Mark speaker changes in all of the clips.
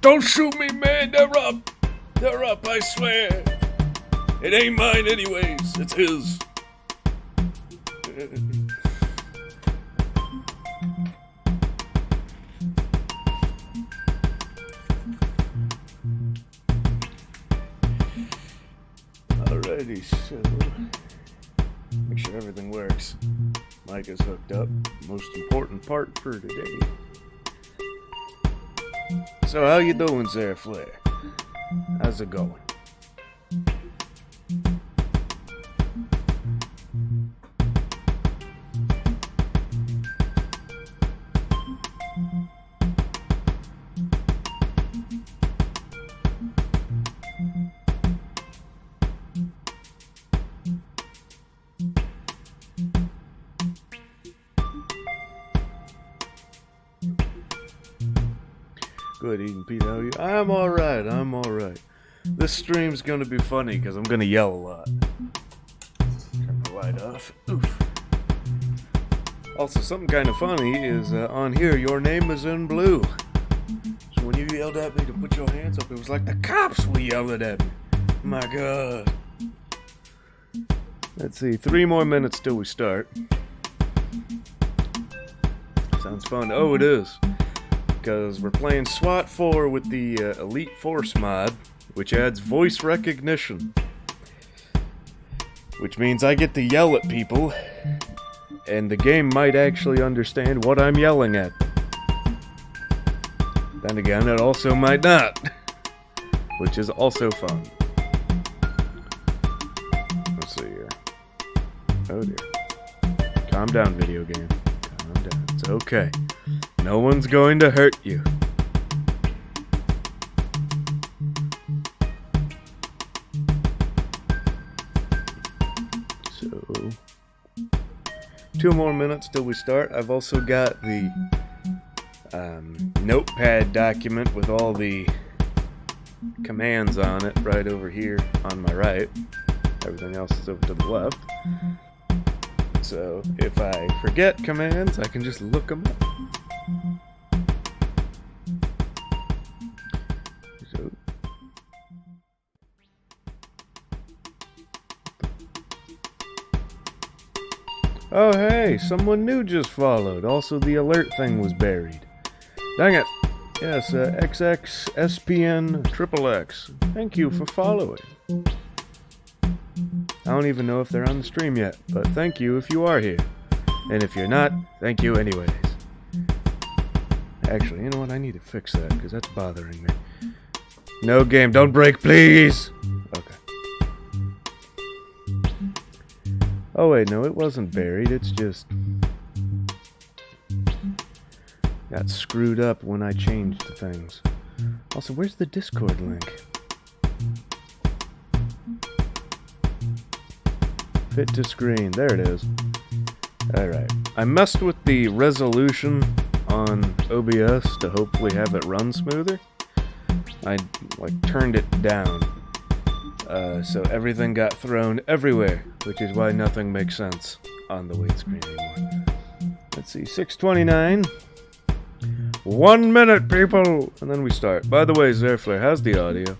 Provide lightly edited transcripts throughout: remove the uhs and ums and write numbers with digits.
Speaker 1: Don't shoot me, man. They're up. They're up, I swear. It ain't mine anyways. It's his. Alrighty, so make sure everything works. Mic is hooked up. Most important part for today. So how you doing, there, Flair? How's it going? Good evening, Pete. How are you? I'm alright. This stream's gonna be funny because I'm gonna yell a lot. Turn the light off. Oof. Also, something kind of funny is on here, your name is in blue. So when you yelled at me to put your hands up, it was like the cops were yelling at me. My God. Let's see, 3 more minutes till we start. Sounds fun. Oh, it is. Because we're playing SWAT 4 with the Elite Force mod, which adds voice recognition. Which means I get to yell at people, and the game might actually understand what I'm yelling at them. Then again, it also might not, which is also fun. Let's see here. Oh dear. Calm down, video game. Calm down. It's okay. No one's going to hurt you. So, 2 more minutes till we start. I've also got the notepad document with all the commands on it right over here on my right. Everything else is over to the left. So, if I forget commands, I can just look them up. Oh hey, someone new just followed. Also, the alert thing was buried. Dang it. Yes, XXSPN XXX. Thank you for following. I don't even know if they're on the stream yet, but thank you if you are here. And if you're not, thank you anyways. Actually, you know what? I need to fix that, because that's bothering me. No game, don't break, please! Okay. Oh wait, no, it wasn't buried, it's just got screwed up when I changed things. Also, where's the Discord link? Fit to screen, there it is. Alright, I messed with the resolution on OBS to hopefully have it run smoother. I, turned it down. So everything got thrown everywhere, which is why nothing makes sense on the widescreen anymore. Let's see, 6:29. 1 minute, people! And then we start. By the way, Zerfler, how's the audio?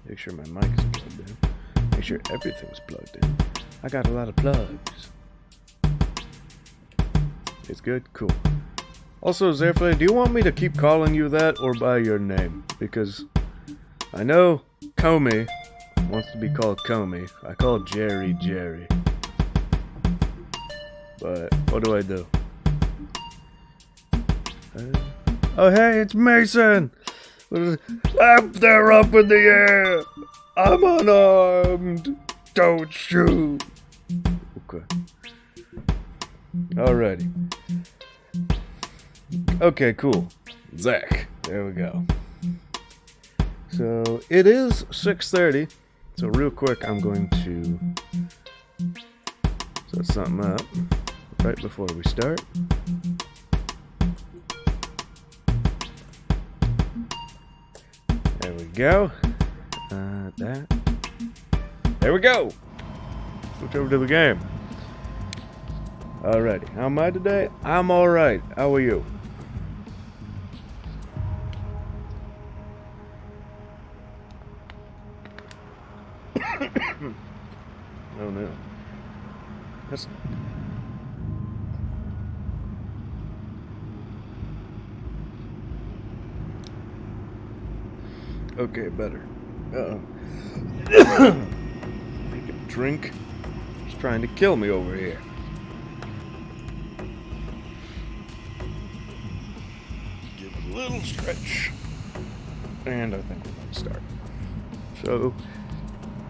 Speaker 1: Make sure my mic is plugged in. Make sure everything's plugged in. I got a lot of plugs. It's good? Cool. Also, Zerfler, do you want me to keep calling you that or by your name? Because I know Comey wants to be called Comey. I call Jerry Jerry. But what do I do? Oh hey, it's Mason! They're up in the air! I'm unarmed! Don't shoot! Okay. Alrighty. Okay, cool. Zach. There we go. So, it is 6:30. So, real quick, I'm going to set something up right before we start. There we go. That. There we go! Switch over to the game. Alrighty, how am I today? I'm alright. How are you? Oh no. That's... Okay, better. Take a drink. He's trying to kill me over here. Give it a little stretch. And I think we're going to start. So,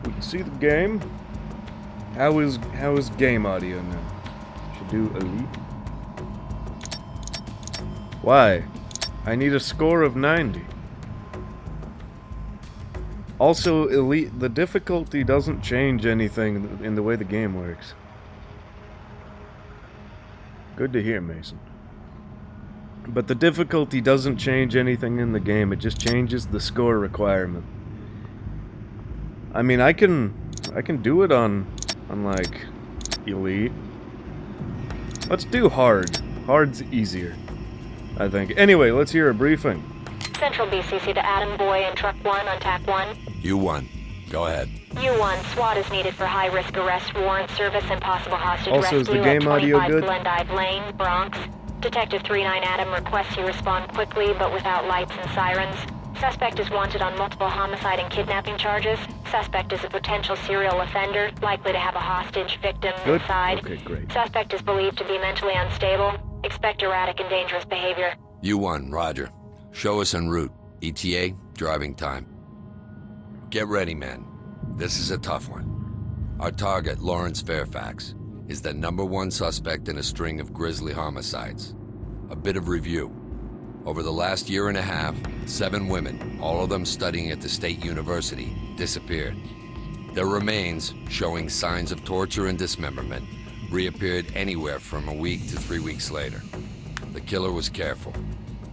Speaker 1: we can see the game. How is game audio now? Should do elite. Why? I need a score of 90. Also, elite, the difficulty doesn't change anything in the way the game works. Good to hear, Mason. But the difficulty doesn't change anything in the game, it just changes the score requirement. I mean, I can do it on like elite. Let's do hard. Hard's easier, I think. Anyway, let's hear a briefing.
Speaker 2: Central BCC to Adam Boy and Truck 1 on TAC 1.
Speaker 3: U1. Go ahead.
Speaker 2: U1, SWAT is needed for high-risk arrest, warrant service, and possible hostage
Speaker 1: Also,
Speaker 2: rescue
Speaker 1: is the game
Speaker 2: at
Speaker 1: audio
Speaker 2: 25
Speaker 1: good?
Speaker 2: Glendive Lane, Bronx. Detective 39 Adam requests you respond quickly, but without lights and sirens. Suspect is wanted on multiple homicide and kidnapping charges. Suspect is a potential serial offender, likely to have a hostage victim
Speaker 1: Good.
Speaker 2: inside.
Speaker 1: Okay, great.
Speaker 2: Suspect is believed to be mentally unstable. Expect erratic and dangerous behavior.
Speaker 3: U1, roger. Show us en route. ETA, driving time. Get ready, men. This is a tough one. Our target, Lawrence Fairfax, is the #1 suspect in a string of grisly homicides. A bit of review. Over the last year and a half, 7 women, all of them studying at the State University, disappeared. Their remains, showing signs of torture and dismemberment, reappeared anywhere from a week to 3 weeks later. The killer was careful.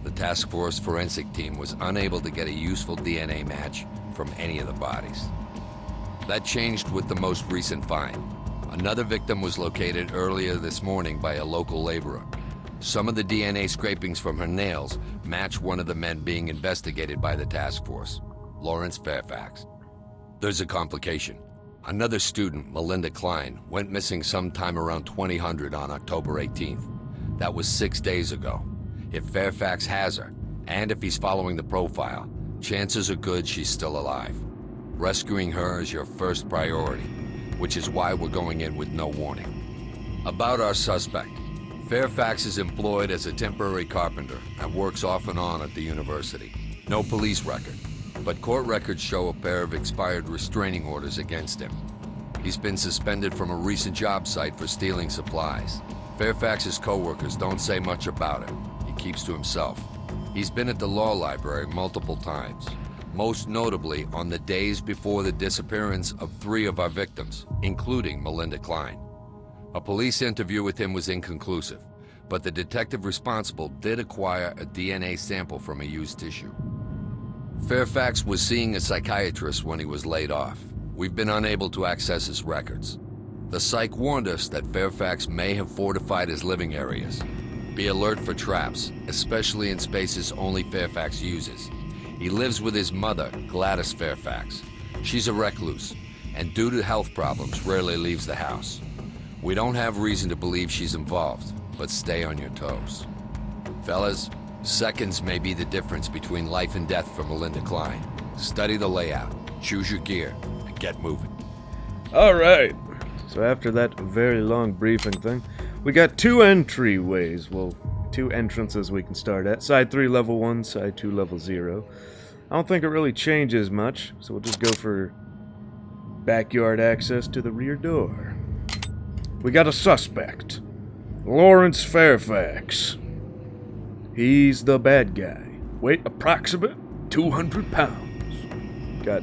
Speaker 3: The task force forensic team was unable to get a useful DNA match from any of the bodies. That changed with the most recent find. Another victim was located earlier this morning by a local laborer. Some of the DNA scrapings from her nails match one of the men being investigated by the task force, Lawrence Fairfax. There's a complication. Another student, Melinda Klein, went missing sometime around 2000 on October 18th. That was 6 days ago. If Fairfax has her, and if he's following the profile, chances are good she's still alive. Rescuing her is your first priority, which is why we're going in with no warning. About our suspect. Fairfax is employed as a temporary carpenter and works off and on at the university. No police record, but court records show a pair of expired restraining orders against him. He's been suspended from a recent job site for stealing supplies. Fairfax's co-workers don't say much about him. He keeps to himself. He's been at the law library multiple times, most notably on the days before the disappearance of 3 of our victims, including Melinda Klein. A police interview with him was inconclusive, but the detective responsible did acquire a DNA sample from a used tissue. Fairfax was seeing a psychiatrist when he was laid off. We've been unable to access his records. The psych warned us that Fairfax may have fortified his living areas. Be alert for traps, especially in spaces only Fairfax uses. He lives with his mother, Gladys Fairfax. She's a recluse, and due to health problems, rarely leaves the house. We don't have reason to believe she's involved, but stay on your toes. Fellas, seconds may be the difference between life and death for Melinda Klein. Study the layout, choose your gear, and get moving.
Speaker 1: All right. So after that very long briefing thing, we got 2 entryways. Well, 2 entrances we can start at. Side 3, level 1, side 2, level 0. I don't think it really changes much, so we'll just go for backyard access to the rear door. We got a suspect. Lawrence Fairfax. He's the bad guy. Weight approximate 200 pounds. Got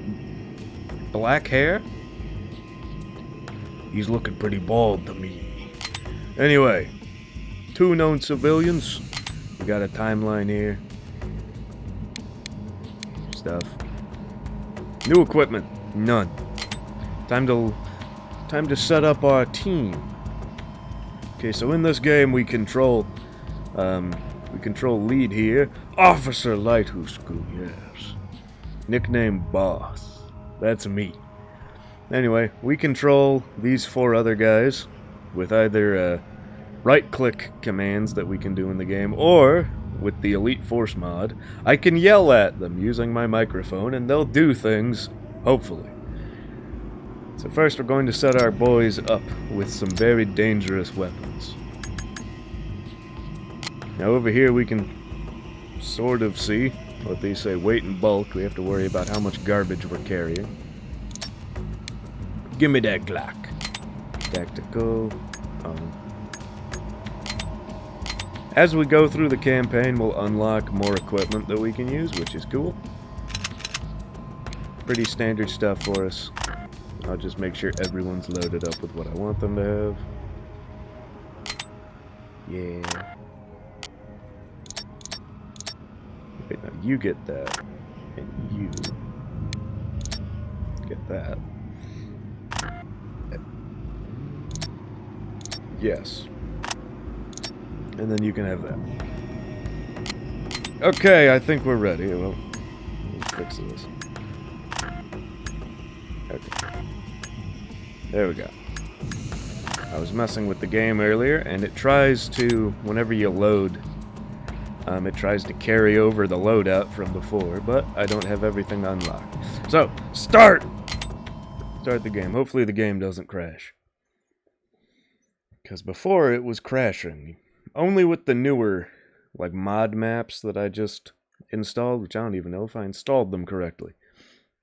Speaker 1: black hair. He's looking pretty bald to me. Anyway, 2 known civilians. We got a timeline here. Stuff. New equipment. None. Time to set up our team. Okay, so in this game we control lead here. Officer Lighthusku, yes. Nickname Boss. That's me. Anyway, we control these 4 other guys with either right-click commands that we can do in the game, or with the Elite Force mod, I can yell at them using my microphone, and they'll do things, hopefully. So first we're going to set our boys up with some very dangerous weapons. Now over here we can sort of see what they say, weight and bulk. We have to worry about how much garbage we're carrying. Give me that Glock. Tactical. As we go through the campaign, we'll unlock more equipment that we can use, which is cool. Pretty standard stuff for us. I'll just make sure everyone's loaded up with what I want them to have. Yeah. Wait, now you get that. And you get that. Yes. And then you can have that. Okay, I think we're ready. Well, let's fix this. Okay. There we go. I was messing with the game earlier, and it tries to, whenever you load, it tries to carry over the loadout from before, but I don't have everything unlocked. So, start! Start the game. Hopefully the game doesn't crash. Because before it was crashing. Only with the newer, like, mod maps that I just installed, which I don't even know if I installed them correctly.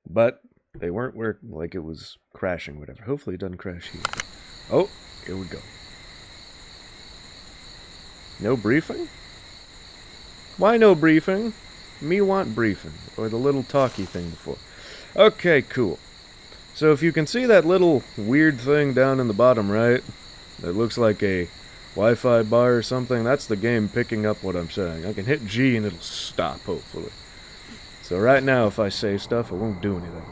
Speaker 1: But they weren't working, like it was crashing, whatever. Hopefully it doesn't crash here. Oh, here we go. No briefing? Why no briefing? Me want briefing, or the little talky thing before. Okay, cool. So if you can see that little weird thing down in the bottom right, that looks like a Wi-Fi bar or something, that's the game picking up what I'm saying. I can hit G and it'll stop, hopefully. So right now, if I say stuff, it won't do anything.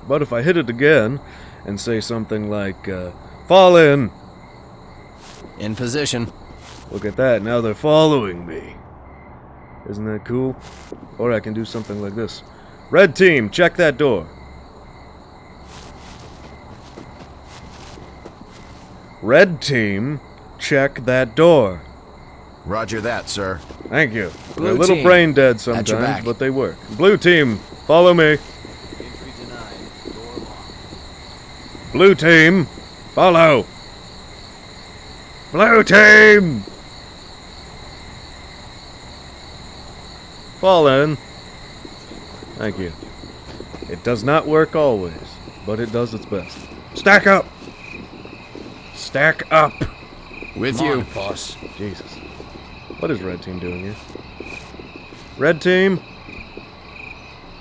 Speaker 1: But if I hit it again and say something like, fall in!
Speaker 4: In position.
Speaker 1: Look at that, now they're following me. Isn't that cool? Or I can do something like this. Red team, check that door. Red team, check that door.
Speaker 4: Roger that, sir.
Speaker 1: Thank you.
Speaker 4: Blue
Speaker 1: They're a little
Speaker 4: team,
Speaker 1: brain dead
Speaker 4: at your
Speaker 1: sometimes,
Speaker 4: back.
Speaker 1: but they work. Blue team, follow me.
Speaker 4: Entry denied. Door locked.
Speaker 1: Blue team, follow. Blue team! Fall in. Thank you. It does not work always, but it does its best. Stack up! Stack up!
Speaker 4: With
Speaker 3: Come
Speaker 4: you.
Speaker 3: on, boss.
Speaker 1: Jesus. What is red team doing here? Red team?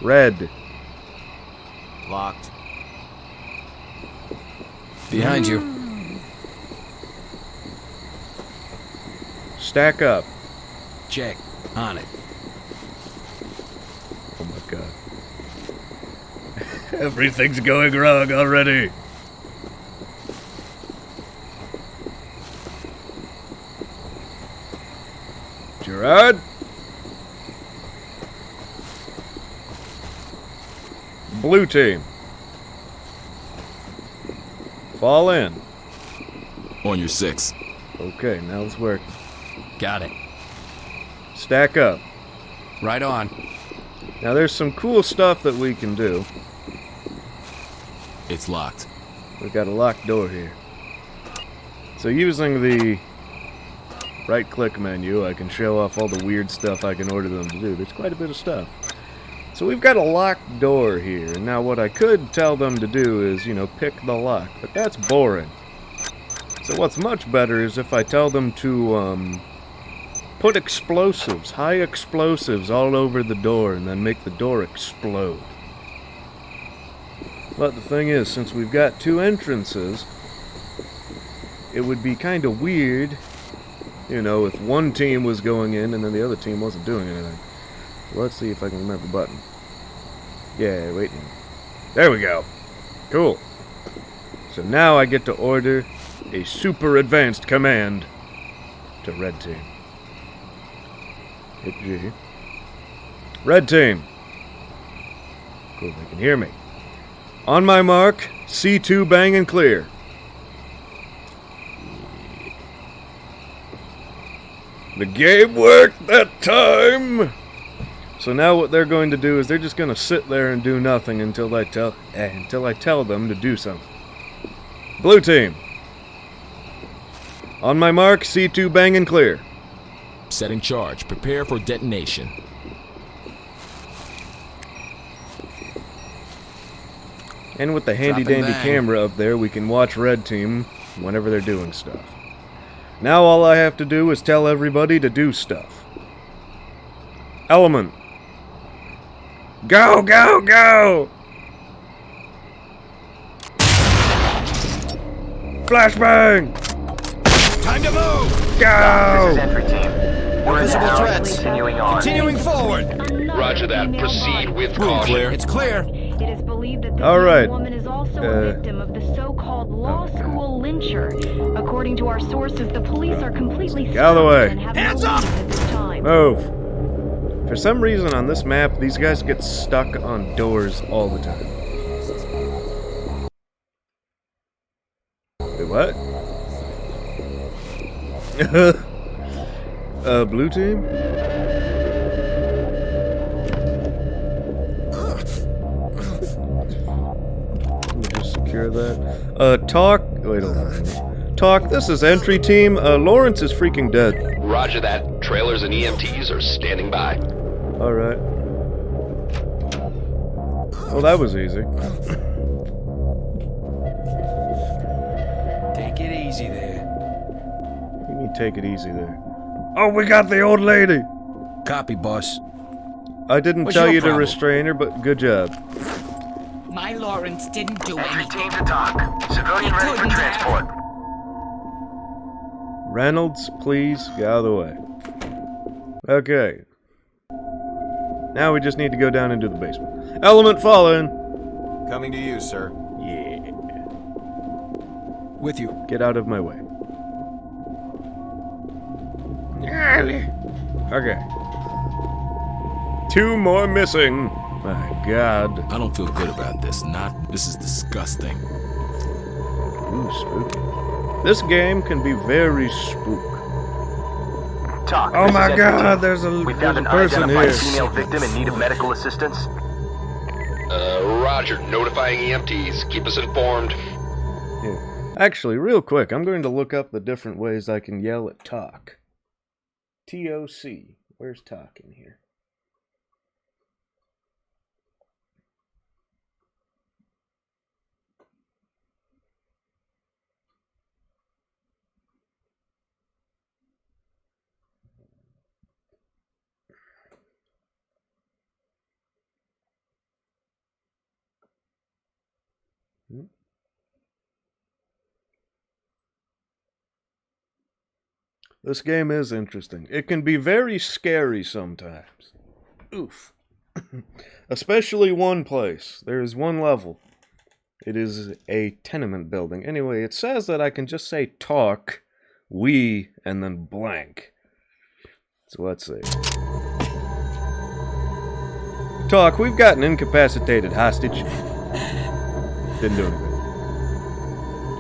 Speaker 1: Red.
Speaker 4: Locked. Behind you.
Speaker 1: Stack up.
Speaker 4: Check. On it.
Speaker 1: Oh my god. Everything's going wrong already. Gerard? Blue team. Fall in.
Speaker 4: On your 6.
Speaker 1: Okay, now it's working.
Speaker 4: Got it.
Speaker 1: Stack up.
Speaker 4: Right on.
Speaker 1: Now there's some cool stuff that we can do.
Speaker 4: It's locked.
Speaker 1: We've got a locked door here. So using the right-click menu, I can show off all the weird stuff I can order them to do. There's quite a bit of stuff. So we've got a locked door here. Now what I could tell them to do is, you know, pick the lock. But that's boring. So what's much better is if I tell them to, put explosives, high explosives all over the door and then make the door explode. But the thing is, since we've got 2 entrances, it would be kind of weird, you know, if one team was going in and then the other team wasn't doing anything. Let's see if I can remember the button. Yeah, wait. There we go. Cool. So now I get to order a super advanced command to Red Team. Hit G. Red Team. Cool, they can hear me. On my mark, C2 bang and clear. The game worked that time! So now what they're going to do is they're just going to sit there and do nothing until I tell them to do something. Blue Team. On my mark, C2 bang and clear.
Speaker 5: Setting charge. Prepare for detonation.
Speaker 1: And with the handy-dandy camera up there, we can watch Red Team whenever they're doing stuff. Now all I have to do is tell everybody to do stuff. Element. Go, go, go! Flashbang!
Speaker 6: Time to move!
Speaker 1: Go!
Speaker 7: This is entry team. We're
Speaker 6: Visible
Speaker 7: now
Speaker 6: threats.
Speaker 7: continuing on.
Speaker 6: Continuing forward.
Speaker 8: Roger that. Proceed with caution.
Speaker 5: Clear.
Speaker 6: It's clear.
Speaker 2: It is believed that this
Speaker 1: All right.
Speaker 2: young woman is also a victim of the so-called law school lyncher. According to our sources, the police are completely
Speaker 1: Get out of the way.
Speaker 2: and have
Speaker 6: Hands
Speaker 2: no
Speaker 6: up!
Speaker 2: leads at this time.
Speaker 1: Move. For some reason on this map, these guys get stuck on doors all the time. Wait, what? Blue Team? Let me just secure that. Talk. Wait, hold on. Talk, this is entry team. Lawrence is freaking dead.
Speaker 8: Roger that. Trailers and EMTs are standing by.
Speaker 1: Alright. Well, that was easy.
Speaker 4: Take it easy there.
Speaker 1: You mean take it easy there? Oh, we got the old lady!
Speaker 4: Copy, boss.
Speaker 1: I didn't
Speaker 4: What's
Speaker 1: tell
Speaker 4: your
Speaker 1: you to
Speaker 4: problem?
Speaker 1: restrain her, but good job.
Speaker 9: My Lawrence didn't do
Speaker 7: Entry
Speaker 9: anything.
Speaker 7: team to talk. Civilian ready for
Speaker 9: Couldn't have.
Speaker 7: transport.
Speaker 1: Reynolds, please, get out of the way. Okay. Now we just need to go down into the basement. Element fallen!
Speaker 6: Coming to you, sir.
Speaker 1: Yeah.
Speaker 4: With you.
Speaker 1: Get out of my way. Okay. 2 more missing. My God.
Speaker 5: I don't feel good about this. This is disgusting.
Speaker 1: Ooh, spooky. This game can be very spook.
Speaker 7: Talk.
Speaker 1: Oh
Speaker 7: This
Speaker 1: my
Speaker 7: is entry
Speaker 1: God,
Speaker 7: team.
Speaker 1: there's
Speaker 7: We
Speaker 1: a
Speaker 7: found an
Speaker 1: person
Speaker 7: unidentified
Speaker 1: here.
Speaker 7: female victim in need of medical assistance.
Speaker 8: Roger. Notifying EMTs. Keep us informed.
Speaker 1: Yeah. Actually, real quick, I'm going to look up the different ways I can yell at talk. T-O-C. Where's talk in here? This game is interesting. It can be very scary sometimes. Oof. Especially one place. There is one level. It is a tenement building. Anyway, it says that I can just say talk, we, and then blank. So let's see. Talk, we've got an incapacitated hostage. Didn't do anything.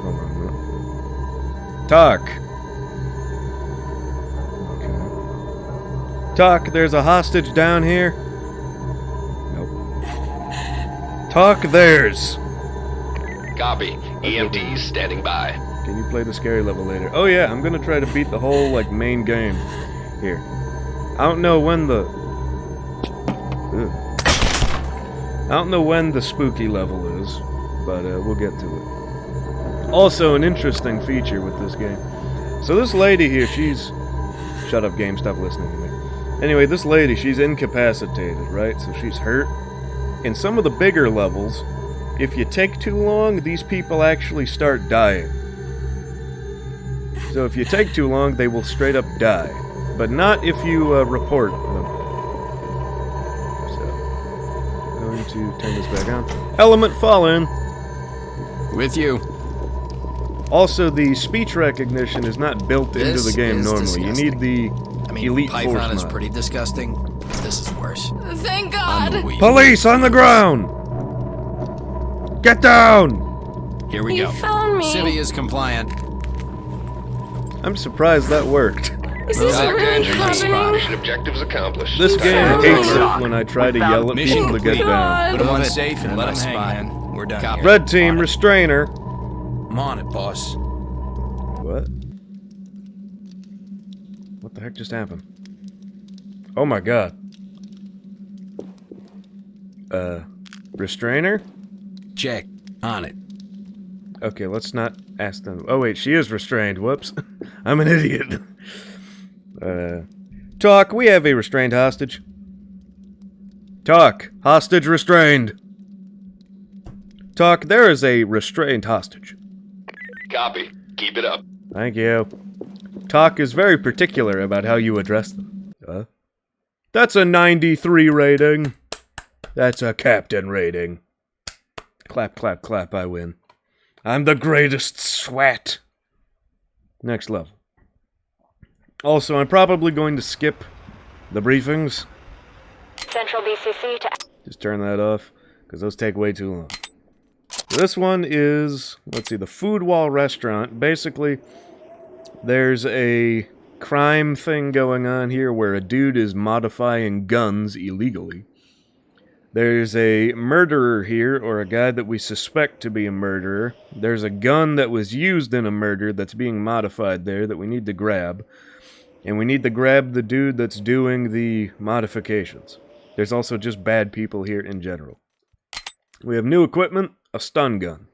Speaker 1: Hold on a minute. Talk. Okay. Talk, there's a hostage down here. Nope. Talk, there's.
Speaker 8: Copy. EMTs standing by.
Speaker 1: Can you play the scary level later? Oh yeah, I'm gonna try to beat the whole, like, main game. Here. I don't know when the... Ugh. I don't know when the spooky level is, but we'll get to it. Also, an interesting feature with this game. So this lady here, she's... Shut up, game, stop listening to me. Anyway, this lady, she's incapacitated, right? So she's hurt. In some of the bigger levels, if you take too long, these people actually start dying. So if you take too long, they will straight up die. But not if you report them. So, going to turn this back on. Element fallen.
Speaker 4: With you.
Speaker 1: Also, the speech recognition is not built into
Speaker 4: This
Speaker 1: the game
Speaker 4: is
Speaker 1: normally. You need the
Speaker 4: I mean,
Speaker 1: Elite
Speaker 4: Python
Speaker 1: Force
Speaker 4: is
Speaker 1: mod.
Speaker 4: pretty disgusting. This is worse.
Speaker 2: Thank
Speaker 5: I'm
Speaker 2: God.
Speaker 5: weak.
Speaker 1: Police on the ground! Get down!
Speaker 4: Here we
Speaker 2: You
Speaker 4: go.
Speaker 2: found me.
Speaker 4: Civvy is compliant.
Speaker 1: I'm surprised that worked.
Speaker 2: Is this
Speaker 8: Back to
Speaker 2: really
Speaker 8: entry team.
Speaker 2: happening?
Speaker 8: Mission objectives accomplished.
Speaker 1: This game
Speaker 2: Oh
Speaker 1: hates
Speaker 2: my
Speaker 1: it when I try to yell at
Speaker 4: Mission
Speaker 1: people to get down.
Speaker 4: Put him on safe and let him hang, man. We're done here.
Speaker 1: Red team, restrainer.
Speaker 4: I'm on it, boss.
Speaker 1: What? What the heck just happened? Oh my god. Restrainer?
Speaker 4: Check. On it.
Speaker 1: Okay, let's not ask them. Oh wait, she is restrained. Whoops. I'm an idiot. Talk, we have a restrained hostage. Talk, hostage restrained. Talk, there is a restrained hostage.
Speaker 8: Copy. Keep it up.
Speaker 1: Thank you. Talk is very particular about how you address them. That's a 93 rating. That's a captain rating. Clap, clap, clap, I win. I'm the greatest Swat. Next level. Also, I'm probably going to skip the briefings.
Speaker 2: Central BCC to...
Speaker 1: Just turn that off, because those take way too long. This one is, let's see, the Food Wall Restaurant. Basically, there's a crime thing going on here where a dude is modifying guns illegally. There's a murderer here, or a guy that we suspect to be a murderer. There's a gun that was used in a murder that's being modified there that we need to grab. And we need to grab the dude that's doing the modifications. There's also just bad people here in general. We have new equipment, a stun gun.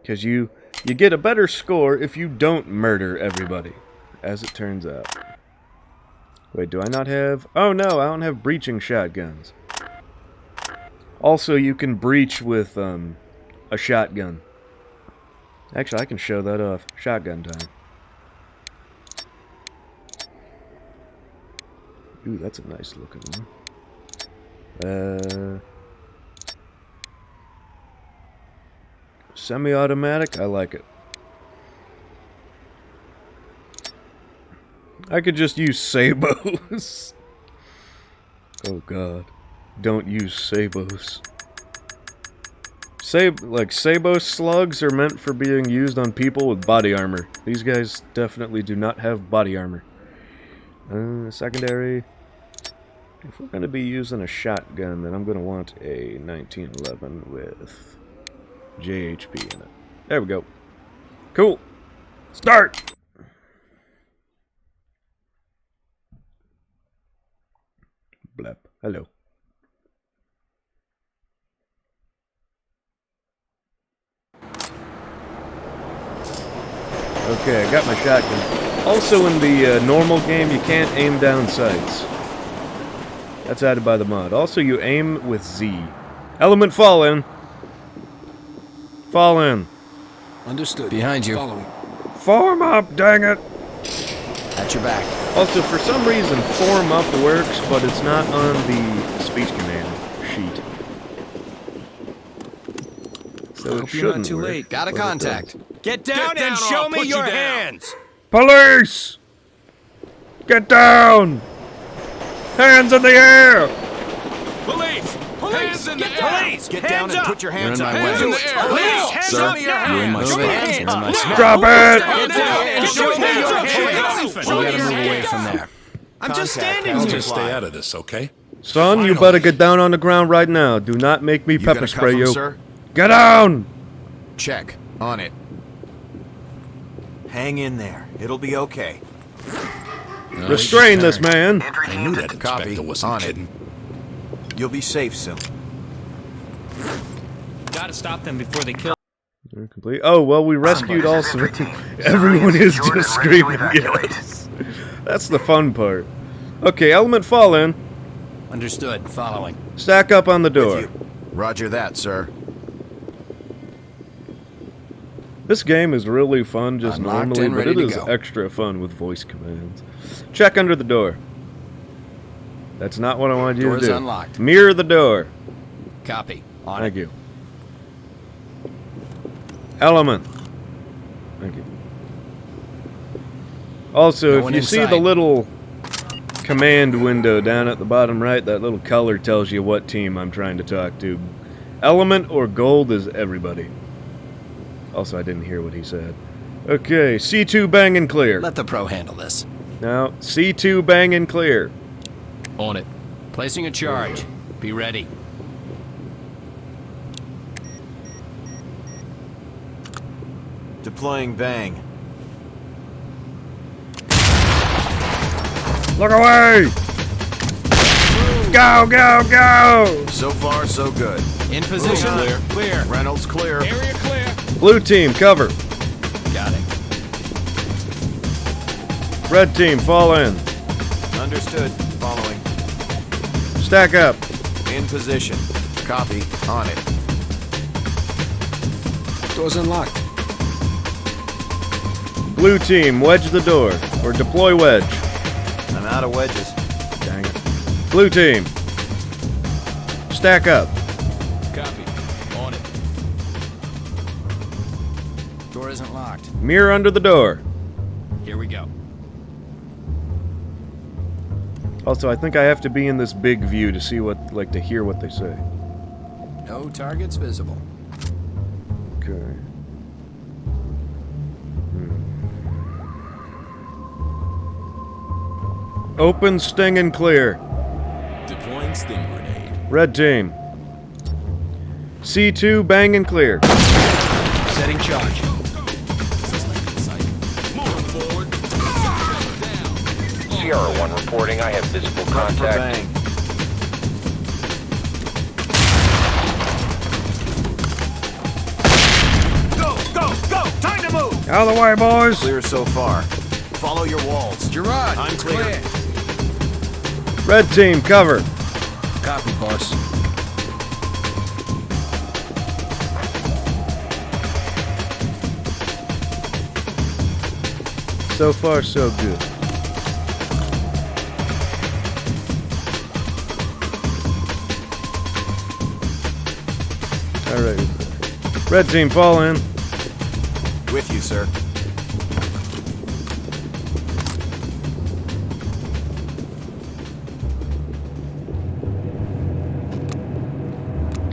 Speaker 1: Because you get a better score if you don't murder everybody, as it turns out. Wait, do I not have... Oh no, I don't have breaching shotguns. Also, you can breach with a shotgun. Actually, I can show that off. Shotgun time. Ooh, that's a nice looking one. Semi-automatic, I like it. I could just use sabos. Oh god. Don't use sabos. Sabos slugs are meant for being used on people with body armor. These guys definitely do not have body armor. Secondary. If we're going to be using a shotgun, then I'm going to want a 1911 with JHP in it. There we go. Cool. Start! Blep. Hello. Okay, I got my shotgun. Also in the normal game, you can't aim down sights. That's added by the mod. Also, you aim with Z. Element fall in. Fall in.
Speaker 4: Understood. Behind you.
Speaker 5: Following.
Speaker 1: Form up, dang it!
Speaker 4: At your back.
Speaker 1: Also, for some reason, form up works, but it's not on the speech command sheet. So it
Speaker 4: Hope you're
Speaker 1: shouldn't
Speaker 4: not too
Speaker 1: work,
Speaker 4: late. Got a
Speaker 1: but it
Speaker 4: contact.
Speaker 6: Get down and show me your hands.
Speaker 1: Police! Get down! Hands in the air!
Speaker 6: Police! Hands in the air! Police! Get down and put your hands
Speaker 4: You're
Speaker 6: up.
Speaker 4: in my way.
Speaker 6: Hands in the air! Police! Hands
Speaker 5: Sir,
Speaker 6: on your
Speaker 5: you're in
Speaker 6: hands!
Speaker 5: my
Speaker 6: Show me
Speaker 5: space.
Speaker 6: your hands!
Speaker 4: You're in my space.
Speaker 1: Drop it!
Speaker 6: Get down and show me your hands!
Speaker 4: We gotta move away from there.
Speaker 6: I'm just standing
Speaker 5: I'll
Speaker 6: here.
Speaker 5: just stay out of this, okay?
Speaker 1: Son, you better get down on the ground right now. Do not make me pepper spray you.
Speaker 6: Sir?
Speaker 1: Get down!
Speaker 6: Check. On it. Hang in there. It'll be okay.
Speaker 1: Restrain this man.
Speaker 7: Entry
Speaker 5: I
Speaker 7: team
Speaker 5: knew
Speaker 7: to
Speaker 5: that
Speaker 6: Copy.
Speaker 5: inspector wasn't
Speaker 6: On it.
Speaker 5: kidding.
Speaker 6: You'll be safe soon.
Speaker 10: Gotta stop them before they kill.
Speaker 1: Complete. Oh, well, we rescued also. Everyone is
Speaker 7: secured
Speaker 1: just
Speaker 7: and ready to
Speaker 1: screaming.
Speaker 7: evacuate.
Speaker 1: Yes. That's the fun part. Okay, element fall in.
Speaker 4: Understood. Following.
Speaker 1: Stack up on the door.
Speaker 6: With you. Roger that, sir.
Speaker 1: This game is really fun just
Speaker 4: I'm locked
Speaker 1: normally,
Speaker 4: in,
Speaker 1: but
Speaker 4: ready
Speaker 1: it
Speaker 4: to
Speaker 1: is
Speaker 4: go.
Speaker 1: extra fun with voice commands. Check under the door. That's not what I wanted you
Speaker 4: Door's
Speaker 1: to do.
Speaker 4: unlocked.
Speaker 1: Mirror the door.
Speaker 4: Copy. On
Speaker 1: Thank
Speaker 4: it.
Speaker 1: you. Element. Thank you. Also,
Speaker 4: No
Speaker 1: if
Speaker 4: one
Speaker 1: you
Speaker 4: in
Speaker 1: see the
Speaker 4: sight.
Speaker 1: little command window down at the bottom right, that little color tells you what team I'm trying to talk to. Element or gold is everybody. Also, I didn't hear what he said. Okay, C2 bang and clear.
Speaker 4: Let the pro handle this.
Speaker 1: Now, C2 bang and clear.
Speaker 5: On it.
Speaker 4: Placing a charge. Be ready.
Speaker 6: Deploying bang.
Speaker 1: Look away! Go, go, go!
Speaker 6: So far, so good.
Speaker 4: In position.
Speaker 6: Clear.
Speaker 4: Clear.
Speaker 6: Reynolds clear.
Speaker 5: Area clear.
Speaker 1: Blue team, cover.
Speaker 4: Got it.
Speaker 1: Red team, fall in.
Speaker 6: Understood. Following.
Speaker 1: Stack up.
Speaker 6: In position. Copy. On it.
Speaker 4: Door's unlocked.
Speaker 1: Blue team, wedge the door. Or deploy wedge.
Speaker 6: I'm out of wedges.
Speaker 1: Dang it. Blue team. Stack up.
Speaker 5: Copy. On it.
Speaker 4: Door isn't locked.
Speaker 1: Mirror under the door.
Speaker 4: Here we go.
Speaker 1: Also, I think I have to be in this big view to see what, to hear what they say.
Speaker 4: No targets visible.
Speaker 1: Okay. Open, sting, and clear.
Speaker 5: Deploying sting grenade.
Speaker 1: Red team. C2, bang and clear.
Speaker 4: Setting charge.
Speaker 5: Suspect in sight. Moving forward. Down.
Speaker 7: Sierra 1 reporting. I have visible
Speaker 6: For
Speaker 7: contact.
Speaker 6: bang. Go, go, go! Time to move!
Speaker 1: Out of the way, boys.
Speaker 6: Clear so far. Follow your walls.
Speaker 4: Gerard,
Speaker 6: I'm
Speaker 4: it's
Speaker 6: clear.
Speaker 1: Red team, cover.
Speaker 4: Copy, boss.
Speaker 1: So far, so good. Alright. Red team, fall in.
Speaker 6: With you, sir.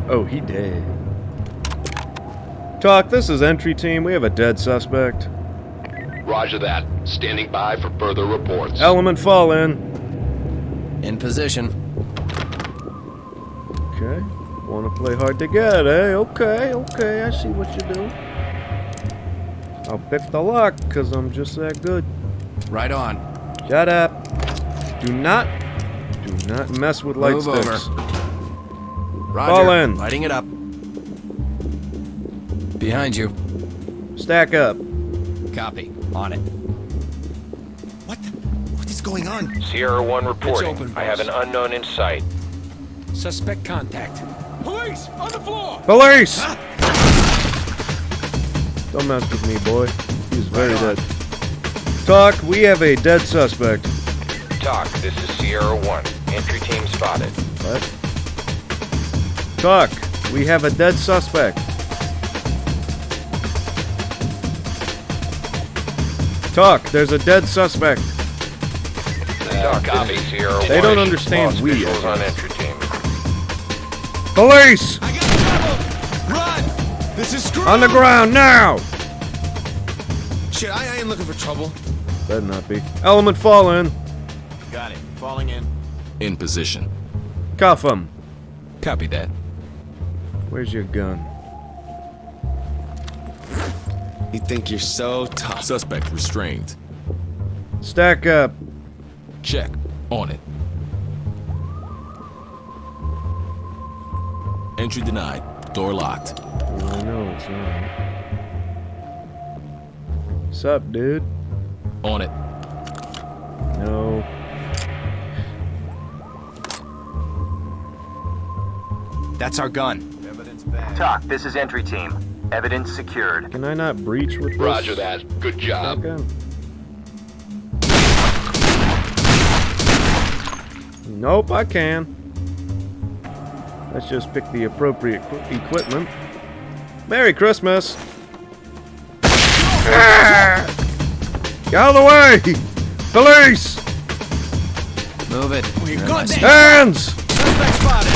Speaker 1: Oh, he dead. Talk, this is entry team. We have a dead suspect.
Speaker 8: Roger that. Standing by for further reports.
Speaker 1: Element, fall in.
Speaker 4: In position.
Speaker 1: Okay. Want to play hard to get, eh? Okay, okay. I see what you're doing. I'll pick the lock, because I'm just that good.
Speaker 4: Right on.
Speaker 1: Shut up. Do not mess with light
Speaker 4: Move
Speaker 1: sticks.
Speaker 4: over. Roger.
Speaker 1: Fall in.
Speaker 4: Lighting it up. Behind you.
Speaker 1: Stack up.
Speaker 4: Copy. On it.
Speaker 9: What is going on?
Speaker 7: Sierra 1 reporting.
Speaker 10: open,
Speaker 7: I have
Speaker 10: boss.
Speaker 7: an unknown in sight.
Speaker 10: Suspect contact.
Speaker 5: Police! On the floor!
Speaker 1: Police! Don't mess with me, boy. He's very dead. Talk, we have a dead suspect.
Speaker 7: Talk, this is Sierra 1. Entry team spotted.
Speaker 1: What? Talk, we have a dead suspect. Talk, there's a dead suspect.
Speaker 7: Talk, this is Sierra 1.
Speaker 1: They don't understand
Speaker 7: Lost
Speaker 1: we
Speaker 7: visuals
Speaker 1: are.
Speaker 7: on entry team.
Speaker 1: Police!
Speaker 6: I got trouble! Run! This is screwed!
Speaker 1: On the ground now!
Speaker 6: Shit, I ain't looking for trouble.
Speaker 1: Better not be. Element, fall in.
Speaker 6: Got it. Falling in.
Speaker 5: In position.
Speaker 1: Cuff him.
Speaker 5: Copy that.
Speaker 1: Where's your gun?
Speaker 6: You think you're so tough.
Speaker 5: Suspect restrained.
Speaker 1: Stack up.
Speaker 5: Check. On it. Entry denied. Door locked.
Speaker 1: I know it's not. Sup, dude?
Speaker 5: On it.
Speaker 1: No.
Speaker 6: That's our gun.
Speaker 7: Talk, this is entry team. Evidence secured.
Speaker 1: Can I not breach with this?
Speaker 8: Roger that. Good job.
Speaker 1: shotgun? Nope, I can. Let's just pick the appropriate equipment. Merry Christmas! Get out of the way! Police!
Speaker 4: Move it.
Speaker 1: Hands!
Speaker 4: Suspect spotted.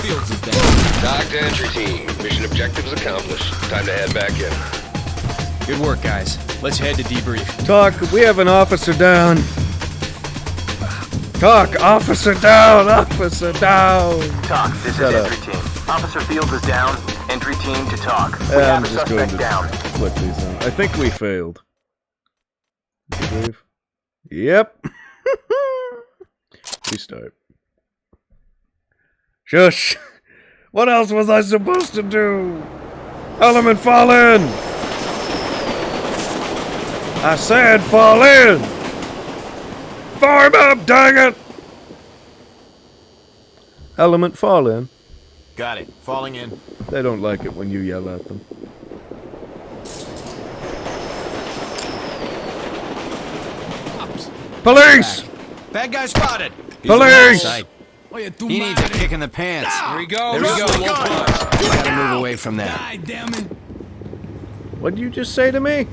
Speaker 5: Fields is down.
Speaker 8: Dock to entry team. Mission objectives accomplished. Time to head back in.
Speaker 4: Good work, guys. Let's head to debrief.
Speaker 1: Talk, we have an officer down. Talk, officer down, officer down.
Speaker 7: Talk, this
Speaker 1: Shut
Speaker 7: is
Speaker 1: up.
Speaker 7: entry team. Officer Fields is down. Entry team to talk. We
Speaker 1: I'm
Speaker 7: have a
Speaker 1: just going
Speaker 7: suspect
Speaker 1: to
Speaker 7: down.
Speaker 1: flip these in. I think we failed. Debrief. Yep. Restart. Shush. What else was I supposed to do? Element fall in. I said fall in. Form up, dang it. Element fall in.
Speaker 6: Got it. Falling in.
Speaker 1: They don't like it when you yell at them. Police!
Speaker 4: Bad guy spotted.
Speaker 1: Police!
Speaker 4: He needs a kick in the pants. Here we go.
Speaker 6: There we go.
Speaker 4: Gotta move away from that.
Speaker 1: What'd you just say to me?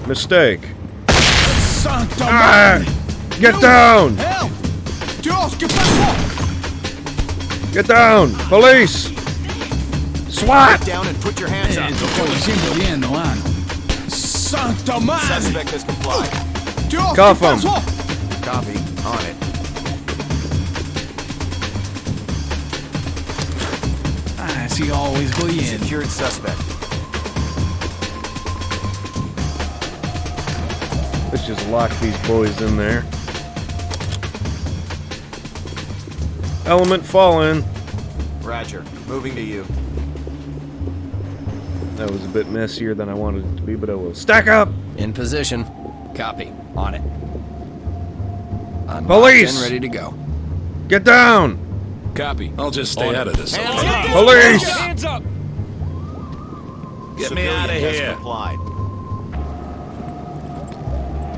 Speaker 1: Mistake. Ah! Get down! Get down! Police! SWAT!
Speaker 6: Get down and put your hands up. Suspect has complied.
Speaker 1: Cuff him!
Speaker 6: Copy. On it. Secured suspect.
Speaker 1: Let's just lock these boys in there. Element fall in.
Speaker 6: Roger. Moving to you.
Speaker 1: That was a bit messier than I wanted it to be, but I will. Stack up!
Speaker 4: In position. Copy. On it. Unlocked
Speaker 1: Police!
Speaker 4: and ready to go.
Speaker 1: Get down!
Speaker 5: Copy. I'll just stay out of this.
Speaker 1: Police!
Speaker 10: Hands up!
Speaker 6: Get me out of here. Complied.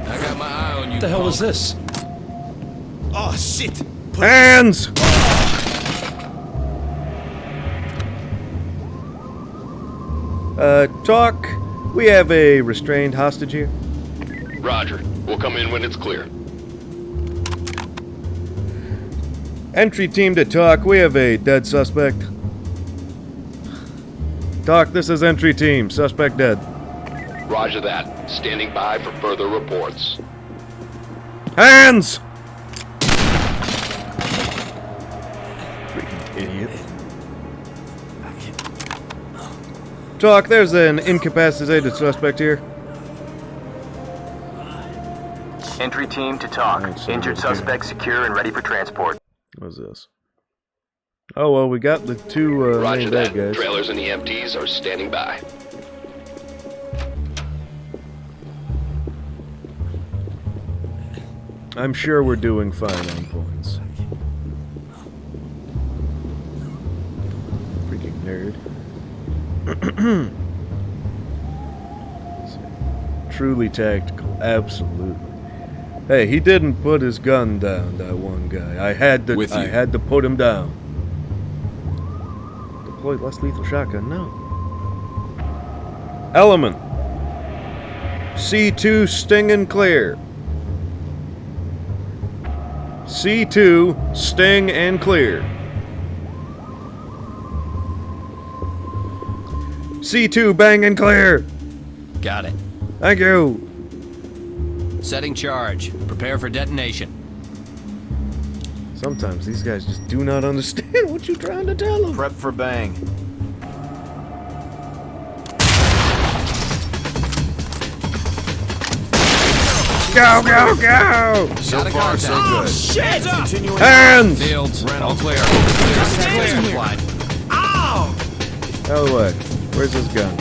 Speaker 5: I got my eye on you.
Speaker 10: What the hell is this?
Speaker 6: Oh shit!
Speaker 1: Hands! Talk. We have a restrained hostage here.
Speaker 8: Roger. We'll come in when it's clear.
Speaker 1: Entry team to talk. We have a dead suspect. Talk, this is entry team. Suspect dead.
Speaker 8: Roger that. Standing by for further reports.
Speaker 1: Hands! Freaking idiot. Talk, there's an incapacitated suspect here.
Speaker 7: Entry team to talk.
Speaker 1: Alright,
Speaker 7: Injured
Speaker 1: so we're
Speaker 7: suspect secure and ready for transport.
Speaker 1: What's this? Oh, well, we got the two
Speaker 8: Roger
Speaker 1: main
Speaker 8: that.
Speaker 1: bad guys.
Speaker 8: Trailers and EMTs are standing by.
Speaker 1: I'm sure we're doing fine on points. Freaking nerd. Truly tactical, absolutely. Hey, he didn't put his gun down, that one guy. I had to put him down. Deploy less lethal shotgun, no. Element. C2 sting and clear. C2 sting and clear. C2 bang and clear.
Speaker 4: Got it.
Speaker 1: Thank you.
Speaker 4: Setting charge. Prepare for detonation.
Speaker 1: Sometimes these guys just do not understand what you're trying to tell them.
Speaker 6: Prep for bang.
Speaker 1: Go, go, go!
Speaker 6: So far, so good.
Speaker 9: Shit!
Speaker 6: Continuing.
Speaker 1: Hands!
Speaker 4: Fields. All clear. Clear. Complied.
Speaker 9: Ow!
Speaker 1: Out of the way. Where's his gun?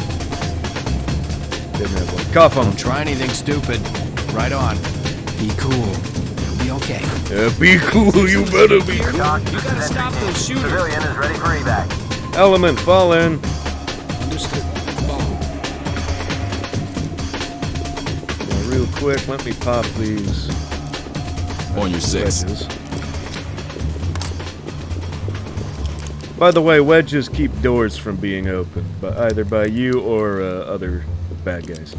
Speaker 1: Didn't have one. Cuff him.
Speaker 4: Don't try anything stupid. Right on. Be cool. It'll be okay.
Speaker 1: Yeah, be cool. You better be cool.
Speaker 7: Talk.
Speaker 10: You gotta stop those shooters.
Speaker 7: Civilian is ready for evac.
Speaker 1: Element, fall in.
Speaker 10: Understood. Follow.
Speaker 1: Now, real quick, let me pop these.
Speaker 5: On your six.
Speaker 1: Wedges. By the way, wedges keep doors from being opened, but either by you or other bad guys.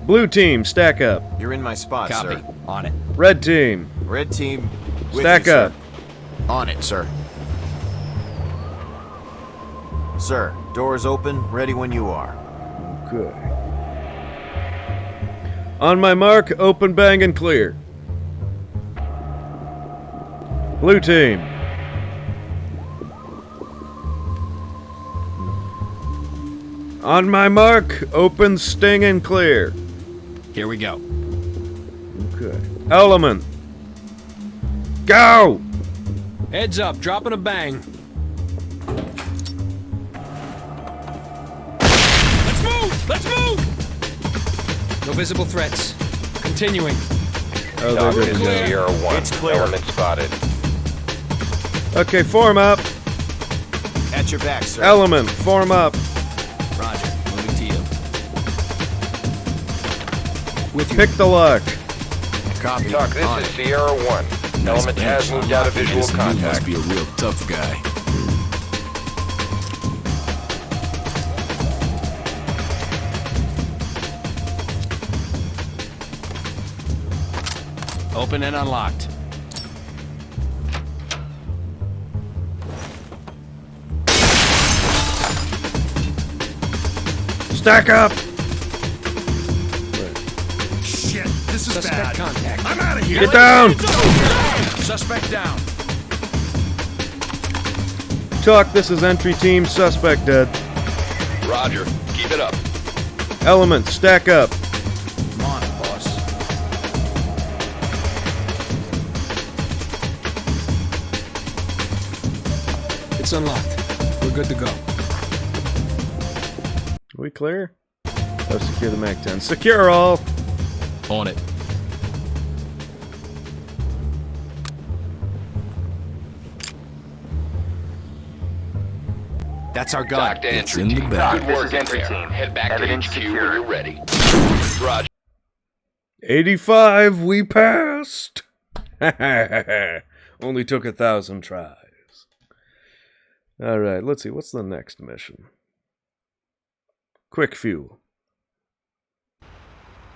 Speaker 1: Blue team, stack up.
Speaker 6: You're in my spot,
Speaker 4: Copy.
Speaker 6: sir.
Speaker 4: On it.
Speaker 1: Red team,
Speaker 6: Red team, with
Speaker 1: stack
Speaker 6: you, sir.
Speaker 1: up.
Speaker 6: On it, sir. Sir, doors open, ready when you are.
Speaker 1: Okay. On my mark, open, bang, and clear. Blue team. On my mark, open, sting, and clear.
Speaker 4: Here we go.
Speaker 1: Okay. Element. Go!
Speaker 10: Heads up, dropping a bang. Let's move! Let's move! No visible threats. Continuing.
Speaker 1: Oh,
Speaker 8: Doc,
Speaker 1: they're
Speaker 8: this is
Speaker 1: good.
Speaker 8: Sierra 1.
Speaker 6: It's clear.
Speaker 8: Element spotted.
Speaker 1: Okay, form up.
Speaker 6: At your back, sir.
Speaker 1: Element, form up.
Speaker 4: Roger. Moving to you. With you.
Speaker 1: Pick the lock.
Speaker 4: Copy.
Speaker 8: Doc, this
Speaker 4: On
Speaker 8: is
Speaker 4: it.
Speaker 8: Sierra 1. Element has moved out of visual contact.
Speaker 5: Must be a real tough guy.
Speaker 4: Open and unlocked.
Speaker 1: Stack up.
Speaker 5: Shit, this is
Speaker 10: Suspect contact.
Speaker 5: I'm out of here.
Speaker 1: Get down.
Speaker 5: Suspect down.
Speaker 1: Talk, this is entry team, suspect dead.
Speaker 8: Roger. Keep it up.
Speaker 1: Element, stack up.
Speaker 4: Come on, boss.
Speaker 10: It's unlocked. We're good to go.
Speaker 1: We clear? Oh, secure the Mac 10. Secure all.
Speaker 5: On it.
Speaker 4: That's our gun.
Speaker 8: Doc to entry
Speaker 5: in the
Speaker 8: team.
Speaker 5: bag.
Speaker 8: Good
Speaker 7: This
Speaker 8: work
Speaker 7: is
Speaker 8: in
Speaker 7: entry
Speaker 8: there.
Speaker 7: team.
Speaker 8: Head back
Speaker 7: Evidence
Speaker 8: to HQ when
Speaker 7: secure.
Speaker 8: you're ready. Roger.
Speaker 1: 85, we passed. Only took 1,000 tries. Alright, let's see. What's the next mission? Quick fuel.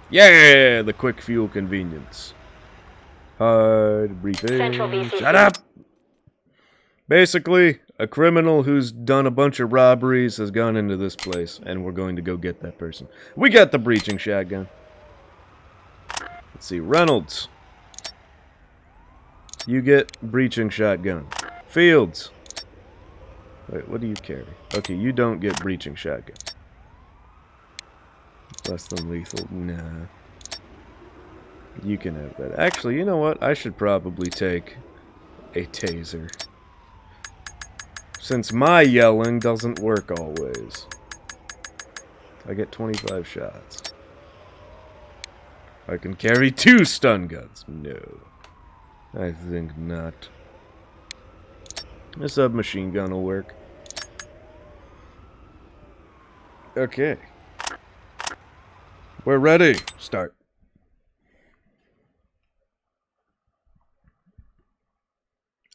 Speaker 1: Yeah, the quick fuel convenience. Hard briefing.
Speaker 2: Central VCC.
Speaker 1: Shut up! Basically, a criminal who's done a bunch of robberies has gone into this place, and we're going to go get that person. We got the breaching shotgun. Let's see, Reynolds. You get breaching shotgun. Fields. Wait, what do you carry? Okay, you don't get breaching shotgun. Less than lethal. Nah. You can have that. Actually, you know what? I should probably take a taser. Since my yelling doesn't work always. I get 25 shots. I can carry 2 stun guns. No. I think not. A submachine gun will work. Okay. We're ready. Start.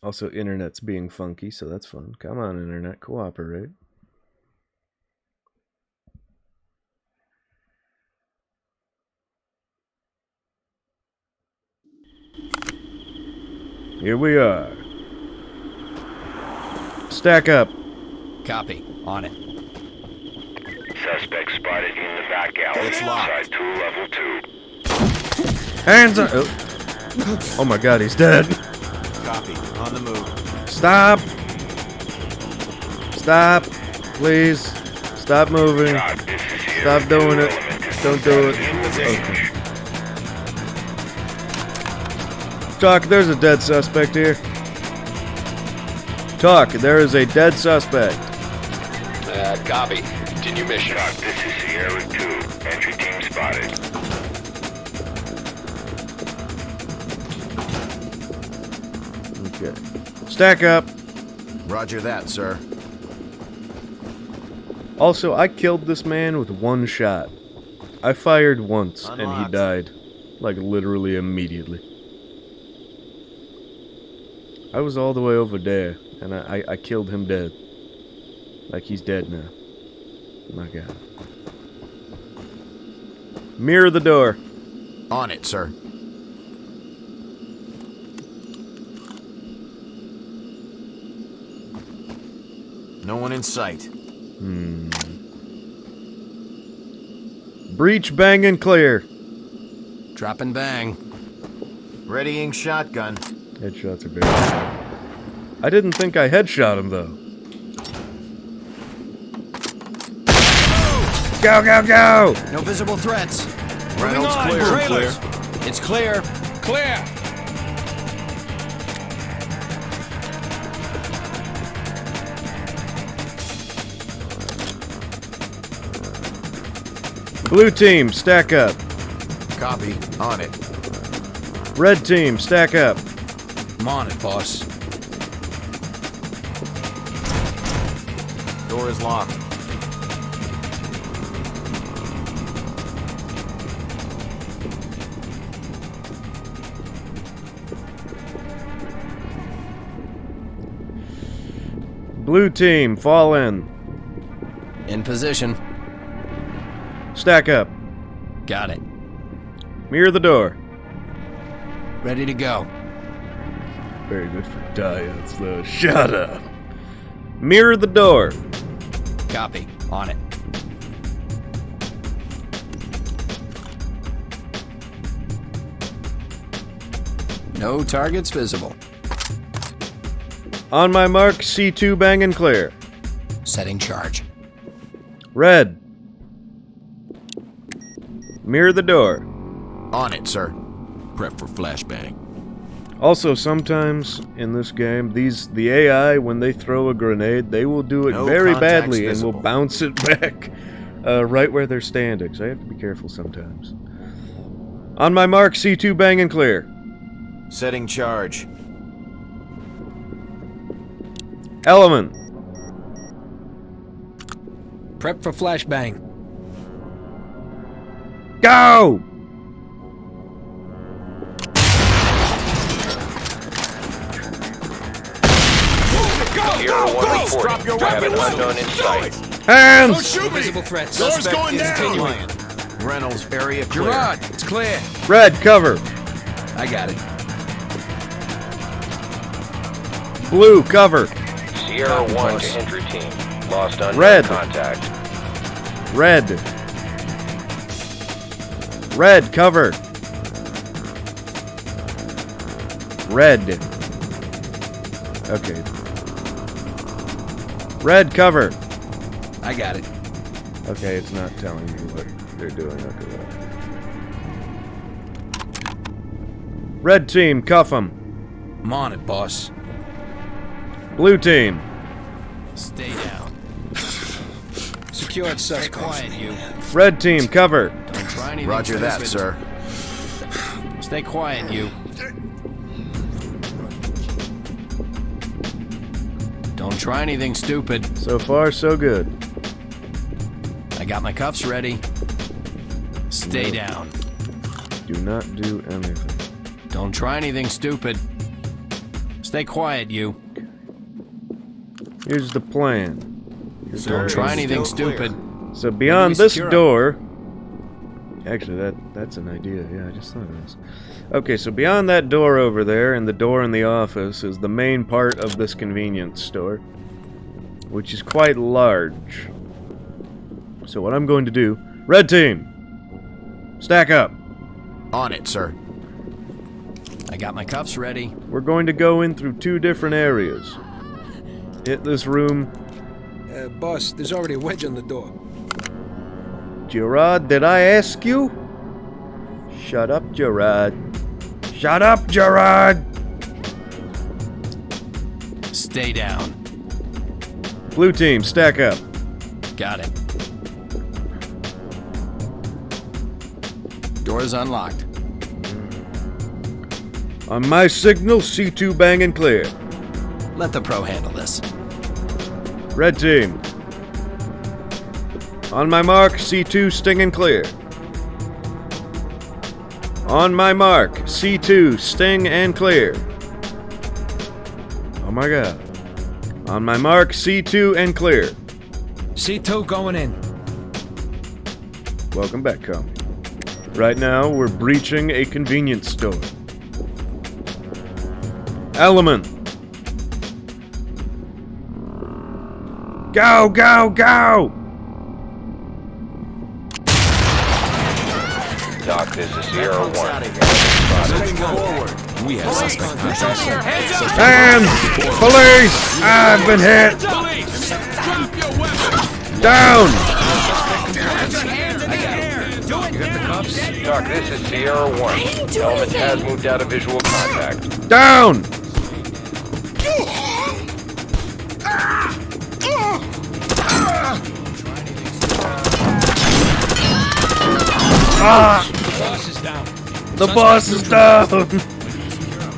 Speaker 1: Also, internet's being funky, so that's fun. Come on, internet, cooperate. Here we are. Stack up.
Speaker 4: Copy. On it.
Speaker 8: Suspect spotted in the back alley.
Speaker 6: It's locked.
Speaker 8: Side 2, level 2.
Speaker 1: Hands up. Oh my god, he's dead.
Speaker 6: Copy. On the move.
Speaker 1: Stop. Stop. Please. Stop moving.
Speaker 8: Doc, this is Sierra
Speaker 1: Stop doing it. Don't do it.
Speaker 6: Position.
Speaker 1: Okay. Talk, there's a dead suspect here. Talk, there is a dead suspect.
Speaker 8: Copy. Continue mission. Doc, this is Sierra 2. Entry team spotted.
Speaker 1: Okay. Stack up.
Speaker 6: Roger that, sir.
Speaker 1: Also, I killed this man with 1 shot. I fired once, and he
Speaker 6: Unlocked.
Speaker 1: died. Like, literally immediately. I was all the way over there, and I killed him dead. Like he's dead now. My God. Mirror the door.
Speaker 6: On it, sir. No one in sight.
Speaker 1: Breach, bang, and clear.
Speaker 4: Drop and bang.
Speaker 6: Readying shotgun.
Speaker 1: Headshots are very good. I didn't think I headshot him, though. Go, go, go!
Speaker 4: No visible threats.
Speaker 6: Reynolds
Speaker 5: on,
Speaker 6: clear.
Speaker 5: trailers.
Speaker 4: It's clear.
Speaker 5: Clear.
Speaker 1: Blue team, stack up.
Speaker 6: Copy. On it.
Speaker 1: Red team, stack up.
Speaker 5: I'm on it, boss.
Speaker 6: Door is locked.
Speaker 1: Blue team, fall in.
Speaker 4: In position.
Speaker 1: Stack up.
Speaker 4: Got it.
Speaker 1: Mirror the door.
Speaker 4: Ready to go.
Speaker 1: Very good for diodes, though. Shut up. Mirror the door.
Speaker 4: Copy. On it. No targets visible.
Speaker 1: On my mark, C2 bang and clear.
Speaker 4: Setting charge.
Speaker 1: Red. Mirror the door.
Speaker 6: On it, sir.
Speaker 5: Prep for flashbang.
Speaker 1: Also, sometimes in this game, the AI, when they throw a grenade, they will do it
Speaker 6: No
Speaker 1: very
Speaker 6: contacts
Speaker 1: badly and
Speaker 6: visible.
Speaker 1: will bounce it back right where they're standing. So I have to be careful sometimes. On my mark, C2 bang and clear.
Speaker 6: Setting charge.
Speaker 1: Element.
Speaker 10: Prep for flashbang.
Speaker 1: Go!
Speaker 8: Sierra 1 reporting.
Speaker 6: Drop your
Speaker 8: I have an
Speaker 6: weapons.
Speaker 8: unknown in sight.
Speaker 1: Hands!
Speaker 10: No visible threats.
Speaker 6: Suspect is
Speaker 10: down.
Speaker 6: continuing. Reynolds, area clear.
Speaker 5: Gerard, it's clear.
Speaker 1: Red, cover.
Speaker 4: I got it.
Speaker 1: Blue, cover.
Speaker 8: Sierra 1 to entry team. Lost unknown
Speaker 1: Red.
Speaker 8: contact.
Speaker 1: Red. Red, cover. Red. Okay. Red, cover.
Speaker 4: I got it.
Speaker 1: Okay, it's not telling me what they're doing. Okay, well. Red team, cuff them.
Speaker 5: I'm on it, boss.
Speaker 1: Blue team.
Speaker 4: Stay down.
Speaker 10: Secured suspect.
Speaker 4: Quiet, you.
Speaker 1: Red team, cover.
Speaker 4: Don't try anything
Speaker 6: Roger that,
Speaker 4: stupid.
Speaker 6: sir.
Speaker 4: Stay quiet, you. Don't try anything stupid.
Speaker 1: So far, so good.
Speaker 4: I got my cuffs ready. Stay down.
Speaker 1: Do not do anything.
Speaker 4: Don't try anything stupid. Stay quiet, you.
Speaker 1: Here's the plan.
Speaker 4: Don't try anything stupid.
Speaker 1: So beyond
Speaker 4: Maybe
Speaker 1: this
Speaker 4: secure 'em.
Speaker 1: door... Actually, that's an idea. Yeah, I just thought of this. Okay, so beyond that door over there and the door in the office is the main part of this convenience store, which is quite large. So what I'm going to do... Red team! Stack up!
Speaker 6: On it, sir.
Speaker 4: I got my cuffs ready.
Speaker 1: We're going to go in through two different areas. Hit this room.
Speaker 10: Boss, there's already a wedge on the door.
Speaker 1: Gerard, did I ask you? Shut up, Gerard. Shut up, Gerard!
Speaker 4: Stay down.
Speaker 1: Blue team, stack up.
Speaker 4: Got it. Door's unlocked.
Speaker 1: On my signal, C2 bang and clear.
Speaker 4: Let the pro handle this.
Speaker 1: Red team. On my mark, C2 sting and clear. On my mark, C2 sting and clear. Oh my god. On my mark, C2 and clear.
Speaker 10: C2 going in.
Speaker 1: Welcome back, Comey. Right now, we're breaching a convenience store. Element. Go, go, go!
Speaker 8: Doc, this is Sierra 1.
Speaker 5: We have suspect contacts.
Speaker 1: Hands! Police! I've been hit! Down!
Speaker 8: Doc, this is Sierra 1. Element has moved out of visual contact.
Speaker 1: Down! Ah!
Speaker 10: The boss is down.
Speaker 1: The boss is down!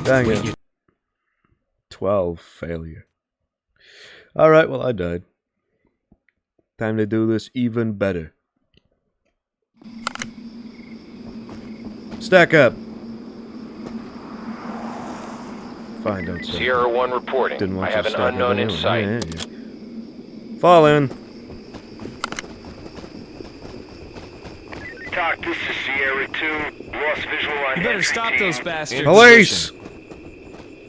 Speaker 1: Dang it. 12 failure. Alright, well, I died. Time to do this even better. Stack up. Fine, don't stack.
Speaker 8: Sierra 1 reporting.
Speaker 1: Didn't want
Speaker 8: I
Speaker 1: you
Speaker 8: have
Speaker 1: to
Speaker 8: an
Speaker 1: stack
Speaker 8: unknown
Speaker 1: up
Speaker 8: in sight.
Speaker 1: Yeah. Fall in.
Speaker 8: Doc, this is Sierra 2. Lost visual on
Speaker 10: You better
Speaker 8: entry
Speaker 10: stop
Speaker 8: team.
Speaker 10: those bastards.
Speaker 1: Police!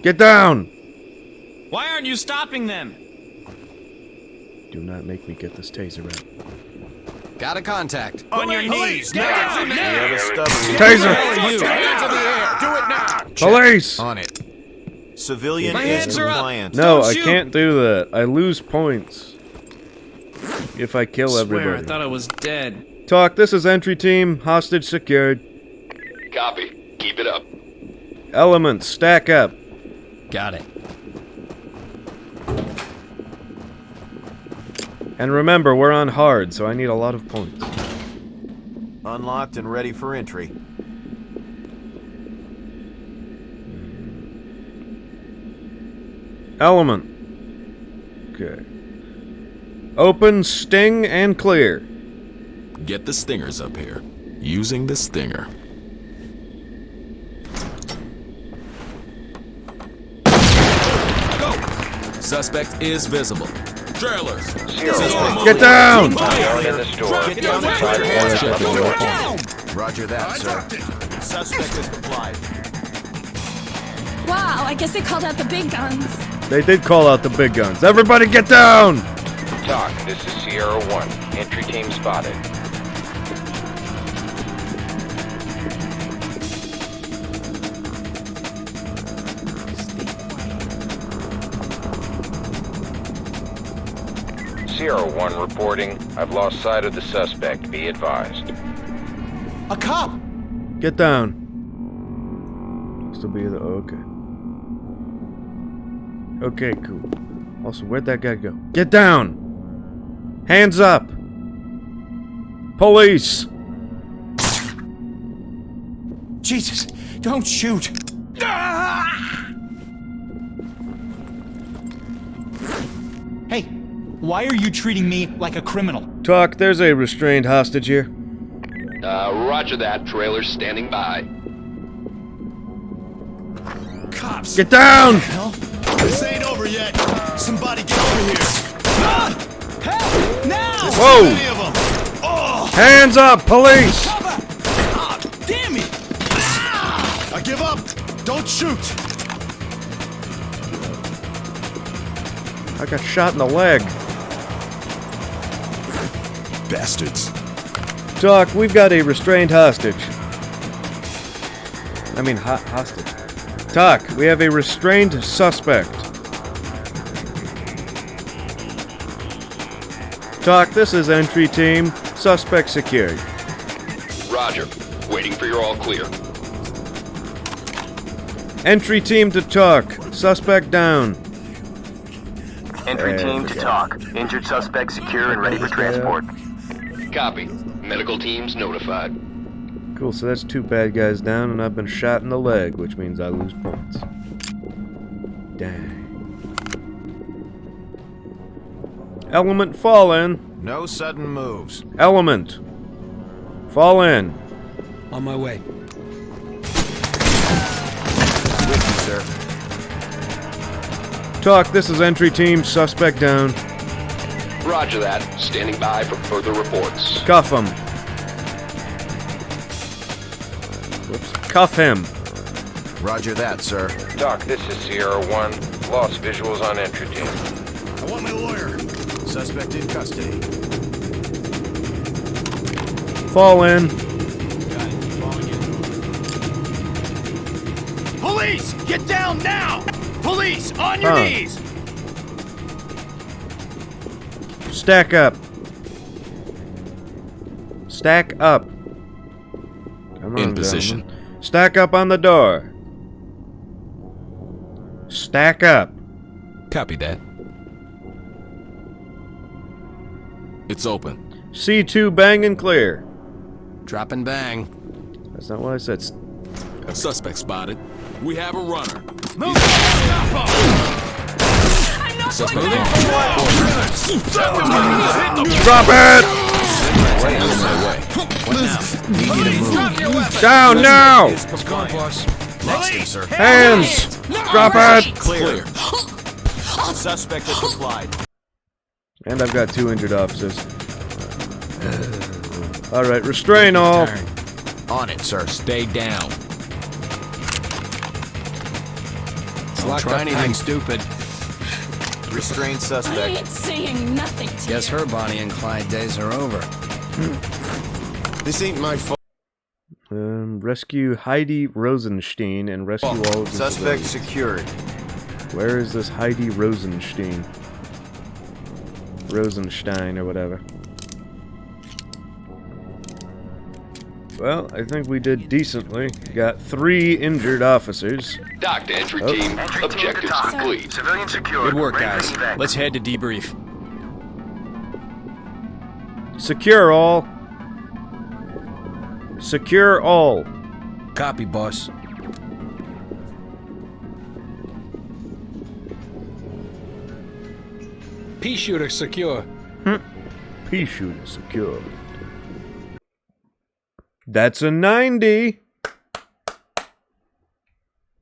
Speaker 1: Get down!
Speaker 10: Why aren't you stopping them?
Speaker 1: Do not make me get this taser out.
Speaker 4: Got a contact.
Speaker 6: On your knees, now!
Speaker 1: Taser!
Speaker 6: Do it now!
Speaker 1: Police!
Speaker 6: On it. Civilian
Speaker 10: My
Speaker 6: is
Speaker 10: hands are up.
Speaker 6: compliant.
Speaker 1: No,
Speaker 10: Don't
Speaker 1: I
Speaker 10: shoot.
Speaker 1: can't do that. I lose points if I kill
Speaker 10: Swear,
Speaker 1: everybody.
Speaker 10: I thought I was dead.
Speaker 1: Talk, this is entry team. Hostage secured.
Speaker 8: Copy. Keep it up.
Speaker 1: Elements, stack up.
Speaker 4: Got it.
Speaker 1: And remember, we're on hard, so I need a lot of points.
Speaker 6: Unlocked and ready for entry.
Speaker 1: Element. Okay. Open, sting, and clear.
Speaker 5: Get the stingers up here. Using the stinger. Go! Suspect is visible. Trailers.
Speaker 8: Sierra 1.
Speaker 1: Get down!
Speaker 8: Unknown in the store.
Speaker 6: Get down and
Speaker 8: Inside
Speaker 6: try to
Speaker 8: one.
Speaker 6: Roger that, sir. Suspect is complied.
Speaker 11: Wow, I guess they called out the big guns.
Speaker 1: They did call out the big guns. Everybody get down!
Speaker 8: Doc, this is Sierra 1. Entry team spotted. Sierra 1 reporting. I've lost sight of the suspect. Be advised.
Speaker 6: A cop!
Speaker 1: Get down. Still be the okay. Okay, cool. Also, where'd that guy go? Get down! Hands up! Police!
Speaker 6: Jesus, don't shoot!
Speaker 12: Hey, why are you treating me like a criminal?
Speaker 1: Talk, there's a restrained hostage here.
Speaker 8: Roger that. Trailer standing by.
Speaker 6: Cops!
Speaker 1: Get down!
Speaker 6: Hell? This ain't over yet. Somebody get over here.
Speaker 12: Help! Now!
Speaker 1: Whoa!
Speaker 6: Many of them. Oh!
Speaker 1: Hands up, police!
Speaker 6: Ah, damn it! Ah! I give up. Don't shoot.
Speaker 1: I got shot in the leg.
Speaker 6: Bastards.
Speaker 1: Doc, we've got a restrained hostage. I mean, hostage. Doc, we have a restrained suspect. Doc, this is entry team. Suspect secured.
Speaker 8: Roger. Waiting for your all clear.
Speaker 1: Entry team to talk. Suspect down.
Speaker 7: Entry team to talk. Injured suspect secure and ready for transport.
Speaker 8: Copy. Medical teams notified.
Speaker 1: Cool, so that's 2 bad guys down, and I've been shot in the leg, which means I lose points. Dang. Element fall in.
Speaker 6: No sudden moves.
Speaker 1: Element. Fall in.
Speaker 10: On my way.
Speaker 6: With you, sir.
Speaker 1: Talk, this is entry team. Suspect down.
Speaker 8: Roger that. Standing by for further reports.
Speaker 1: Cuff him. Whoops. Cuff him.
Speaker 13: Roger that, sir.
Speaker 14: Doc, this is Sierra 1. Lost visuals on entry team.
Speaker 13: I want my lawyer. Suspect in custody.
Speaker 1: Fall in.
Speaker 6: Police! Get down now! Police, on your knees!
Speaker 1: Stack up. Stack up. Come on,
Speaker 5: In position.
Speaker 1: Gentlemen. Stack up on the door. Stack up.
Speaker 5: Copy that. It's open.
Speaker 1: C2 bang and clear.
Speaker 4: Drop and bang.
Speaker 1: That's not what I said.
Speaker 5: Suspect spotted. We have a runner.
Speaker 6: Move!
Speaker 5: Suspect
Speaker 6: moving.
Speaker 1: Drop it! Down now!
Speaker 4: Let's go, boss.
Speaker 13: Next him, sir.
Speaker 1: Hands! Drop it!
Speaker 13: Clear. Suspect has complied.
Speaker 1: And I've got 2 injured officers. Alright, restrain all.
Speaker 13: On it, sir.
Speaker 4: Stay down.
Speaker 10: Don't try anything stupid.
Speaker 13: Restrain
Speaker 11: I
Speaker 13: suspect.
Speaker 11: ain't saying nothing to
Speaker 4: Guess
Speaker 11: you.
Speaker 4: her Bonnie and Clyde days are over.
Speaker 13: This ain't my fault.
Speaker 1: Rescue Heidi Rosenstein and rescue all of the
Speaker 13: Suspect
Speaker 1: civilians.
Speaker 13: secured.
Speaker 1: Where is this Heidi Rosenstein? Rosenstein or whatever. Well, I think we did decently. Got 3 injured officers.
Speaker 8: Doc to entry team. Objectives complete.
Speaker 7: Civilian secure.
Speaker 4: Good work, guys. Let's head to debrief.
Speaker 1: Secure all. Secure all.
Speaker 4: Copy, boss.
Speaker 10: Pea shooter secure.
Speaker 1: Pea shooter secured. That's a 90.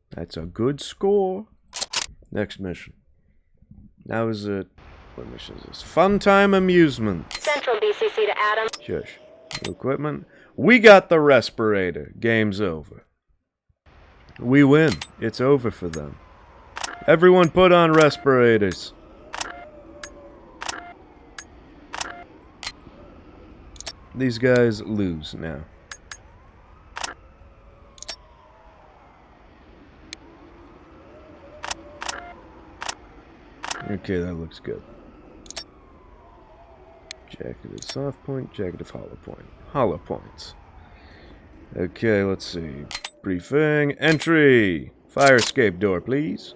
Speaker 1: That's a good score. Next mission. Now is it... What mission is this? Fun time amusement.
Speaker 2: Central BCC to Adam.
Speaker 1: Shush. New equipment. We got the respirator. Game's over. We win. It's over for them. Everyone put on respirators. These guys lose now. Okay, that looks good. Jacketed soft point, jacketed hollow point. Hollow points. Okay, let's see. Briefing. Entry! Fire escape door, please.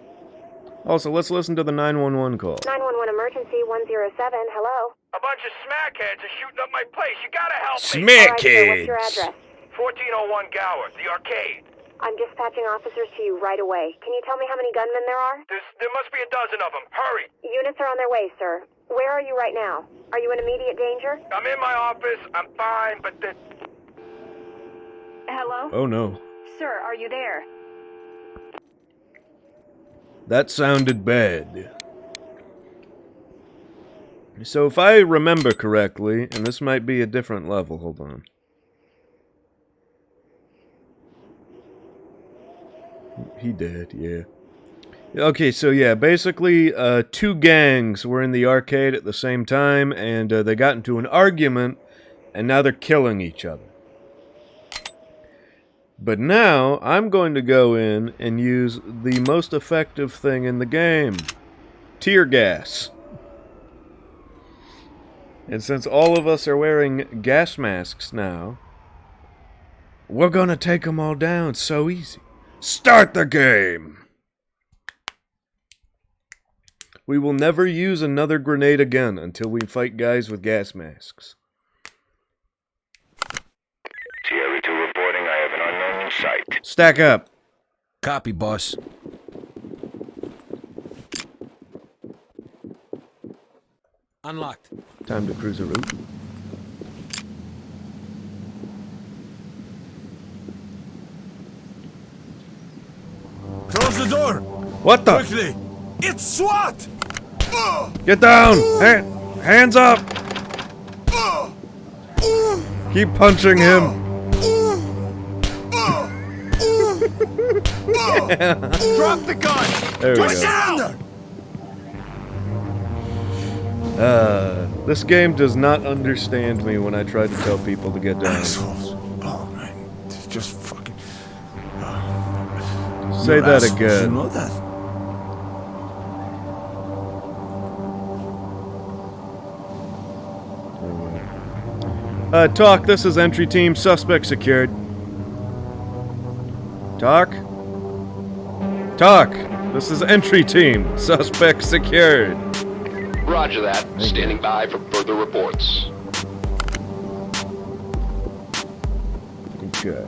Speaker 1: Also, let's listen to the 911 call.
Speaker 2: 911 emergency 107. Hello.
Speaker 14: A bunch of smackheads are shooting up my place. You gotta help me.
Speaker 2: What's your
Speaker 1: Smackheads!
Speaker 2: address?
Speaker 14: 1401 Gower, the arcade.
Speaker 2: I'm dispatching officers to you right away. Can you tell me how many gunmen there are?
Speaker 14: There must be a dozen of them. Hurry.
Speaker 2: Units are on their way, sir. Where are you right now? Are you in immediate danger?
Speaker 14: I'm in my office. I'm fine, but
Speaker 2: Hello?
Speaker 1: Oh no.
Speaker 2: Sir, are you there?
Speaker 1: That sounded bad. So if I remember correctly, and this might be a different level, hold on. He did, yeah. Okay, so yeah, basically 2 gangs were in the arcade at the same time, and they got into an argument, and now they're killing each other. But now, I'm going to go in and use the most effective thing in the game. Tear gas. And since all of us are wearing gas masks now, we're gonna take them all down so easy. Start the game! We will never use another grenade again until we fight guys with gas masks.
Speaker 8: Sierra 2 reporting. I have an unknown site.
Speaker 1: Stack up.
Speaker 4: Copy, boss.
Speaker 10: Unlocked.
Speaker 1: Time to cruise a route.
Speaker 6: Close the door!
Speaker 1: What the?
Speaker 6: Quickly! It's SWAT!
Speaker 1: Get down! Hands up! Keep punching him.
Speaker 6: Drop the gun!
Speaker 1: There we
Speaker 6: Put
Speaker 1: go.
Speaker 6: down!
Speaker 1: This game does not understand me when I try to tell people to get down.
Speaker 13: Assholes. Oh, man. Just fucking...
Speaker 1: Say
Speaker 13: You're
Speaker 1: that
Speaker 13: assholes,
Speaker 1: again.
Speaker 13: You know that?
Speaker 1: Talk, this is entry team, suspect secured. Talk? Talk, this is entry team, suspect secured.
Speaker 8: Roger that. Standing by for further reports.
Speaker 1: Okay.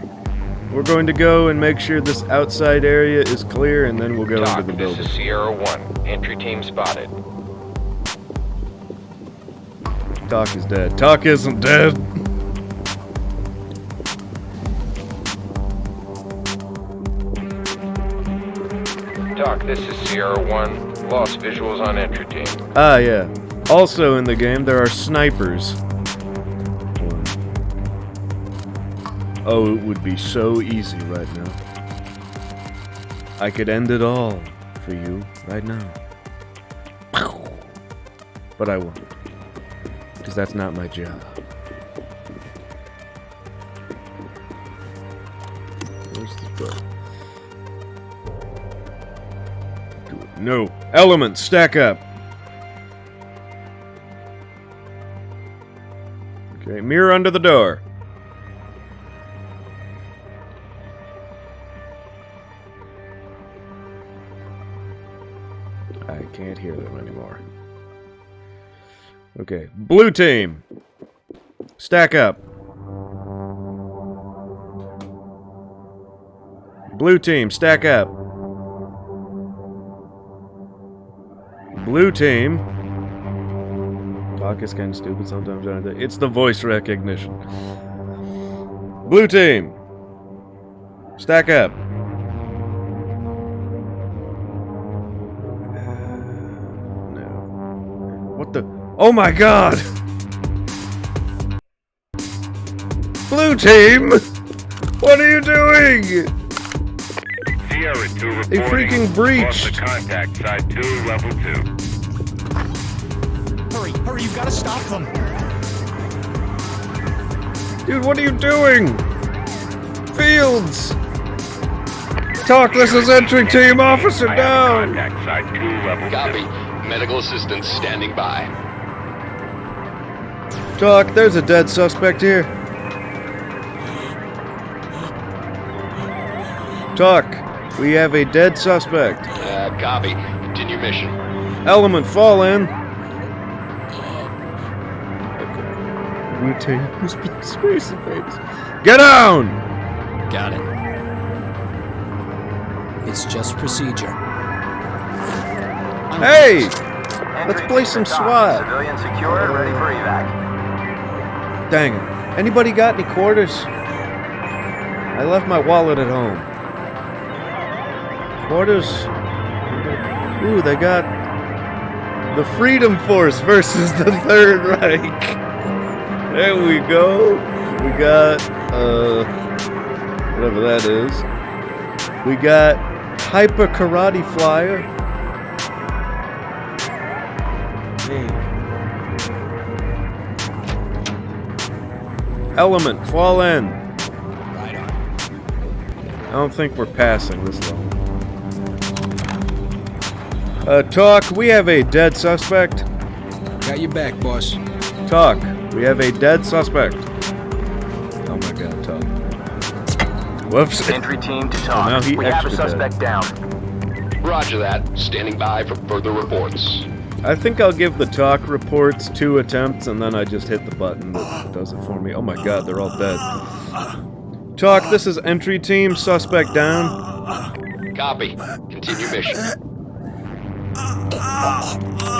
Speaker 1: We're going to go and make sure this outside area is clear, and then we'll go
Speaker 14: Talk,
Speaker 1: into the
Speaker 14: this
Speaker 1: building.
Speaker 14: is Sierra 1. Entry team spotted.
Speaker 1: Talk is dead. Talk isn't dead.
Speaker 14: Talk, this is Sierra 1. Lost visuals on entry team.
Speaker 1: Ah, yeah. Also in the game, there are snipers. Oh, it would be so easy right now. I could end it all for you right now. But I won't. Because that's not my job. Where's the door? No. Elements, stack up. Okay, mirror under the door. I can't hear them anymore. Okay, blue team. Stack up. Blue team, stack up. Blue team. Talk is kind of stupid sometimes, aren't they? It's the voice recognition. Blue team. Stack up. No. What the? Oh my god! Blue team! What are you doing?
Speaker 8: Sierra 2 reporting.
Speaker 1: They freaking breached.
Speaker 8: Lost the contact, side 2, level 2.
Speaker 12: Hurry, hurry, you've got to stop them.
Speaker 1: Dude, what are you doing? Fields! Talk, this is entry team, officer down!
Speaker 8: Contact, side 2, level 2.
Speaker 14: Copy. Medical assistance standing by.
Speaker 1: Talk, there's a dead suspect here. Talk, we have a dead suspect.
Speaker 14: Copy. Continue mission.
Speaker 1: Element, fall in. Blue team, space invades. Get down!
Speaker 4: Got it. It's just procedure.
Speaker 1: Hey! Let's play some SWAT.
Speaker 7: Civilian secure, ready for evac.
Speaker 1: Dang it. Anybody got any quarters? I left my wallet at home. Quarters? Ooh, they got the Freedom Force versus the Third Reich. There we go. We got, whatever that is. We got Hyper Karate Flyer. Element, fall in.
Speaker 4: Right on.
Speaker 1: I don't think we're passing this level. Talk, we have a dead suspect.
Speaker 10: Got your back, boss.
Speaker 1: Talk, we have a dead suspect. Oh my god, Talk. Whoops.
Speaker 7: Entry team to talk.
Speaker 1: now he
Speaker 7: We have a
Speaker 1: extra
Speaker 7: suspect down.
Speaker 14: Roger that. Standing by for further reports.
Speaker 1: I think I'll give the Talk reports 2 attempts and then I just hit the button that does it for me. Oh my god, they're all dead. Talk, this is entry team, suspect down.
Speaker 14: Copy. Continue mission.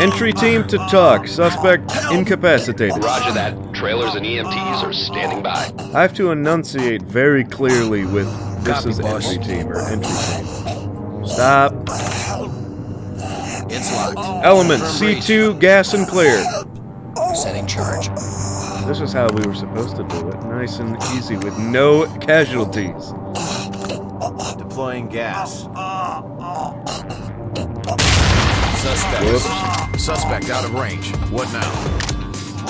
Speaker 1: Entry team to Talk, suspect incapacitated.
Speaker 14: Roger that. Trailers and EMTs are standing by.
Speaker 1: I have to enunciate very clearly with this
Speaker 10: Copy,
Speaker 1: is
Speaker 10: boss.
Speaker 1: entry team or entry team. Stop.
Speaker 13: It's locked.
Speaker 1: Element C2, gas and clear.
Speaker 4: Setting charge.
Speaker 1: This is how we were supposed to do it. Nice and easy with no casualties.
Speaker 13: Deploying gas.
Speaker 1: Whoops.
Speaker 13: Suspect out of range. What now?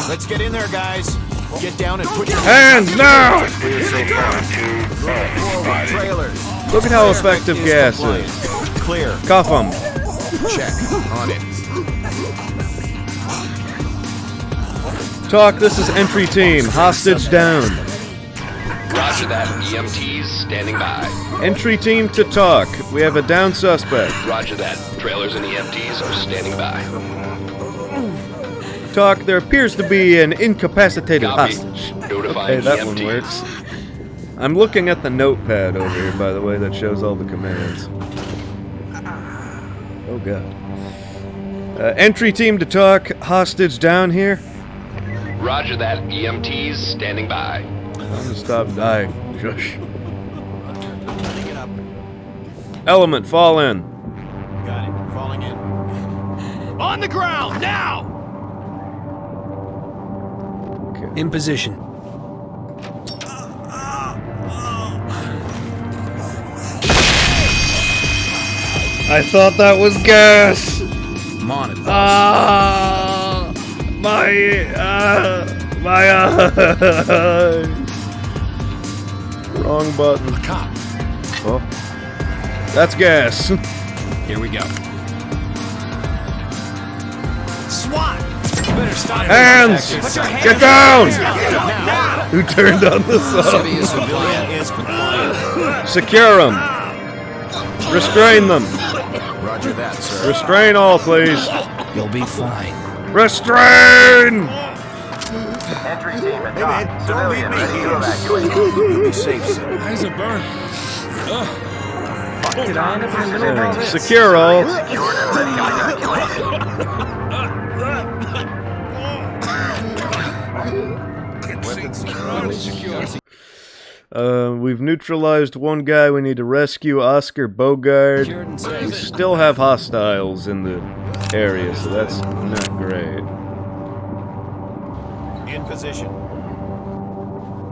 Speaker 13: Let's get in there, guys. Get down and put your
Speaker 1: hands now!
Speaker 13: Trailers.
Speaker 1: Look at how effective gas is.
Speaker 13: Clear.
Speaker 1: Cuff them.
Speaker 13: Check. On it.
Speaker 1: Talk, this is entry team. Hostage down.
Speaker 8: Roger that. EMTs standing by.
Speaker 1: Entry team to talk. We have a down suspect.
Speaker 8: Roger that. Trailers and EMTs are standing by.
Speaker 1: Talk, there appears to be an incapacitated
Speaker 8: Copy.
Speaker 1: hostage.
Speaker 8: Notifying
Speaker 1: Okay, that
Speaker 8: EMTs.
Speaker 1: one works. I'm looking at the notepad over here, by the way, that shows all the commands. Oh, God. Entry team to talk. Hostage down here.
Speaker 8: Roger that. EMTs standing by.
Speaker 1: I'm gonna stop dying. Shush. Element, fall in.
Speaker 13: Got it. Falling in.
Speaker 6: On the ground, now!
Speaker 1: Okay.
Speaker 10: In position.
Speaker 1: I thought that was gas!
Speaker 4: Monitor.
Speaker 1: My eye! Wrong button.
Speaker 4: A cop.
Speaker 1: Oh. That's gas.
Speaker 4: Here we go.
Speaker 6: SWAT! Better stop.
Speaker 1: Hands!
Speaker 6: Put your hands
Speaker 1: Get down!
Speaker 6: Now!
Speaker 1: Who turned on the
Speaker 4: Civvy
Speaker 1: sub?
Speaker 4: civilian.
Speaker 13: Is compliant.
Speaker 1: Secure them. Restrain them.
Speaker 13: Roger that, sir.
Speaker 1: Restrain all, please.
Speaker 4: You'll be fine.
Speaker 1: Restrain!
Speaker 7: Entry team at
Speaker 13: Hey, man,
Speaker 7: dock.
Speaker 13: don't leave
Speaker 7: Civilian
Speaker 13: me
Speaker 7: ready to
Speaker 13: here.
Speaker 7: evacuate.
Speaker 13: You'll be safe, sir.
Speaker 10: Eyes are burned. Did I end up in the middle of all this?
Speaker 1: Secure all.
Speaker 7: Secured and ready to evacuate.
Speaker 1: We've neutralized one guy. We need to rescue Oscar Bogard. We still have hostiles in the area, so that's not great.
Speaker 13: In position.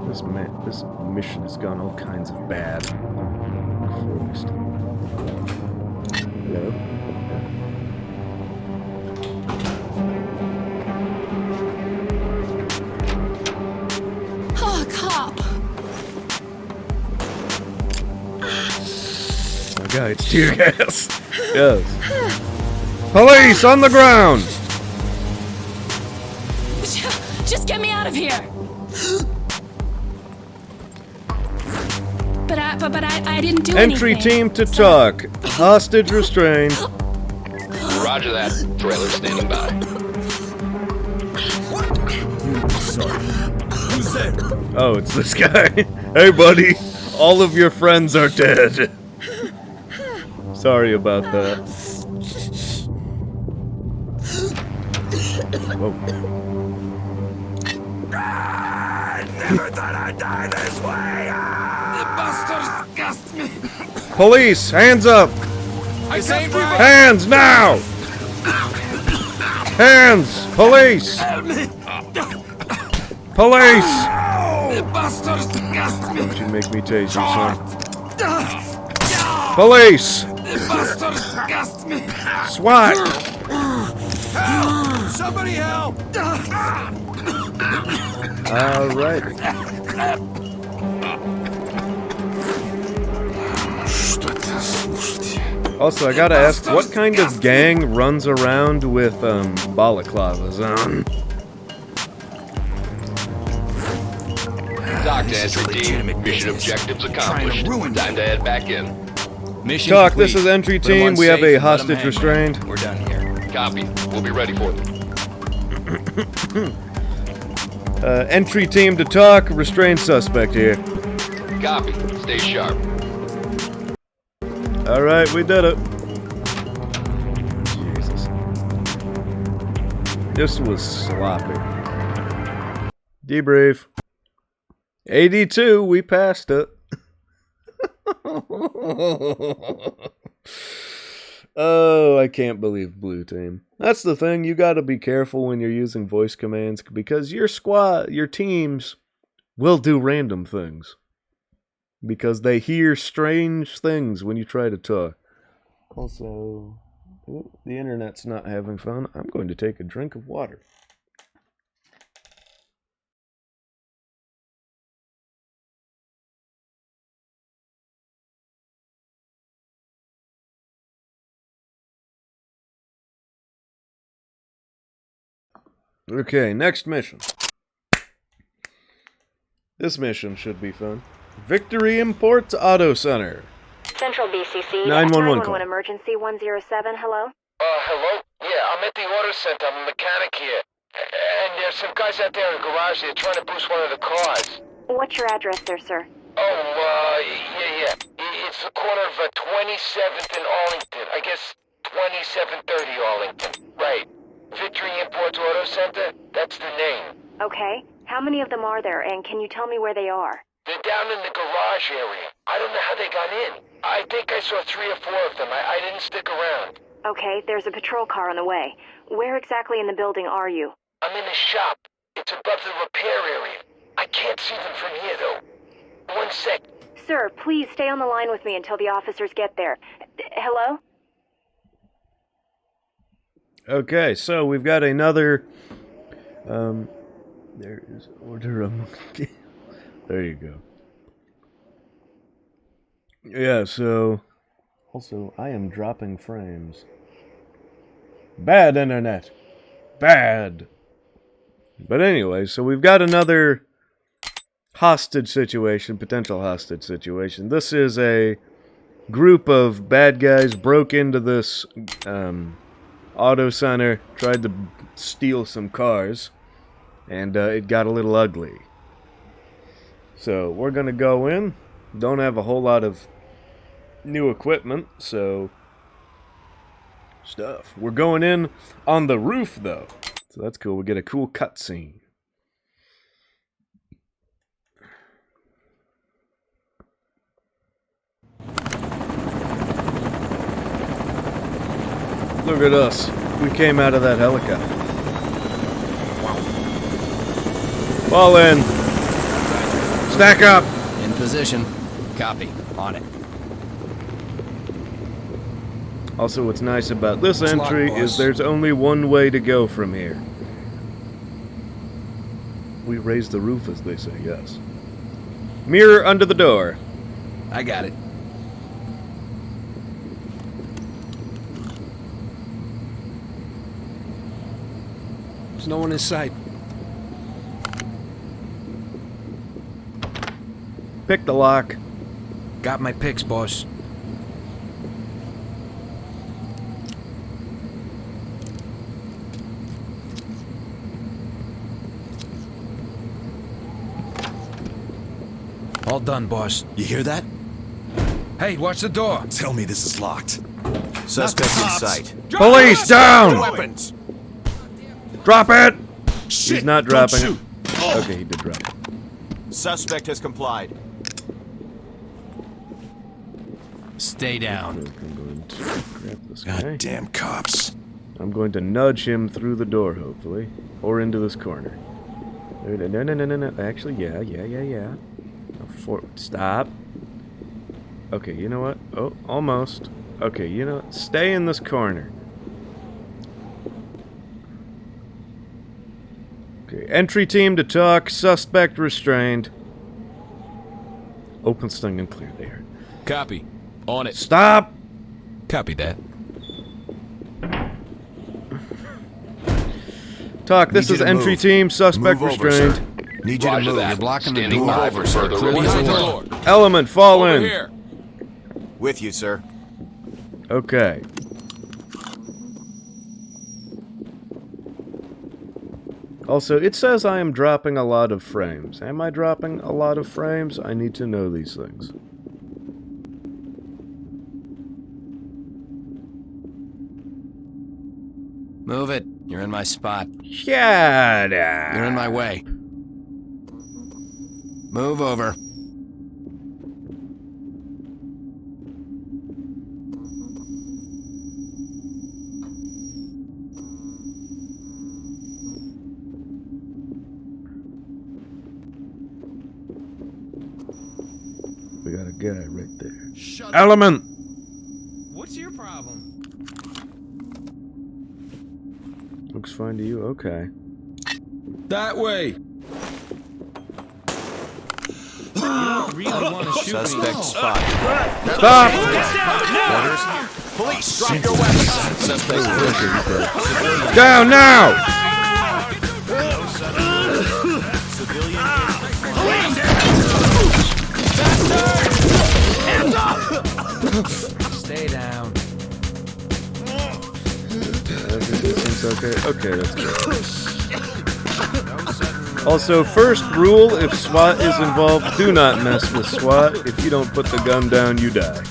Speaker 1: This mission has gone all kinds of bad. Christ. Hello?
Speaker 11: Oh, cop.
Speaker 1: Oh god, it's tear gas. Yes. Police on the ground!
Speaker 11: Just get me out of here. But I didn't do
Speaker 1: Entry
Speaker 11: anything.
Speaker 1: team to talk. Hostage restrained.
Speaker 8: Roger that. Trailer standing by.
Speaker 13: Who's there?
Speaker 1: Oh, it's this guy. Hey, buddy. All of your friends are dead. Sorry about that. Whoa.
Speaker 6: I never thought I'd die this way!
Speaker 9: The bastards gassed me!
Speaker 1: Police, hands up! Hands now! Hands! Police! Police!
Speaker 9: The bastards gassed me!
Speaker 1: Don't you make me tase you, son. Police!
Speaker 9: The bastards gassed me!
Speaker 1: SWAT!
Speaker 6: Help! Somebody help!
Speaker 1: Alright. Also, I gotta ask, what kind of gang runs around with, balaclavas on?
Speaker 8: Dock to entry team. Mission objectives accomplished. Time to head back in.
Speaker 4: Mission
Speaker 1: Talk,
Speaker 4: complete.
Speaker 1: this is entry
Speaker 4: Put 'em
Speaker 1: team.
Speaker 4: on
Speaker 1: We have
Speaker 4: safe
Speaker 1: a
Speaker 4: and let 'em
Speaker 1: hostage
Speaker 4: hang.
Speaker 1: restrained.
Speaker 4: We're done here.
Speaker 8: Copy. We'll be ready for them.
Speaker 1: Entry team to talk. Restrained suspect here.
Speaker 8: Copy. Stay sharp.
Speaker 1: Alright, we did it. Jesus. This was sloppy. Debrief. 82, we passed it. Oh, I can't believe Blue Team. That's the thing, you gotta be careful when you're using voice commands, because your teams will do random things. Because they hear strange things when you try to talk. Also, the internet's not having fun. I'm going to take a drink of water. Okay, next mission. This mission should be fun. Victory Imports Auto Center.
Speaker 2: Central BCC.
Speaker 1: 911 call.
Speaker 2: Emergency 107. Hello?
Speaker 8: Hello? Yeah, I'm at the auto center. I'm a mechanic here. And there's some guys out there in the garage. They're trying to boost one of the cars.
Speaker 2: What's your address there, sir?
Speaker 8: Yeah. It's the corner of 27th and Arlington. I guess 2730 Arlington. Right. Victory Imports Auto Center? That's the name.
Speaker 2: Okay. How many of them are there, and can you tell me where they are?
Speaker 8: They're down in the garage area. I don't know how they got in. I think I saw 3 or 4 of them. I didn't stick around.
Speaker 2: Okay, there's a patrol car on the way. Where exactly in the building are you?
Speaker 8: I'm in the shop. It's above the repair area. I can't see them from here, though. 1 sec.
Speaker 2: Sir, please stay on the line with me until the officers get there. Hello?
Speaker 1: Okay, so we've got another... there is order of... There you go. Yeah, so... Also, I am dropping frames. Bad internet. Bad. But anyway, so we've got another hostage situation, potential hostage situation. This is a group of bad guys broke into this auto center, tried to steal some cars, and it got a little ugly. So we're gonna go in. Don't have a whole lot of new equipment, so stuff. We're going in on the roof, though. So that's cool. We get a cool cutscene. Look at us. We came out of that helicopter. Fall in. Stack up.
Speaker 4: In position. Copy. On it.
Speaker 1: Also, what's nice about this
Speaker 4: It's
Speaker 1: entry
Speaker 4: locked,
Speaker 1: is
Speaker 4: boss.
Speaker 1: there's only one way to go from here. We raise the roof, as they say, yes. Mirror under the door.
Speaker 4: I got it.
Speaker 10: There's no one in sight.
Speaker 1: Pick the lock.
Speaker 4: Got my picks, boss. All done, boss.
Speaker 13: You hear that?
Speaker 10: Hey, watch the door.
Speaker 5: Tell me this is locked.
Speaker 13: Suspect in sight.
Speaker 1: Police down!
Speaker 13: Weapons!
Speaker 1: Drop it!
Speaker 5: Shit,
Speaker 1: He's not
Speaker 5: don't
Speaker 1: dropping
Speaker 5: shoot.
Speaker 1: it. Okay, he did drop it.
Speaker 13: Suspect has complied.
Speaker 4: Stay down.
Speaker 1: I'm going to grab this guy.
Speaker 5: Goddamn cops.
Speaker 1: I'm going to nudge him through the door, hopefully. Or into this corner. No. Actually, yeah. Stop. Okay, you know what? Oh, almost. Okay, you know what? Stay in this corner. Okay, entry team to talk. Suspect restrained. Open, stung, and clear. They heard.
Speaker 5: Copy. On it.
Speaker 1: Stop!
Speaker 5: Copy that.
Speaker 1: Talk, this is entry team. Suspect
Speaker 13: Move over,
Speaker 1: restrained.
Speaker 13: sir.
Speaker 4: Need you to
Speaker 8: Roger
Speaker 4: move.
Speaker 8: that.
Speaker 4: You're blocking
Speaker 8: Standing
Speaker 4: the door.
Speaker 8: by for further
Speaker 4: Clear
Speaker 8: release.
Speaker 4: the
Speaker 8: Door.
Speaker 4: door.
Speaker 1: Element, fall
Speaker 5: Over
Speaker 1: in.
Speaker 5: here.
Speaker 13: With you, sir.
Speaker 1: Okay. Also, it says I am dropping a lot of frames. Am I dropping a lot of frames? I need to know these things.
Speaker 4: Move it. You're in my spot.
Speaker 1: Shut up.
Speaker 4: You're in my way. Move over.
Speaker 1: guy right there. Element!
Speaker 10: What's your problem?
Speaker 1: Looks fine to you? Okay.
Speaker 10: That way! You don't really want to shoot
Speaker 13: Suspect
Speaker 10: me.
Speaker 13: spotted.
Speaker 1: Stop!
Speaker 13: Orders. Police, drop your weapons. Suspect
Speaker 1: Down now!
Speaker 10: Stay down.
Speaker 1: Everything seems okay. Okay, that's good. Also, first rule, if SWAT is involved, do not mess with SWAT. If you don't put the gun down, you die.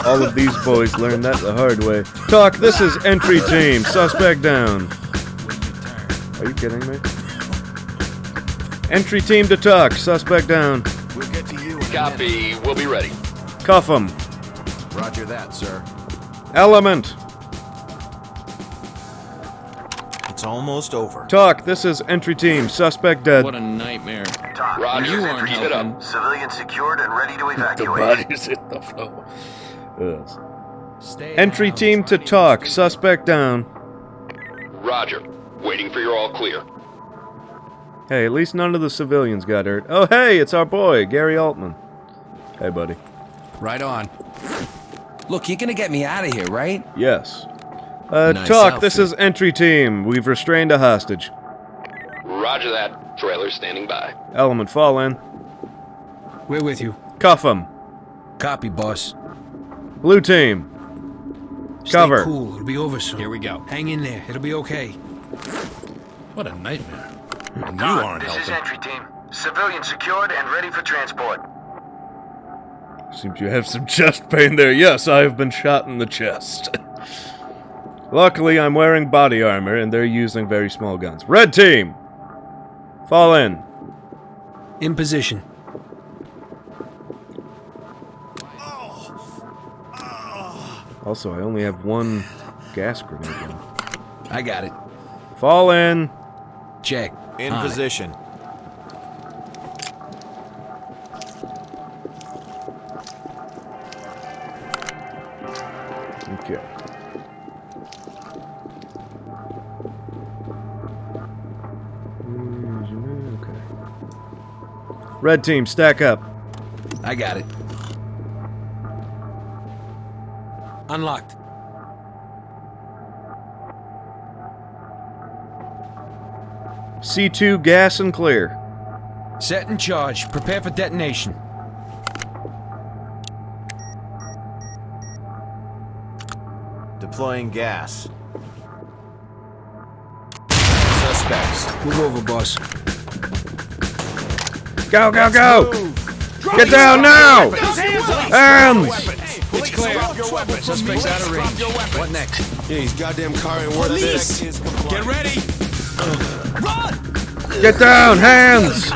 Speaker 1: All of these boys learned that the hard way. Talk, this is entry team. Suspect down. Are you kidding me? Entry team to talk. Suspect down.
Speaker 13: We'll get to you in
Speaker 6: Copy. We'll be ready.
Speaker 1: Cuff him.
Speaker 13: Roger that, sir.
Speaker 1: Element.
Speaker 13: It's almost over.
Speaker 1: Talk, this is entry team. Suspect dead.
Speaker 10: What a nightmare.
Speaker 7: Talk.
Speaker 6: Roger.
Speaker 10: You
Speaker 7: Here's
Speaker 10: aren't
Speaker 7: entry team.
Speaker 10: helping.
Speaker 7: Civilians secured and ready to
Speaker 1: The
Speaker 7: evacuate.
Speaker 1: bodies hit the floor. Yes.
Speaker 10: Stay
Speaker 1: Entry
Speaker 10: down.
Speaker 1: team to talk. Suspect down.
Speaker 6: Roger. Waiting for your all clear.
Speaker 1: Hey, at least none of the civilians got hurt. Oh, hey, it's our boy, Gary Altman. Hey, buddy.
Speaker 4: Right on. Look, you're gonna get me out of here, right?
Speaker 1: Yes.
Speaker 4: Nice
Speaker 1: talk, this
Speaker 4: outfit.
Speaker 1: is entry team. We've restrained a hostage.
Speaker 6: Roger that. Trailer standing by.
Speaker 1: Element, fall in.
Speaker 10: We're with you.
Speaker 1: Cuff him.
Speaker 10: Copy, boss.
Speaker 1: Blue team. Cover.
Speaker 10: Stay cool. It'll be over soon.
Speaker 4: Here we go.
Speaker 10: Hang in there. It'll be okay.
Speaker 5: What a nightmare. And you
Speaker 7: Talk.
Speaker 5: aren't
Speaker 7: This is
Speaker 5: helping.
Speaker 7: entry team. Civilians secured and ready for transport.
Speaker 1: Seems you have some chest pain there. Yes, I have been shot in the chest. Luckily, I'm wearing body armor, and they're using very small guns. Red team! Fall in.
Speaker 10: In position.
Speaker 1: Also, I only have one gas grenade gun.
Speaker 10: I got it.
Speaker 1: Fall in.
Speaker 10: Check.
Speaker 13: In
Speaker 10: On it.
Speaker 13: position.
Speaker 1: Okay. Okay. Red team, stack up.
Speaker 10: I got it. Unlocked.
Speaker 1: C2 gas and clear.
Speaker 10: Set and charge. Prepare for detonation.
Speaker 13: Deploying gas. Suspects.
Speaker 10: Move over, boss.
Speaker 1: Go, go, go! Get down now! Hands!
Speaker 10: It's clear. Suspect's out of range. What next?
Speaker 6: Yeah, he's goddamn car ain't worth this.
Speaker 13: Get ready!
Speaker 1: Get down! Hands!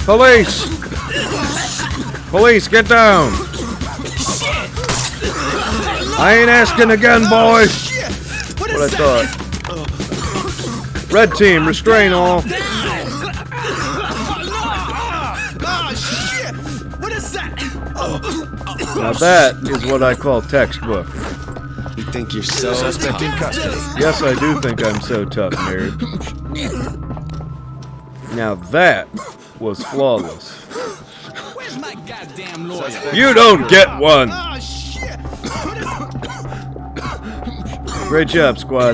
Speaker 1: Police! Police, get down! I ain't asking again, boy! What I thought. Red team, restrain all. Now that is what I call textbook.
Speaker 6: You think you're so
Speaker 13: Suspect in custody.
Speaker 1: Yes, I do think I'm so tough, nerd. Now that was flawless.
Speaker 12: Where's my goddamn lawyer?
Speaker 1: You don't get one! Great job, squad.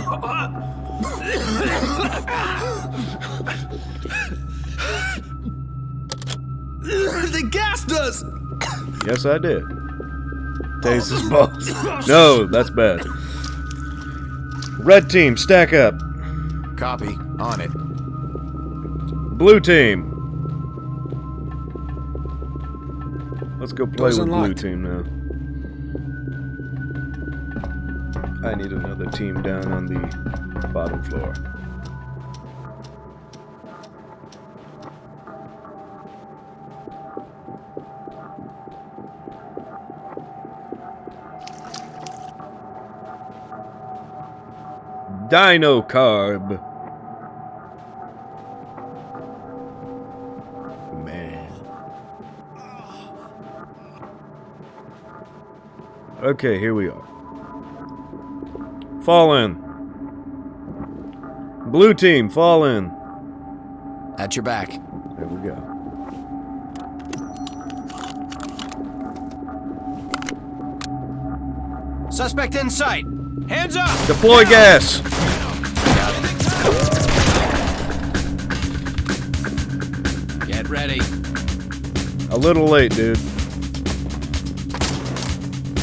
Speaker 9: They gassed us!
Speaker 1: Yes, I did. Taste his balls. No, that's bad. Red team, stack up.
Speaker 13: Copy. On it.
Speaker 1: Blue team. Let's go play
Speaker 10: Door's
Speaker 1: with blue
Speaker 10: unlocked.
Speaker 1: team now. I need another team down on the bottom floor. Dino Carb. Man. Okay, here we are. Fall in. Blue team, fall in.
Speaker 4: At your back.
Speaker 1: There we go.
Speaker 13: Suspect in sight. Hands up!
Speaker 1: Deploy gas!
Speaker 4: Get ready.
Speaker 1: A little late, dude.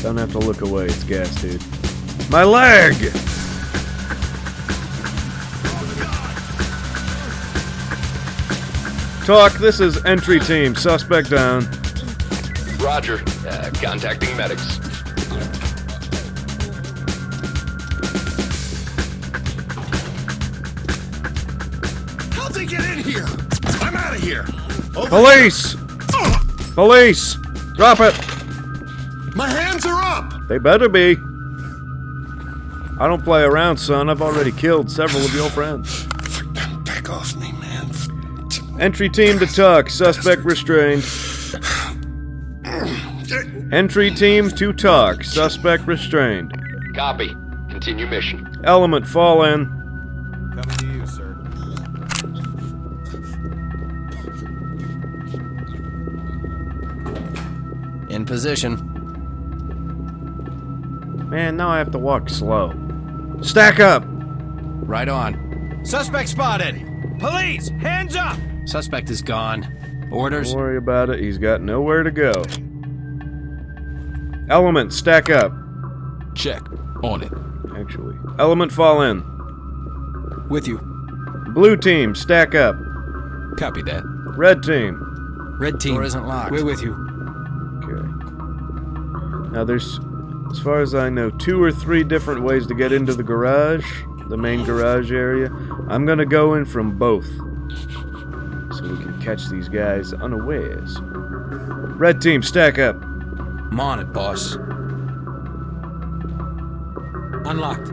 Speaker 1: Don't have to look away, it's gas, dude. My leg! Talk, this is entry team. Suspect down.
Speaker 15: Roger. Contacting medics.
Speaker 9: How'd they get in here? I'm out of here.
Speaker 1: Police! Police! Drop it!
Speaker 9: My hands are up!
Speaker 1: They better be. I don't play around, son. I've already killed several of your friends.
Speaker 9: Back off me, man.
Speaker 1: Entry team to talk. Suspect restrained. Entry team to talk. Suspect restrained.
Speaker 15: Copy. Continue mission.
Speaker 1: Element, fall in.
Speaker 13: Coming to you, sir.
Speaker 4: In position.
Speaker 1: Man, now I have to walk slow. Stack up!
Speaker 4: Right on.
Speaker 13: Suspect spotted! Police! Hands up!
Speaker 4: Suspect is gone. Orders?
Speaker 1: Don't worry about it. He's got nowhere to go. Element, stack up.
Speaker 5: Check. On it.
Speaker 1: Actually. Element, fall in.
Speaker 4: With you.
Speaker 1: Blue team, stack up.
Speaker 5: Copy that.
Speaker 1: Red team.
Speaker 4: Red team. Door isn't locked. We're with you.
Speaker 1: Okay. Now there's, as far as I know, 2 or 3 different ways to get into the garage. The main garage area. I'm gonna go in from both. So we can catch these guys unawares. Red team, stack up.
Speaker 4: I'm on it, boss. Unlocked.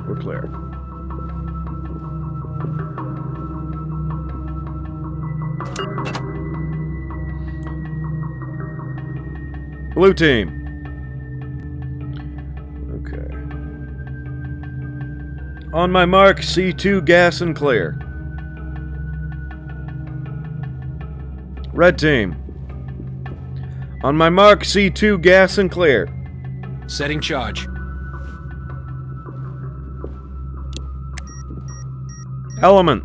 Speaker 1: We're clear. Blue team. Okay. On my mark, C2 gas and clear. Red team. On my mark, C2 gas and clear.
Speaker 4: Setting charge.
Speaker 1: Element.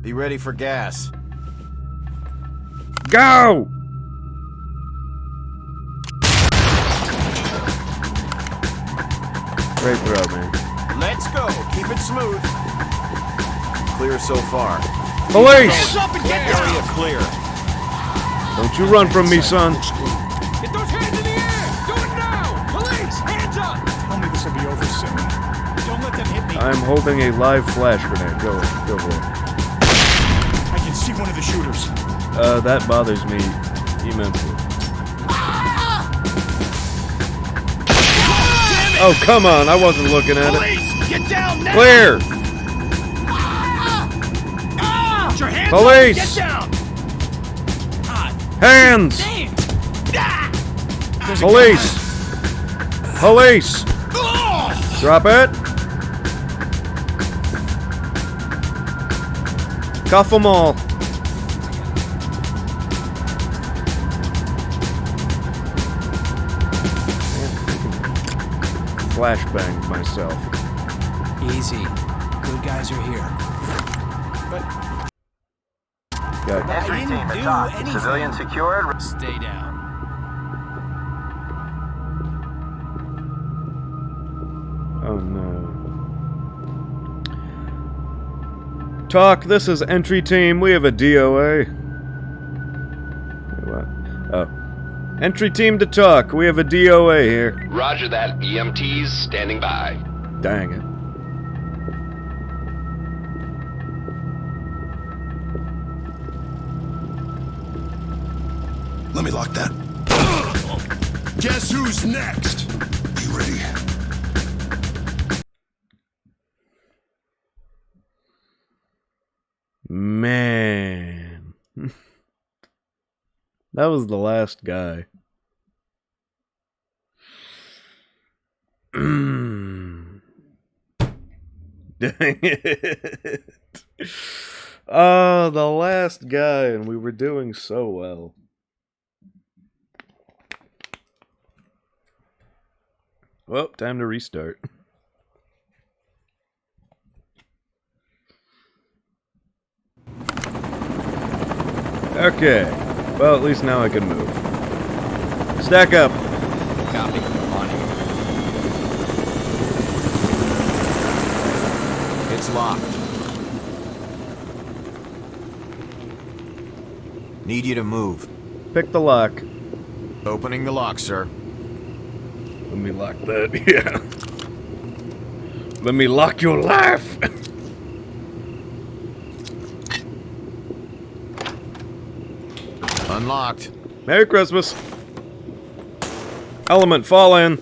Speaker 13: Be ready for gas.
Speaker 1: Go! Great throw, man.
Speaker 13: Let's go. Keep it smooth. Clear so far.
Speaker 1: Police!
Speaker 13: Up and get area clear.
Speaker 1: Don't you run from me, son.
Speaker 10: Get those hands in the air! Do it now! Police, hands up!
Speaker 12: Tell me this will be over soon. Don't let them hit me.
Speaker 1: I'm holding a live flash grenade. Go for it.
Speaker 12: I can see one of the shooters.
Speaker 1: That bothers me immensely. Oh, come on. I wasn't looking at it.
Speaker 9: Police, get down now!
Speaker 1: Clear!
Speaker 9: Put your hands
Speaker 1: Police!
Speaker 9: up, get down!
Speaker 1: Hands! Police! Police! Drop it! Cuff them all. Flashbang myself.
Speaker 4: Easy. Good guys are here.
Speaker 1: Got
Speaker 7: Entry team to talk. Civilian secured.
Speaker 4: Stay down.
Speaker 1: Oh no. Talk, this is entry team. We have a DOA. Wait, what? Oh. Entry team to talk. We have a DOA here.
Speaker 15: Roger that. EMTs standing by.
Speaker 1: Dang it.
Speaker 9: Let me lock that. Guess who's next? You ready?
Speaker 1: Man. That was the last guy. Dang it. Oh, the last guy, and we were doing so well. Well, time to restart. Okay. Well, at least now I can move. Stack up.
Speaker 13: Copy. On it. It's locked. Need you to move.
Speaker 1: Pick the lock.
Speaker 13: Opening the lock, sir.
Speaker 1: Let me lock that, yeah. Let me lock your life!
Speaker 13: Unlocked.
Speaker 1: Merry Christmas! Element, fall in.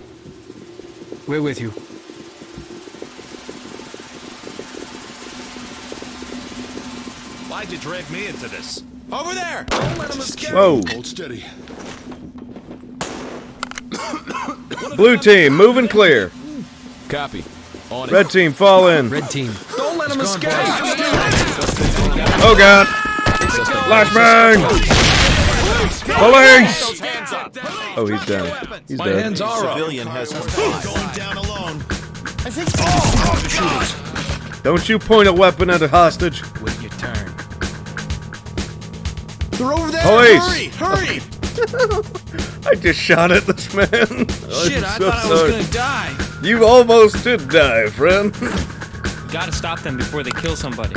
Speaker 10: We're with you.
Speaker 6: Why'd you drag me into this?
Speaker 13: Over there!
Speaker 6: Don't let him escape.
Speaker 1: Whoa.
Speaker 9: Hold steady.
Speaker 1: Blue team, moving clear.
Speaker 5: Copy. On
Speaker 1: Red team, fall in.
Speaker 10: Red team.
Speaker 6: Don't let him escape.
Speaker 1: Oh god! Flashbang! Police! Oh, he's down. He's
Speaker 6: My
Speaker 1: dead.
Speaker 6: hands are up.
Speaker 13: Civilian has complied.
Speaker 9: Going down alone.
Speaker 12: I think the shooters.
Speaker 1: Don't you point a weapon at a hostage.
Speaker 4: Wait your turn.
Speaker 12: They're over there.
Speaker 1: Police!
Speaker 12: Hurry!
Speaker 1: I just shot at this man.
Speaker 10: Shit, I thought I was gonna die.
Speaker 1: You almost did die, friend.
Speaker 10: Gotta stop them before they kill somebody.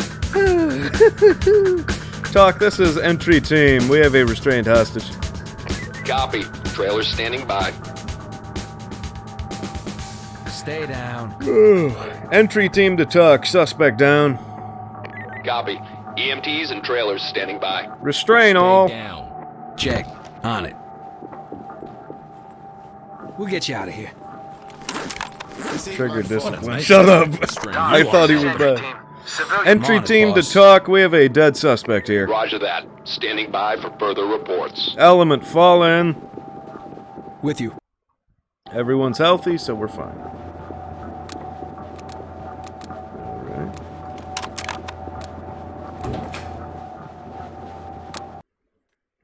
Speaker 1: Talk, this is entry team. We have a restrained hostage.
Speaker 15: Copy. Trailer standing by.
Speaker 4: Stay down.
Speaker 1: Entry team to talk. Suspect down.
Speaker 15: Copy. EMTs and trailers standing by.
Speaker 1: Restrain all.
Speaker 4: Down. Check. On it. We'll get you out of here.
Speaker 1: Trigger discipline. Shut up. I thought he was dead. Entry team to talk. We have a dead suspect here.
Speaker 15: Roger that. Standing by for further reports.
Speaker 1: Element, fall in.
Speaker 4: With you.
Speaker 1: Everyone's healthy, so we're fine. Alright.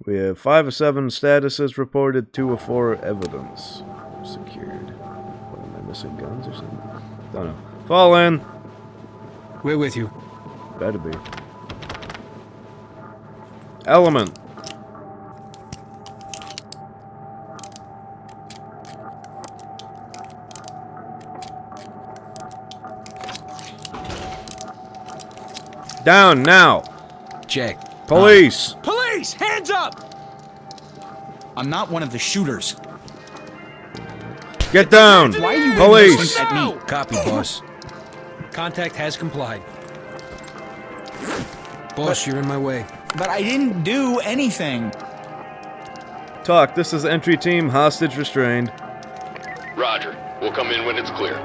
Speaker 1: We have 5 of 7 statuses reported, 2 of 4 evidence secured. What, am I missing guns or something? Don't know. Fall in.
Speaker 4: We're with you.
Speaker 1: Better be. Element. Down now.
Speaker 4: Check.
Speaker 1: Police.
Speaker 12: Police! Hands up! I'm not one of the shooters.
Speaker 1: Get down.
Speaker 12: Why are you
Speaker 1: Police.
Speaker 12: at me?
Speaker 4: Copy, boss.
Speaker 10: Contact has complied. Boss, you're in my way.
Speaker 12: But I didn't do anything.
Speaker 1: Talk, this is entry team, hostage restrained.
Speaker 15: Roger. We'll come in when it's clear.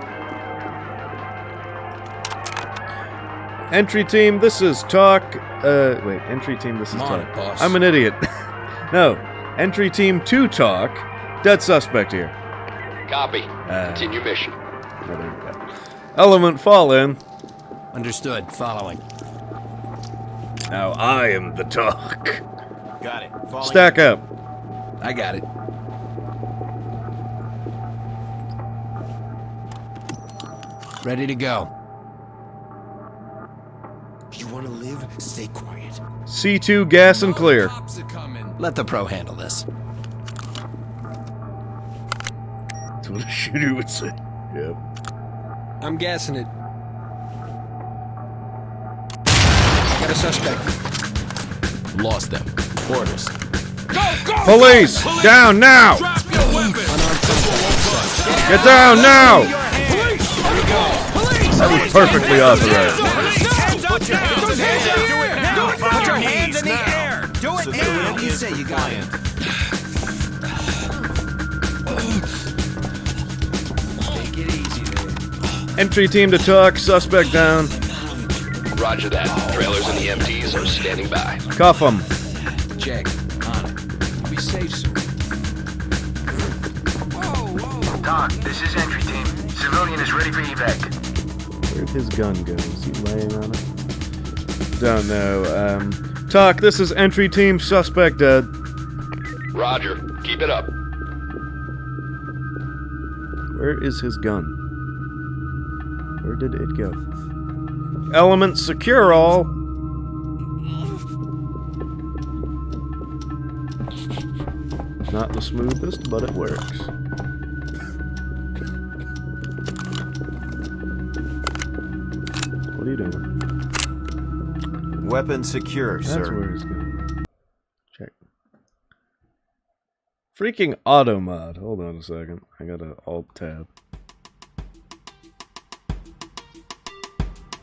Speaker 1: Entry team, this is talk. Wait, entry team, this is
Speaker 4: Come on,
Speaker 1: talk.
Speaker 4: boss.
Speaker 1: I'm an idiot. No, entry team to talk. Dead suspect here.
Speaker 15: Copy. Continue mission.
Speaker 1: Element, fall in.
Speaker 4: Understood. Following.
Speaker 1: Now I am the talk.
Speaker 13: Got it. Falling
Speaker 1: Stack up.
Speaker 4: I got it. Ready to go.
Speaker 9: You want to live? Stay quiet.
Speaker 1: C2 gas and clear.
Speaker 9: Cops are coming.
Speaker 4: Let the pro handle this.
Speaker 1: That's what a shooter would say. Yep.
Speaker 10: I'm gassing it. Got a suspect.
Speaker 5: Lost them. Orders.
Speaker 1: Police! Down now!
Speaker 6: Drop your weapon.
Speaker 1: Get down now! That was perfectly authorized.
Speaker 6: Put your hands in the air.
Speaker 13: Put your hands in the air.
Speaker 12: Do it
Speaker 13: Civilian
Speaker 12: now.
Speaker 13: you say you got it.
Speaker 4: Take it easy there.
Speaker 1: Entry team to talk. Suspect down.
Speaker 15: Roger that. Trailers and EMTs are standing by.
Speaker 1: Cuff him.
Speaker 4: Check. On it. Be
Speaker 10: safe soon.
Speaker 7: Doc, this is entry team. Civilian is ready for evac.
Speaker 1: Where'd his gun go? Is he laying on it? Don't know. Talk, this is entry team. Suspect dead.
Speaker 15: Roger. Keep it up.
Speaker 1: Where is his gun? Where did it go? Element secure all. Not the smoothest, but it works. What are you doing?
Speaker 13: Weapon secure, sir.
Speaker 1: That's where he's going. Check. Freaking auto mod. Hold on a second. I got an alt tab.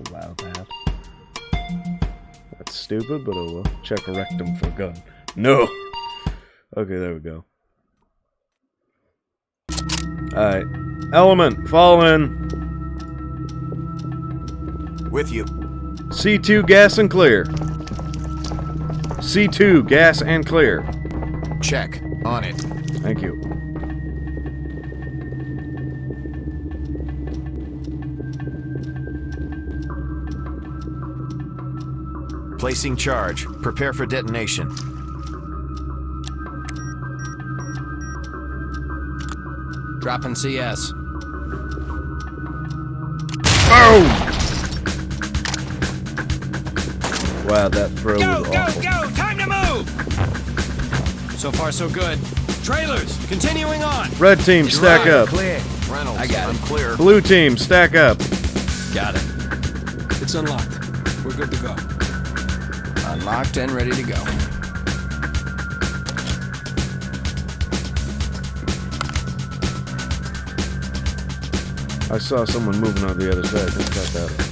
Speaker 1: Allow that. That's stupid, but oh well. Check rectum for gun. No! Okay, there we go. Alright. Element, fall in.
Speaker 13: With you.
Speaker 1: C2, gas and clear. C2, gas and clear.
Speaker 13: Check. On it.
Speaker 1: Thank you.
Speaker 13: Placing charge. Prepare for detonation.
Speaker 4: Dropping CS.
Speaker 1: Oh! Wow, that throw was awful.
Speaker 10: Go! Time to move!
Speaker 4: So far, so good.
Speaker 10: Trailers, continuing on.
Speaker 1: Red team, stack up.
Speaker 4: Clear.
Speaker 13: Reynolds,
Speaker 4: I got
Speaker 13: I'm
Speaker 4: it.
Speaker 13: clear.
Speaker 1: Blue team, stack up.
Speaker 4: Got it.
Speaker 10: It's unlocked. We're good to go.
Speaker 4: Unlocked and ready to go.
Speaker 1: I saw someone moving on the other side. Let's cut that off.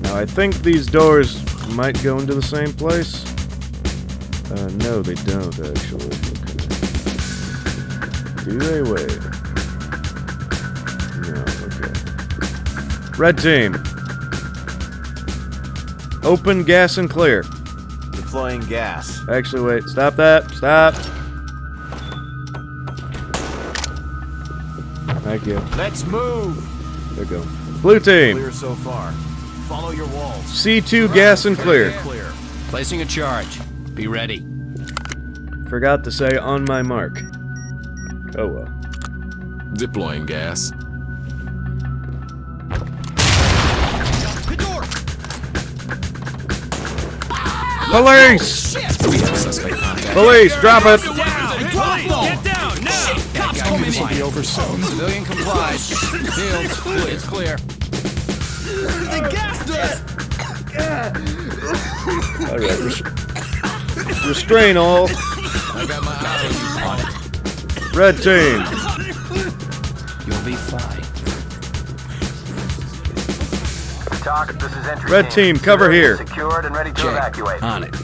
Speaker 1: Now, I think these doors might go into the same place. No, they don't, actually. Okay. Do they? Wait. No, okay. Red team. Open, gas, and clear.
Speaker 13: Deploying gas.
Speaker 1: Actually, wait. Stop that. Stop. Thank you.
Speaker 13: Let's move.
Speaker 1: There you go. Blue team.
Speaker 13: Clear so far. Follow your walls.
Speaker 1: C2, gas, and clear.
Speaker 13: Clear.
Speaker 4: Placing a charge. Be ready.
Speaker 1: Forgot to say on my mark. Oh well.
Speaker 5: Deploying gas.
Speaker 1: Police!
Speaker 5: We have suspect contact.
Speaker 1: Police, drop it!
Speaker 10: Get down, now!
Speaker 4: Cops coming in.
Speaker 5: This will be over soon.
Speaker 4: Civilian complies. Field, it's clear.
Speaker 1: Alright, restrain all.
Speaker 4: I got my eyes on it.
Speaker 1: Red team.
Speaker 4: You'll be fine.
Speaker 7: Talk, this is entry
Speaker 1: Red team, cover here.
Speaker 7: Secured and ready to
Speaker 4: Check.
Speaker 7: evacuate.
Speaker 4: On it.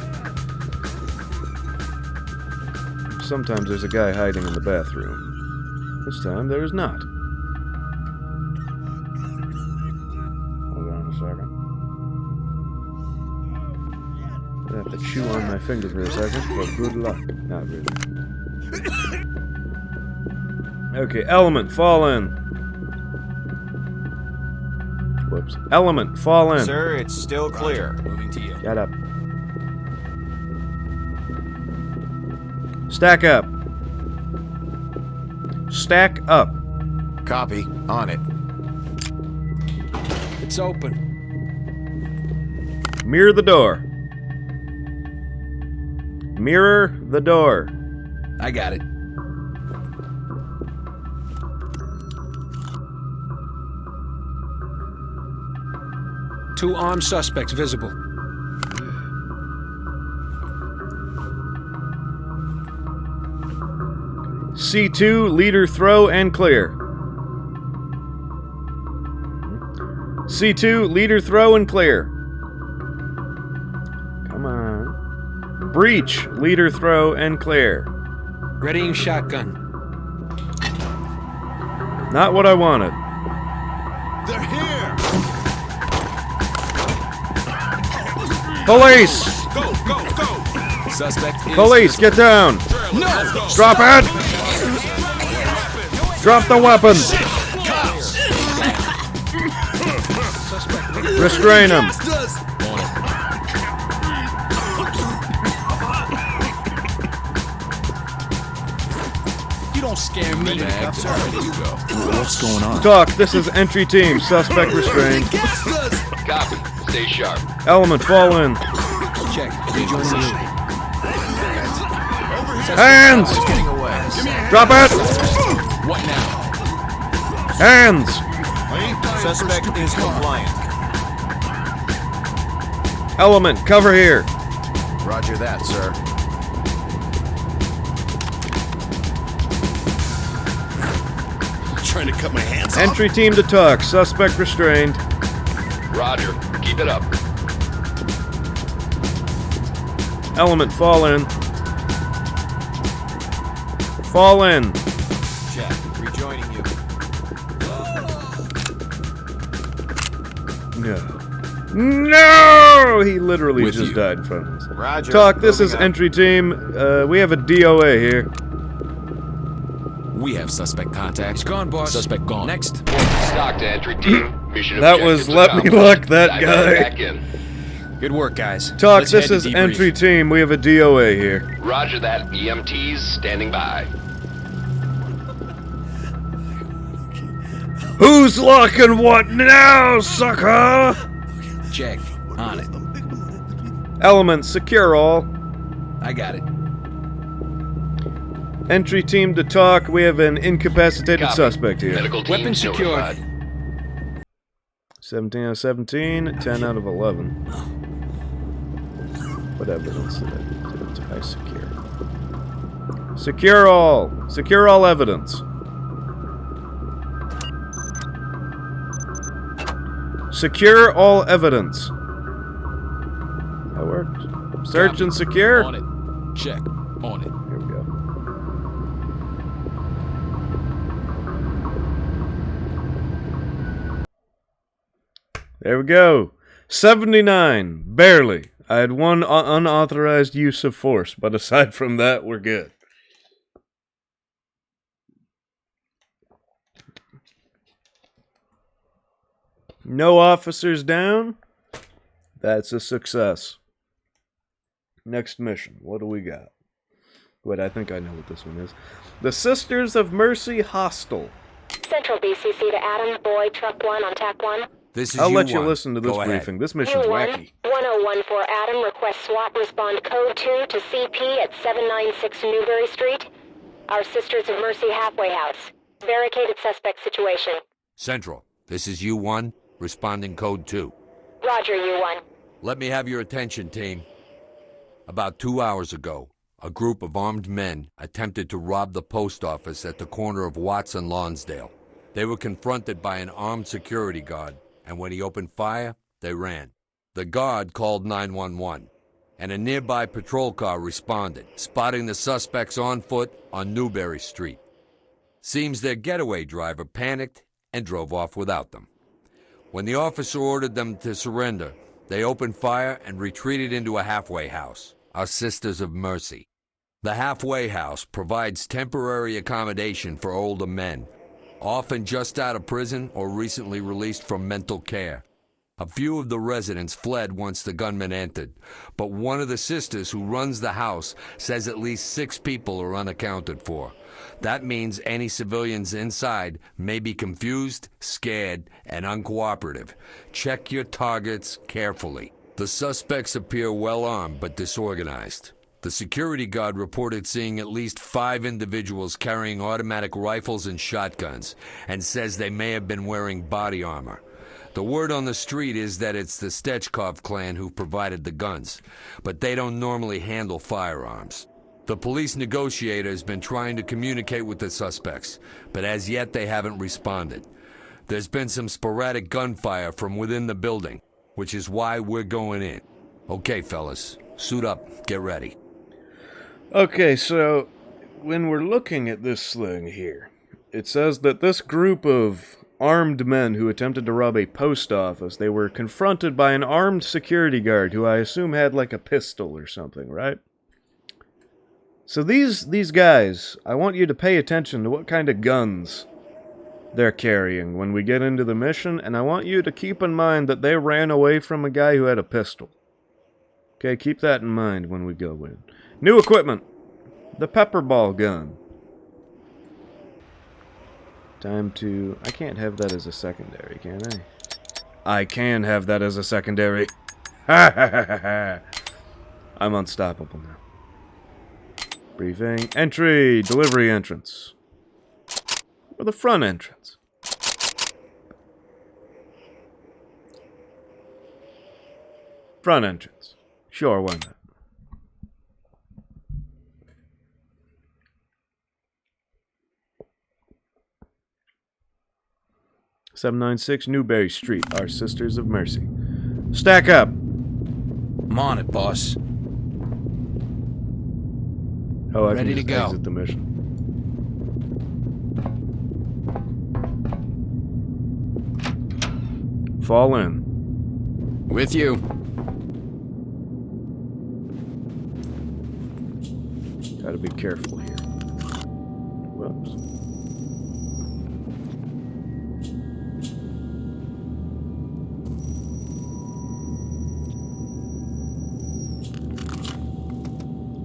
Speaker 1: Sometimes there's a guy hiding in the bathroom. This time there is not. Hold on a second. I have to chew on my finger for a second for good luck. Not really. Okay, element, fall in. Whoops. Element, fall in.
Speaker 13: Sir, it's still clear.
Speaker 4: Moving to you.
Speaker 1: Shut up. Stack up. Stack up.
Speaker 13: Copy. On it.
Speaker 10: It's open.
Speaker 1: Mirror the door. Mirror the door.
Speaker 4: I got it.
Speaker 10: Two armed suspects visible.
Speaker 1: C2, leader throw and clear. C2, leader throw and clear. Come on. Breach, leader throw and clear.
Speaker 10: Readying shotgun.
Speaker 1: Not what I wanted.
Speaker 9: They're here!
Speaker 1: Police!
Speaker 6: Go, go, go!
Speaker 13: Suspect is
Speaker 1: Police, get down!
Speaker 6: No!
Speaker 1: Drop it! Drop the weapon! Restrain him!
Speaker 12: You don't scare me.
Speaker 13: What's going on?
Speaker 1: Talk, this is entry team. Suspect restrained.
Speaker 15: Copy. Stay sharp.
Speaker 1: Element, fall in.
Speaker 4: Check. Rejoin you.
Speaker 1: Hands!
Speaker 13: Getting away.
Speaker 1: Drop it!
Speaker 13: What now?
Speaker 1: Hands!
Speaker 13: Suspect is compliant.
Speaker 1: Element, cover here.
Speaker 13: Roger that, sir.
Speaker 9: Trying to cut my hands off.
Speaker 1: Entry team to talk. Suspect restrained.
Speaker 15: Roger. Keep it up.
Speaker 1: Element, fall in. Fall in.
Speaker 13: Check. Rejoining you.
Speaker 1: No. No! He literally
Speaker 5: With
Speaker 1: just
Speaker 5: you.
Speaker 1: died in front of us.
Speaker 13: Roger.
Speaker 1: Talk, this is
Speaker 13: Moving on.
Speaker 1: entry team. We have a DOA here.
Speaker 5: We have suspect contact.
Speaker 10: He's gone, boss.
Speaker 5: Suspect gone.
Speaker 10: Next.
Speaker 15: Stock to entry team. Mission
Speaker 1: That
Speaker 15: objectives
Speaker 1: was let me
Speaker 15: accomplished.
Speaker 1: look that
Speaker 15: Diverge
Speaker 1: guy.
Speaker 15: back in.
Speaker 10: Good work, guys.
Speaker 1: Talk,
Speaker 10: Let's
Speaker 1: this
Speaker 10: head
Speaker 1: is
Speaker 10: to debrief.
Speaker 1: entry team. We have a DOA here.
Speaker 15: Roger that. EMTs standing by.
Speaker 1: Who's locking what now, sucker?
Speaker 4: Check. On it.
Speaker 1: Element, secure all.
Speaker 4: I got it.
Speaker 1: Entry team to talk. We have an incapacitated
Speaker 15: Copy.
Speaker 1: suspect here.
Speaker 15: Medical team
Speaker 10: Weapon secured.
Speaker 15: notified.
Speaker 1: 17 out of 17, 10 out of 11. What evidence did I secure? Secure all! Secure all evidence. Secure all evidence. That works. Search
Speaker 5: Copy.
Speaker 1: and secure.
Speaker 5: On it. Check. On it.
Speaker 1: Here we go. There we go. 79. Barely. I had one unauthorized use of force, but aside from that, we're good. No officers down. That's a success. Next mission. What do we got? Wait, I think I know what this one is. The Sisters of Mercy Hostel.
Speaker 2: Central BCC to Adam, Boy, Truck 1 on TAC 1.
Speaker 3: This is
Speaker 1: I'll
Speaker 3: U1.
Speaker 1: let you listen to this
Speaker 3: Go ahead.
Speaker 1: briefing. This mission's
Speaker 2: U1,
Speaker 1: wacky.
Speaker 2: 1014 Adam, request Swat respond code 2 to CP at 796 Newberry Street. Our Sisters of Mercy halfway house. Barricaded suspect situation.
Speaker 3: Central, this is U1, responding code 2.
Speaker 2: Roger, U1.
Speaker 3: Let me have your attention, team. About 2 hours ago, a group of armed men attempted to rob the post office at the corner of Watts and Lonsdale. They were confronted by an armed security guard, and when he opened fire, they ran. The guard called 911, and a nearby patrol car responded, spotting the suspects on foot on Newberry Street. Seems their getaway driver panicked and drove off without them. When the officer ordered them to surrender, they opened fire and retreated into a halfway house, our Sisters of Mercy. The halfway house provides temporary accommodation for older men, often just out of prison or recently released from mental care. A few of the residents fled once the gunmen entered, but one of the sisters who runs the house says at least 6 people are unaccounted for. That means any civilians inside may be confused, scared, and uncooperative. Check your targets carefully. The suspects appear well armed but disorganized. The security guard reported seeing at least 5 individuals carrying automatic rifles and shotguns, and says they may have been wearing body armor. The word on the street is that it's the Stechkov clan who provided the guns, but they don't normally handle firearms. The police negotiator has been trying to communicate with the suspects, but as yet they haven't responded. There's been some sporadic gunfire from within the building, which is why we're going in. Okay, fellas, suit up, get ready.
Speaker 1: Okay, so when we're looking at this thing here, it says that this group of armed men who attempted to rob a post office. They were confronted by an armed security guard who I assume had like a pistol or something, right? So these guys, I want you to pay attention to what kind of guns they're carrying when we get into the mission, and I want you to keep in mind that they ran away from a guy who had a pistol. Okay, keep that in mind when we go in. New equipment. The pepper ball gun. Time to... I can't have that as a secondary, can I? I can have that as a secondary. Ha ha ha ha ha. I'm unstoppable now. Briefing. Entry. Delivery entrance. Or the front entrance. Front entrance. Sure, why not? .796 Newberry Street, Our Sisters of Mercy. Stack up!
Speaker 4: I'm on it, boss.
Speaker 1: Oh, I
Speaker 4: Ready
Speaker 1: can
Speaker 4: to
Speaker 1: just
Speaker 4: go.
Speaker 1: exit the mission. Fall in.
Speaker 4: With you.
Speaker 1: Gotta be careful here. Whoops.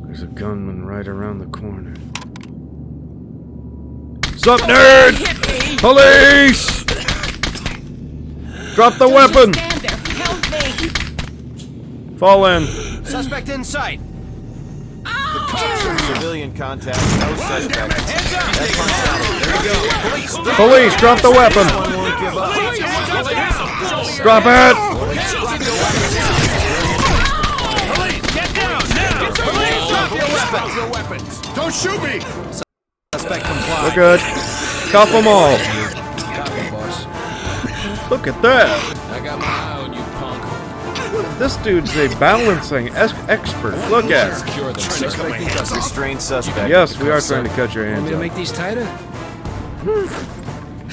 Speaker 1: There's a gunman right around the corner. Sup, nerd? Police! Drop the weapon!
Speaker 11: Stand there. Help me.
Speaker 1: Fall in.
Speaker 13: Suspect in sight. Civilian contact, no suspect. That's there you go. Police,
Speaker 1: Police, drop the weapon! Drop it!
Speaker 9: Get down now! Police, drop your weapons! Don't shoot me!
Speaker 13: Suspect comply.
Speaker 1: We're good. Cuff them all.
Speaker 4: Copy, boss.
Speaker 1: Look at that.
Speaker 4: I got my eye on you, punk.
Speaker 1: This dude's a balancing expert. Look at her.
Speaker 4: Secure them,
Speaker 13: Suspect
Speaker 4: sir.
Speaker 13: restrained suspect.
Speaker 1: Yes, we are trying to cut your
Speaker 4: Want
Speaker 1: hands
Speaker 4: me to
Speaker 1: off.
Speaker 4: make these tighter?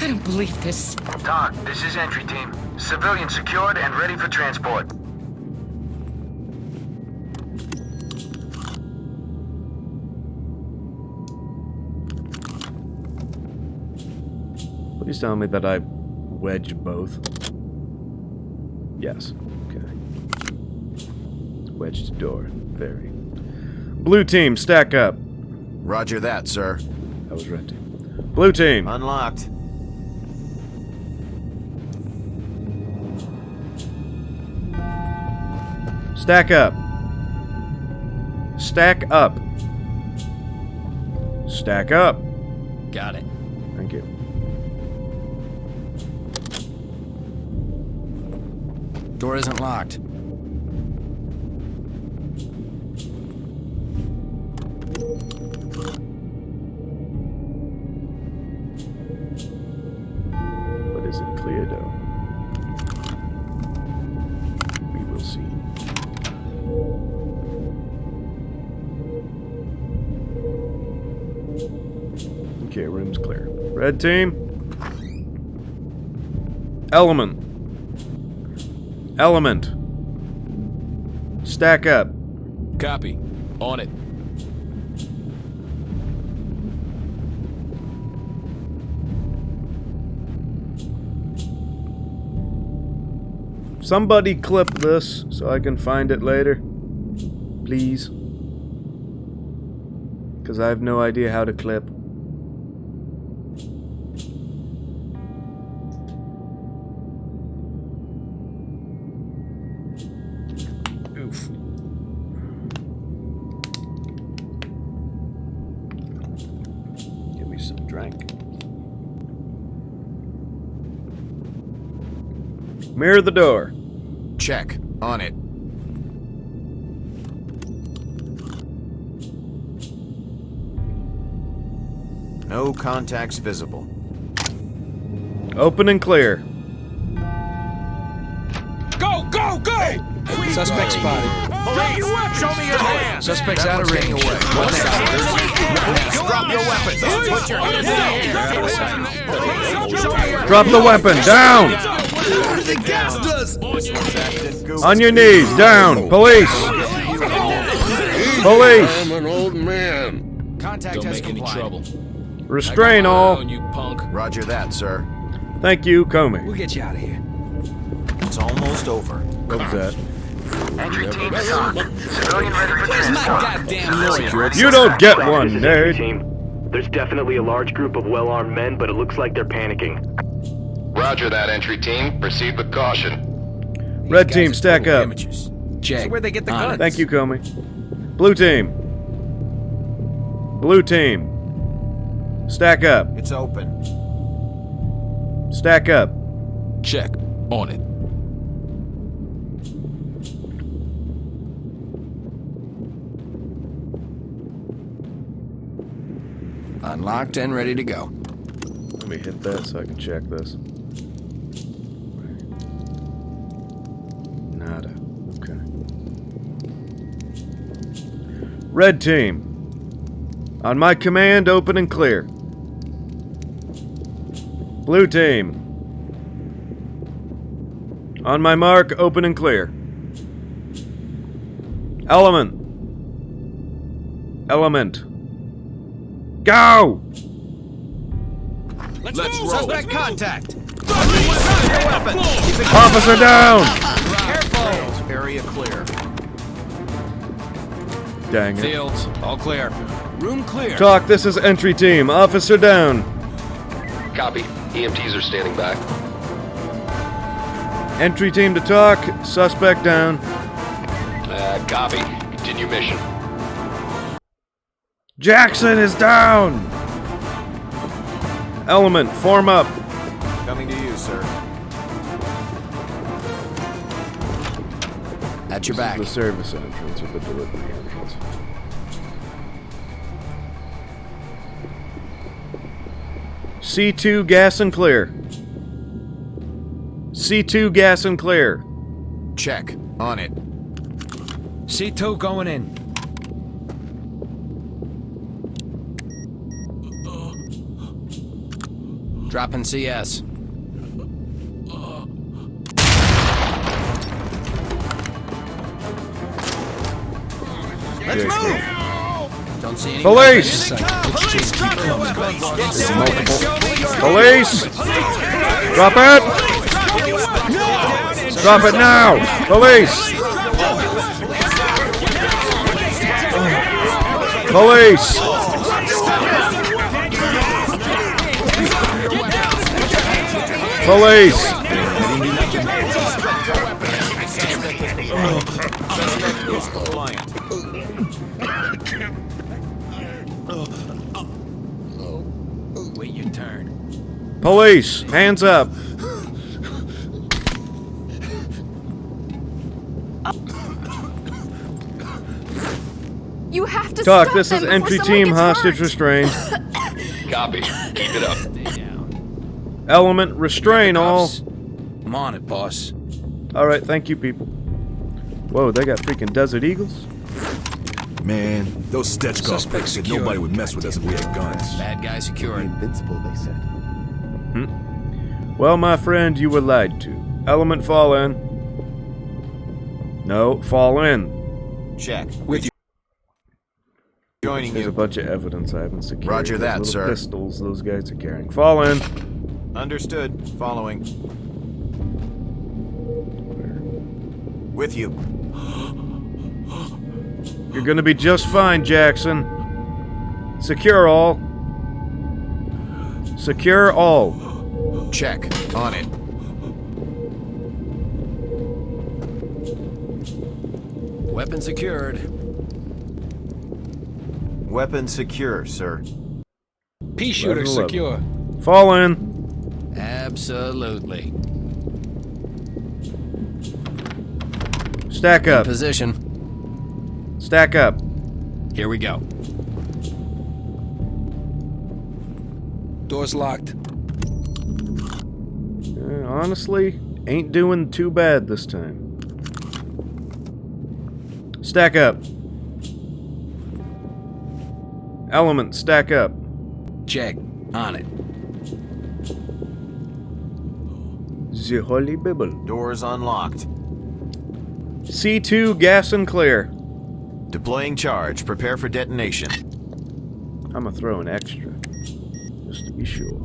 Speaker 11: I don't believe this.
Speaker 7: Doc, this is entry team. Civilian secured and ready for transport.
Speaker 1: Please tell me that I wedged both. Yes. Okay. Wedged door. Very. Blue team, stack up.
Speaker 13: Roger that, sir.
Speaker 1: I was ready. Blue team.
Speaker 13: Unlocked.
Speaker 1: Stack up. Stack up. Stack up.
Speaker 4: Got it.
Speaker 1: Thank you.
Speaker 4: Door isn't locked.
Speaker 1: But is it clear though? We will see. Okay, room's clear. Red team. Element. Element. Stack up.
Speaker 5: Copy. On it.
Speaker 1: Somebody clip this so I can find it later. Please. Because I have no idea how to clip. Oof. Give me some drink. Mirror the door.
Speaker 13: Check. On it. No contacts visible.
Speaker 1: Open and clear.
Speaker 6: Go, go, go!
Speaker 4: Suspect spotted.
Speaker 6: Police, show me your hands!
Speaker 4: Suspect's out of range.
Speaker 13: What now? Drop your weapons. Put your hands down.
Speaker 6: Show me your
Speaker 1: Drop the weapon. Down. On your knees. Down. Police. Police.
Speaker 9: I'm an old man.
Speaker 12: Contact
Speaker 5: Don't
Speaker 12: has
Speaker 5: make any
Speaker 12: complied.
Speaker 5: trouble.
Speaker 1: Restrain all.
Speaker 5: You punk.
Speaker 13: Roger that, sir.
Speaker 1: Thank you, Comey.
Speaker 10: We'll get you out of here.
Speaker 13: It's almost over.
Speaker 1: What was that?
Speaker 7: Entry team to talk. Civilian ready for
Speaker 10: Where's my
Speaker 7: transport.
Speaker 10: goddamn lawyer?
Speaker 1: You don't get one, nerd.
Speaker 16: Team. There's definitely a large group of well-armed men, but it looks like they're panicking.
Speaker 15: Roger that, entry team. Proceed with caution.
Speaker 1: Red team, stack up.
Speaker 10: Amateurs. Jack, so where'd they get the guns?
Speaker 1: Thank you, Comey. Blue team. Blue team. Stack up.
Speaker 13: It's open.
Speaker 1: Stack up.
Speaker 5: Check. On it.
Speaker 4: Unlocked and ready to go.
Speaker 1: Let me hit that so I can check this. Nada. Okay. Red team. On my command, open and clear. Blue team. On my mark, open and clear. Element. Element. Go!
Speaker 13: Let's roll. Suspect contact.
Speaker 1: Officer down!
Speaker 13: Careful. Area clear.
Speaker 1: Dang it.
Speaker 4: Fields, all clear.
Speaker 10: Room clear.
Speaker 1: Talk, this is entry team. Officer down.
Speaker 15: Copy. EMTs are standing by.
Speaker 1: Entry team to talk. Suspect down.
Speaker 15: Copy. Continue mission.
Speaker 1: Jackson is down! Element, form up.
Speaker 13: Coming to you, sir.
Speaker 4: At your
Speaker 1: This
Speaker 4: back.
Speaker 1: is the service entrance or the delivery entrance. C2 gas and clear. C2 gas and clear.
Speaker 13: Check. On it.
Speaker 10: C2 going in.
Speaker 4: Dropping CS.
Speaker 13: Let's move.
Speaker 4: Don't see any
Speaker 1: Police!
Speaker 13: Police, drop your weapons.
Speaker 1: There's multiple. Police! Drop it! Drop it now! Police! Police! Police!
Speaker 10: Wait your turn.
Speaker 1: Police! Hands up!
Speaker 17: You have to
Speaker 1: Talk,
Speaker 17: stop
Speaker 1: this is
Speaker 17: them
Speaker 1: entry
Speaker 17: before someone
Speaker 1: team
Speaker 17: gets
Speaker 1: hostage
Speaker 17: hurt.
Speaker 1: restrained.
Speaker 15: Copy. Keep it up.
Speaker 1: Element, restrain all.
Speaker 10: I'm on it, boss.
Speaker 1: Alright, thank you, people. Whoa, they got freaking Desert Eagles?
Speaker 5: Man, those Stetchkov
Speaker 10: Suspect
Speaker 5: folks said
Speaker 10: secured.
Speaker 5: nobody would mess with us if we had guns.
Speaker 4: Bad guy secured.
Speaker 16: Invincible, they said.
Speaker 1: Well, my friend, you were lied to. Element, fall in. No, fall in.
Speaker 13: Check.
Speaker 10: With you.
Speaker 13: Joining
Speaker 1: There's a
Speaker 13: you.
Speaker 1: bunch of evidence I haven't secured.
Speaker 13: Roger
Speaker 1: Those
Speaker 13: that,
Speaker 1: little
Speaker 13: sir.
Speaker 1: pistols those guys are carrying. Fall in.
Speaker 13: Understood. Following. With you.
Speaker 1: You're gonna be just fine, Jackson. Secure all. Secure all.
Speaker 13: Check. On it.
Speaker 4: Weapon secured.
Speaker 13: Weapon secure, sir.
Speaker 10: Pea shooter
Speaker 1: Level 11.
Speaker 10: secure.
Speaker 1: Fall in.
Speaker 4: Absolutely.
Speaker 1: Stack up.
Speaker 4: Position.
Speaker 1: Stack up.
Speaker 4: Here we go.
Speaker 10: Door's locked.
Speaker 1: Honestly, ain't doing too bad this time. Stack up. Element, stack up.
Speaker 10: Check. On it.
Speaker 1: the Holy Bible.
Speaker 13: Doors unlocked.
Speaker 1: C2 gas and clear.
Speaker 13: Deploying charge. Prepare for detonation.
Speaker 1: I'm gonna throw an extra, just to be sure.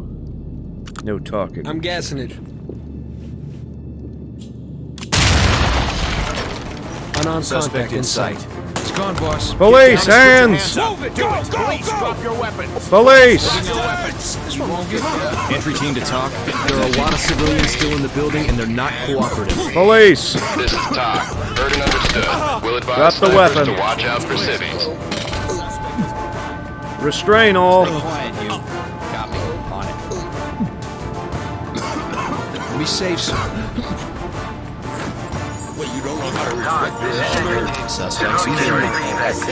Speaker 1: No talking.
Speaker 10: I'm gassing it. Unarmed
Speaker 13: Suspect
Speaker 10: contact
Speaker 13: in
Speaker 10: in sight.
Speaker 13: sight.
Speaker 10: It's gone, boss.
Speaker 1: Police, hands!
Speaker 9: Move it! Go! Police, drop your weapons!
Speaker 1: Police!
Speaker 9: You won't get
Speaker 5: Entry team to talk. There are a lot of civilians still in the building, and they're not cooperative.
Speaker 1: Police!
Speaker 15: This is Todd. Heard and understood. We'll
Speaker 1: Drop
Speaker 15: advise
Speaker 1: the
Speaker 15: snipers
Speaker 1: weapon.
Speaker 15: to watch out for civvies.
Speaker 1: Restrain all.
Speaker 4: Quiet, you. Copy. On it. Be safe, sir.
Speaker 7: Suspects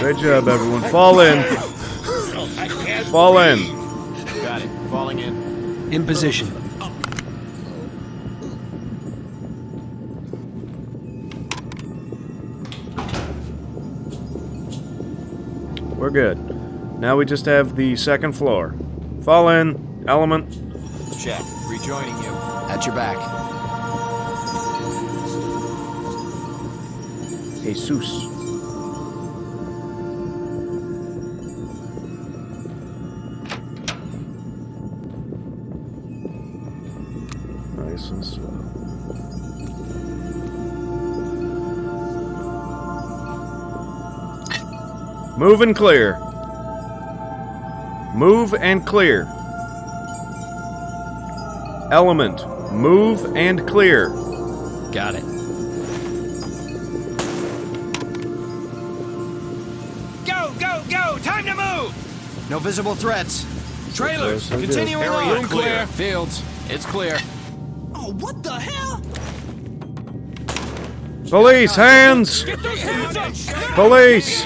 Speaker 1: Great job, everyone. Fall in. Fall in.
Speaker 13: Got it. Falling in.
Speaker 10: In position.
Speaker 1: We're good. Now we just have the second floor. Fall in. Element.
Speaker 13: Check. Rejoining you.
Speaker 4: At your back.
Speaker 1: Jesus. Nice and slow. Move and clear. Move and clear. Element. Move and clear.
Speaker 4: Got it.
Speaker 9: Go! Go! Go! Time to move!
Speaker 4: No visible threats.
Speaker 9: Trailers,
Speaker 1: So good.
Speaker 9: continuing
Speaker 13: Area
Speaker 9: on.
Speaker 13: clear.
Speaker 4: Fields. It's clear.
Speaker 9: Oh, what the hell?
Speaker 1: Police, hands!
Speaker 9: Get those hands up!
Speaker 1: Police!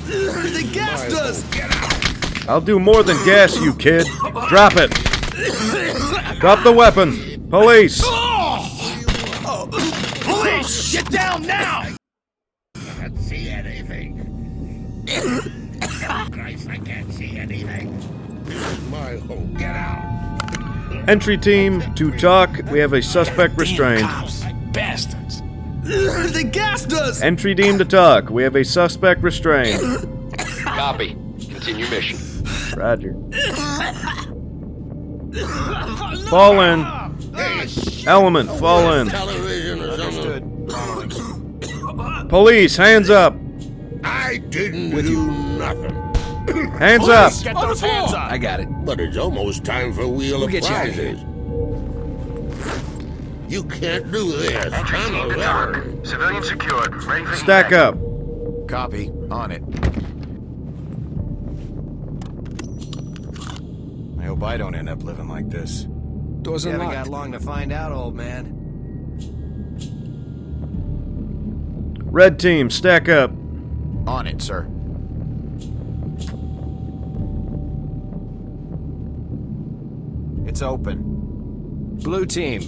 Speaker 9: The gas does!
Speaker 1: I'll do more than gas you, kid. Drop it. Drop the weapon. Police!
Speaker 9: Police! Get down now!
Speaker 18: I can't see anything. Christ, I can't see anything. This is my home. Get out.
Speaker 1: Entry team to talk. We have a suspect restrained.
Speaker 9: Bastards! The gas does!
Speaker 1: Entry team to talk. We have a suspect restrained.
Speaker 15: Copy. Continue mission.
Speaker 1: Roger. Fall in. Element, fall in.
Speaker 18: Television or something.
Speaker 1: Police, hands up.
Speaker 18: I didn't do nothing.
Speaker 1: Hands up.
Speaker 13: Get those hands up.
Speaker 4: I got it.
Speaker 18: But it's almost time for Wheel of
Speaker 4: get you out of
Speaker 18: Prizes. You can't do this.
Speaker 7: Entry
Speaker 18: I'm
Speaker 7: team
Speaker 18: a
Speaker 7: to talk.
Speaker 18: veteran.
Speaker 7: Civilian secured. Ready for
Speaker 1: Stack
Speaker 7: evac.
Speaker 1: up.
Speaker 13: Copy. On it. I hope I don't end up living like this.
Speaker 10: Doors unlocked.
Speaker 4: got long to find out, old man.
Speaker 1: Red team, stack up.
Speaker 13: On it, sir. It's open.
Speaker 4: Blue team.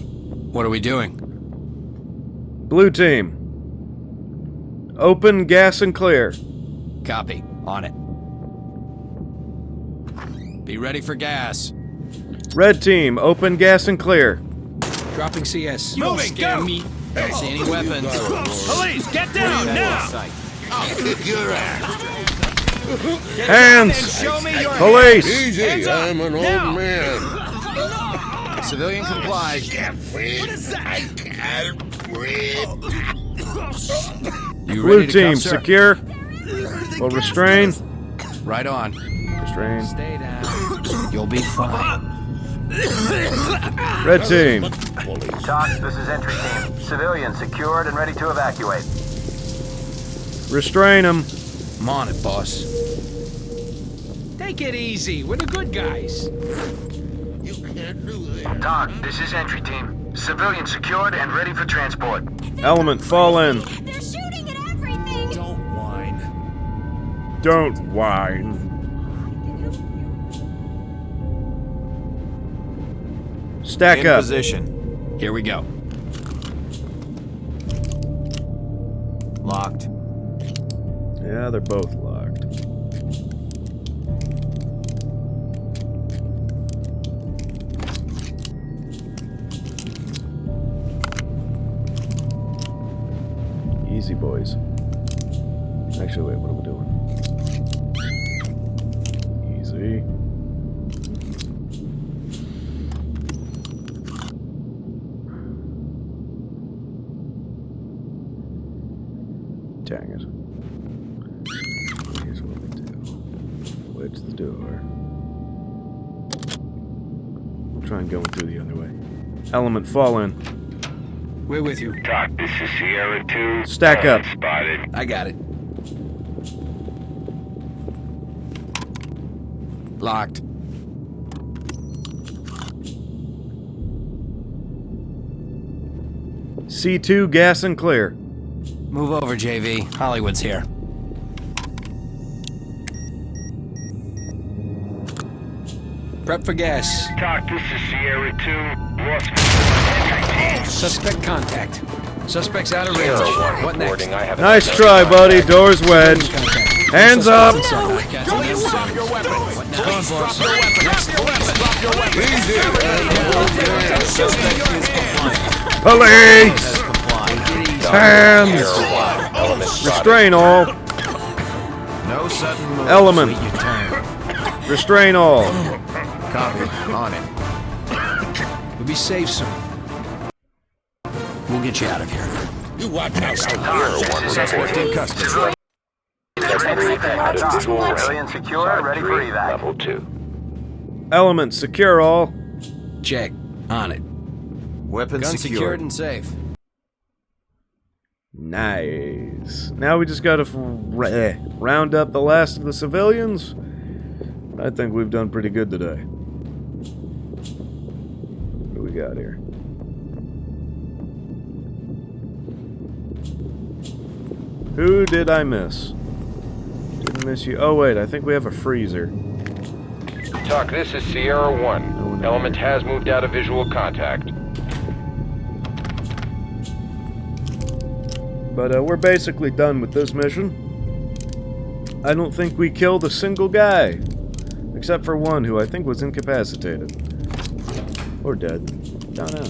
Speaker 10: What are we doing?
Speaker 1: Blue team. Open, gas, and clear.
Speaker 4: Copy. On it. Be ready for gas.
Speaker 1: Red team, open, gas, and clear.
Speaker 10: Dropping CS.
Speaker 9: Moving, go!
Speaker 4: Don't see any weapons.
Speaker 9: Police, get down now!
Speaker 18: I'll kick your ass.
Speaker 1: Hands!
Speaker 9: Show me your
Speaker 1: Police!
Speaker 18: Easy,
Speaker 9: Hands up.
Speaker 18: I'm an
Speaker 9: Now.
Speaker 18: old man.
Speaker 4: Civilian comply.
Speaker 18: Can't breathe. I can't breathe.
Speaker 4: You
Speaker 1: Blue
Speaker 4: ready to
Speaker 1: team,
Speaker 4: cuff, sir?
Speaker 1: secure. Well, restrain.
Speaker 4: Right on.
Speaker 1: Restrain.
Speaker 4: Stay down. You'll be fine.
Speaker 1: Red team.
Speaker 7: Talk, this is entry team. Civilian secured and ready to evacuate.
Speaker 1: Restrain him.
Speaker 10: I'm on it, boss. Take it easy. We're the good guys.
Speaker 18: You can't do this.
Speaker 7: Talk, this is entry team. Civilian secured and ready for transport.
Speaker 1: Element, fall in.
Speaker 17: They're shooting at everything!
Speaker 13: Don't whine.
Speaker 1: Don't whine. Stack
Speaker 13: In
Speaker 1: up.
Speaker 13: position.
Speaker 4: Here we go.
Speaker 13: Locked.
Speaker 1: Yeah, they're both locked. boys. Actually, wait, what are we doing? Easy. Dang it. Here's what we do. Wedge the door. We'll try and go through the other way. Element, fall in.
Speaker 10: We're with you.
Speaker 15: Doc, this is Sierra 2.
Speaker 1: Stack up.
Speaker 15: Spotted.
Speaker 4: I got it. Locked.
Speaker 1: C2, gas and clear.
Speaker 4: Move over, JV. Hollywood's here.
Speaker 10: Prep for gas.
Speaker 15: Doc, this is Sierra 2. Lost
Speaker 10: Suspect contact. Suspect's out of range. What next?
Speaker 1: Nice try, buddy. Doors wedged. Hands up.
Speaker 13: Drop your weapons. Drop your weapons. Drop your weapons.
Speaker 1: Police! Hands! Restrain all.
Speaker 13: No sudden moves.
Speaker 1: Element. Restrain all.
Speaker 13: Copy. On it.
Speaker 10: We'll be safe soon.
Speaker 4: We'll get you out of here.
Speaker 18: You watch out.
Speaker 13: Suspect in custody.
Speaker 7: Civilian secure, ready for evac.
Speaker 15: Level 2.
Speaker 1: Element, secure all.
Speaker 4: Check. On it.
Speaker 13: Weapons
Speaker 4: Gun
Speaker 13: secured.
Speaker 4: secured and safe.
Speaker 1: Nice. Now we just gotta round up the last of the civilians. I think we've done pretty good today. What do we got here? Who did I miss? Didn't miss you. Oh wait, I think we have a freezer.
Speaker 14: Talk, this is Sierra 1. Element has moved out of visual contact.
Speaker 1: But we're basically done with this mission. I don't think we killed a single guy. Except for one who I think was incapacitated. Or dead. Don't know.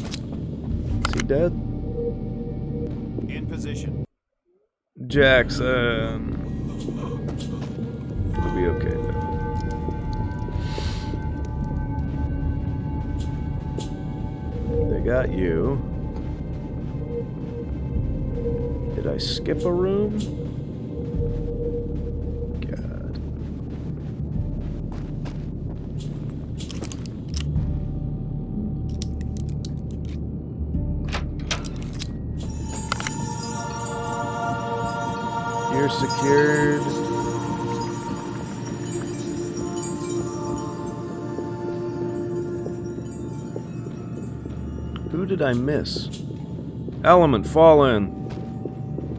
Speaker 1: Is he dead?
Speaker 13: In position.
Speaker 1: Jackson. We'll be okay though. They got you. Did I skip a room? God. You're secured. Who did I miss? Element, fall in.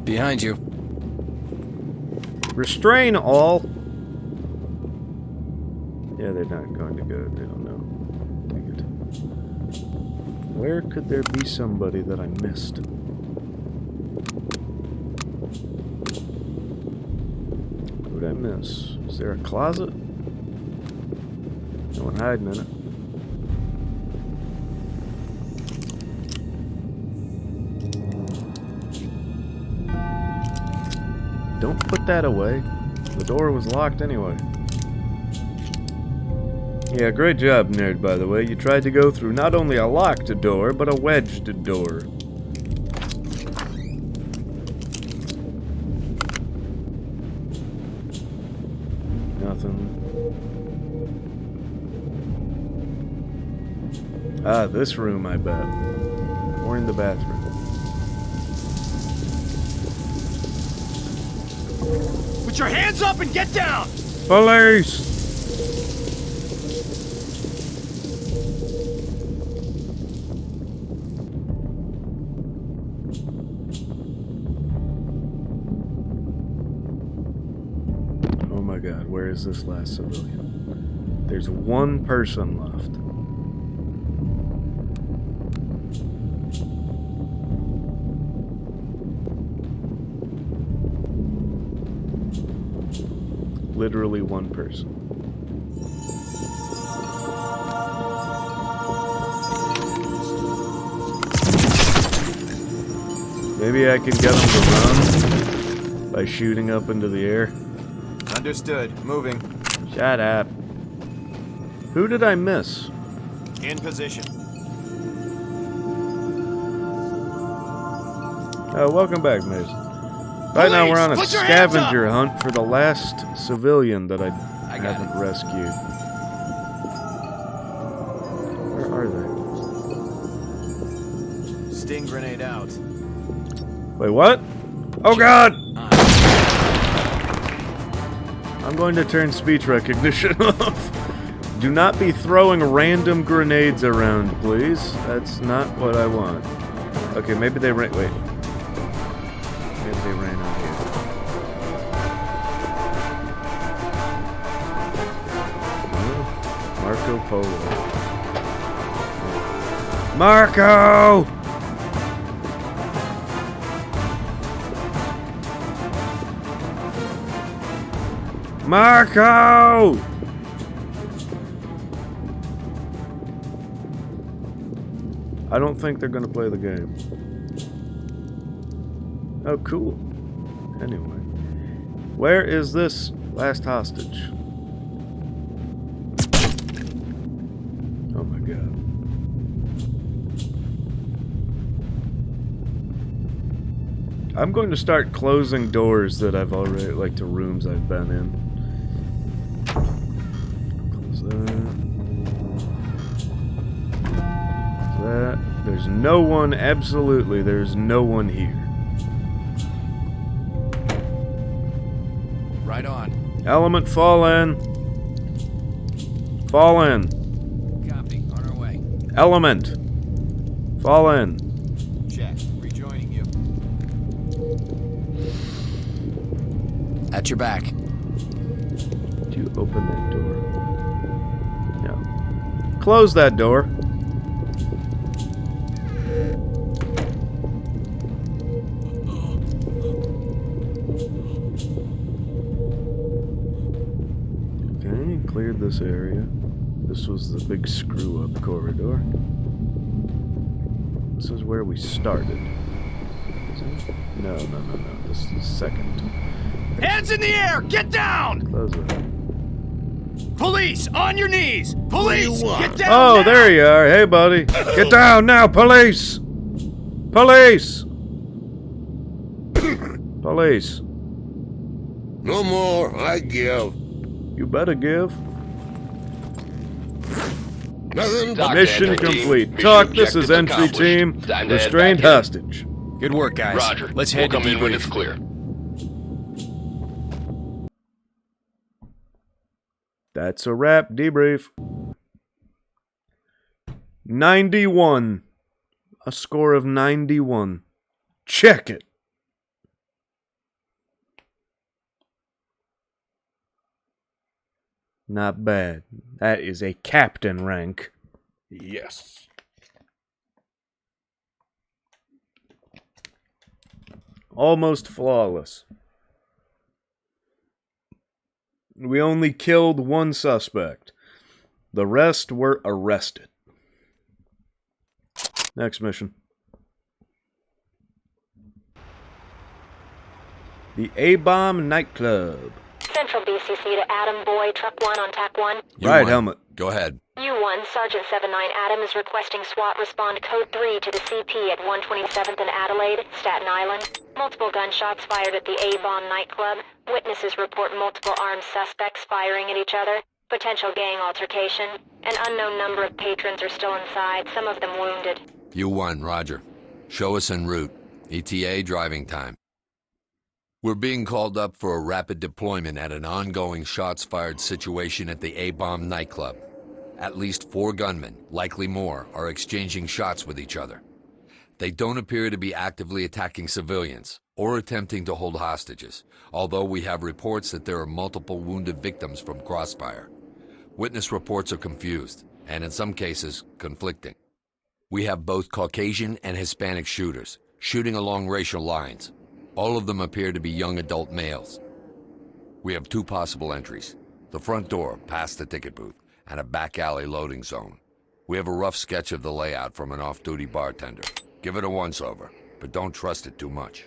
Speaker 4: Behind you.
Speaker 1: Restrain all. Yeah, they're not going to go. They don't know. Dang it. Where could there be somebody that I missed? Who did I miss? Is there a closet? No one hiding in it. Don't put that away. The door was locked anyway. Yeah, great job, nerd, by the way. You tried to go through not only a locked door, but a wedged door. Nothing. Ah, this room, I bet. Or in the bathroom.
Speaker 13: Put your hands up and get down!
Speaker 1: Police! Oh my god, where is this last civilian? There's one person left. Literally one person. Maybe I can get him to run. By shooting up into the air.
Speaker 13: Understood. Moving.
Speaker 1: Shut up. Who did I miss?
Speaker 13: In position.
Speaker 1: Welcome back, Mason. Right now we're on a scavenger hunt for the last civilian that I haven't rescued. Where are they?
Speaker 13: Sting grenade out.
Speaker 1: Wait, what? Oh god! I'm going to turn speech recognition off. Do not be throwing random grenades around, please. That's not what I want. Okay, maybe they ran. Wait. Maybe they ran out here. Marco Polo. Marco! Marco! I don't think they're gonna play the game. Oh, cool. Anyway. Where is this last hostage? Oh my god. I'm going to start closing doors that I've already, like, to rooms I've been in. Close that. There's no one, absolutely, there's no one here.
Speaker 4: Right on.
Speaker 1: Element, fall in. Fall in.
Speaker 4: Copy. On our way.
Speaker 1: Element. Fall in.
Speaker 13: Check. Rejoining you.
Speaker 4: At your back.
Speaker 1: Did you open that door? No. Close that door. Okay, cleared this area. This was the big screw-up corridor. This is where we started. Is it? No. This is the second.
Speaker 9: Hands in the air! Get down!
Speaker 1: Close it.
Speaker 9: Police, on your knees! Police, get down!
Speaker 1: Oh,
Speaker 9: now!
Speaker 1: there you are. Hey, buddy. Get down now, police! Police! Police.
Speaker 18: No more, I give.
Speaker 1: You better give.
Speaker 18: Nothing but
Speaker 1: Mission complete. Talk, this is entry team. Restrained hostage.
Speaker 4: Good work, guys.
Speaker 15: Roger.
Speaker 4: Let's head to
Speaker 15: We'll come in when it's
Speaker 4: debrief.
Speaker 15: clear.
Speaker 1: That's a wrap. Debrief. 91. A score of 91. Check it. Not bad. That is a captain rank.
Speaker 18: yes.
Speaker 1: Almost flawless. We only killed one suspect. The rest were arrested. Next mission. The A-Bomb nightclub.
Speaker 2: Central BCC to Adam Boy, Truck 1 on TAC 1.
Speaker 1: Right, helmet.
Speaker 3: Go ahead.
Speaker 2: U1, Sergeant 79 Adam is requesting SWAT respond code 3 to the CP at 127th and Adelaide, Staten Island. Multiple gunshots fired at the A-Bomb nightclub. Witnesses report multiple armed suspects firing at each other. Potential gang altercation. An unknown number of patrons are still inside, some of them wounded.
Speaker 3: U1, roger. Show us en route. ETA driving time. We're being called up for a rapid deployment at an ongoing shots-fired situation at the A-Bomb nightclub. At least 4 gunmen, likely more, are exchanging shots with each other. They don't appear to be actively attacking civilians or attempting to hold hostages, although we have reports that there are multiple wounded victims from crossfire. Witness reports are confused, and in some cases, conflicting. We have both Caucasian and Hispanic shooters, shooting along racial lines. All of them appear to be young adult males. We have 2 possible entries. The front door, past the ticket booth, and a back alley loading zone. We have a rough sketch of the layout from an off-duty bartender. Give it a once-over, but don't trust it too much.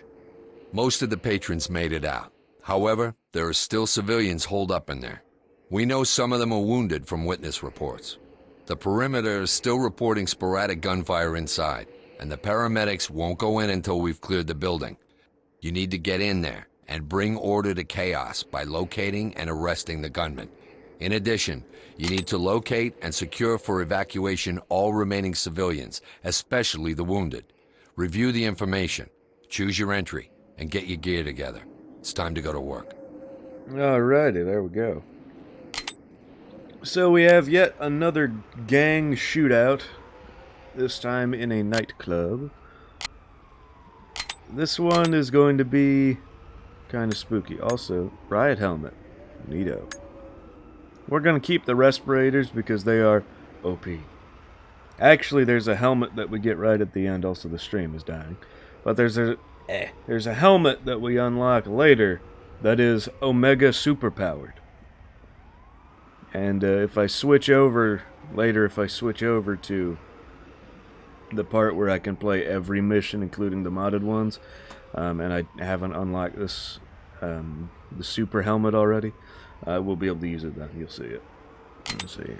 Speaker 3: Most of the patrons made it out. However, there are still civilians holed up in there. We know some of them are wounded from witness reports. The perimeter is still reporting sporadic gunfire inside, and the paramedics won't go in until we've cleared the building. You need to get in there and bring order to chaos by locating and arresting the gunman. In addition, you need to locate and secure for evacuation all remaining civilians, especially the wounded. Review the information, choose your entry, and get your gear together. It's time to go to work.
Speaker 1: Alrighty, there we go. So we have yet another gang shootout, this time in a nightclub. This one is going to be kind of spooky. Also, riot helmet. Neato. We're going to keep the respirators because they are OP. Actually, there's a helmet that we get right at the end. Also, the stream is dying. But there's a helmet that we unlock later that is Omega superpowered. And if I switch over later, if I switch over to the part where I can play every mission, including the modded ones, and I haven't unlocked this, the super helmet already, we'll be able to use it then. You'll see it. Let's see.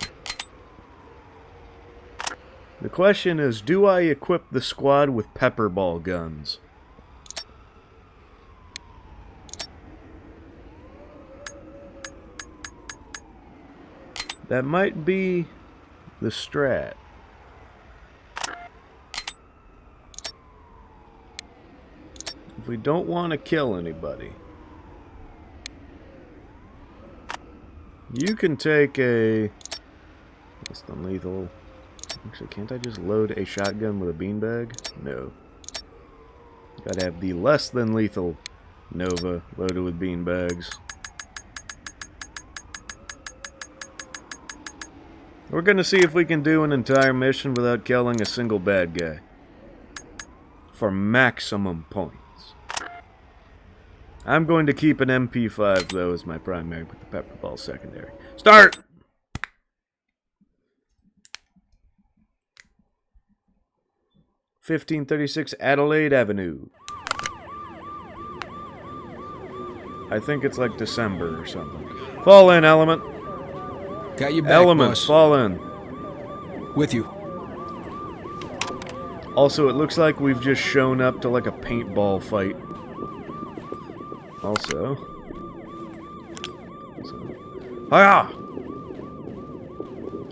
Speaker 1: The question is, do I equip the squad with pepper ball guns? That might be the strat. If we don't want to kill anybody, you can take a less than lethal. Actually, can't I just load a shotgun with a beanbag? No. Gotta have the less than lethal Nova loaded with beanbags. We're gonna see if we can do an entire mission without killing a single bad guy. For maximum points. I'm going to keep an MP5 though as my primary, but the pepper ball secondary. Start! (1536) Adelaide Avenue. I think it's like December or something. Fall in, Element.
Speaker 4: Got your back,
Speaker 1: Elements,
Speaker 4: boss.
Speaker 1: fall in.
Speaker 4: With you.
Speaker 1: Also, it looks like we've just shown up to like a paintball fight. Also. Hiya!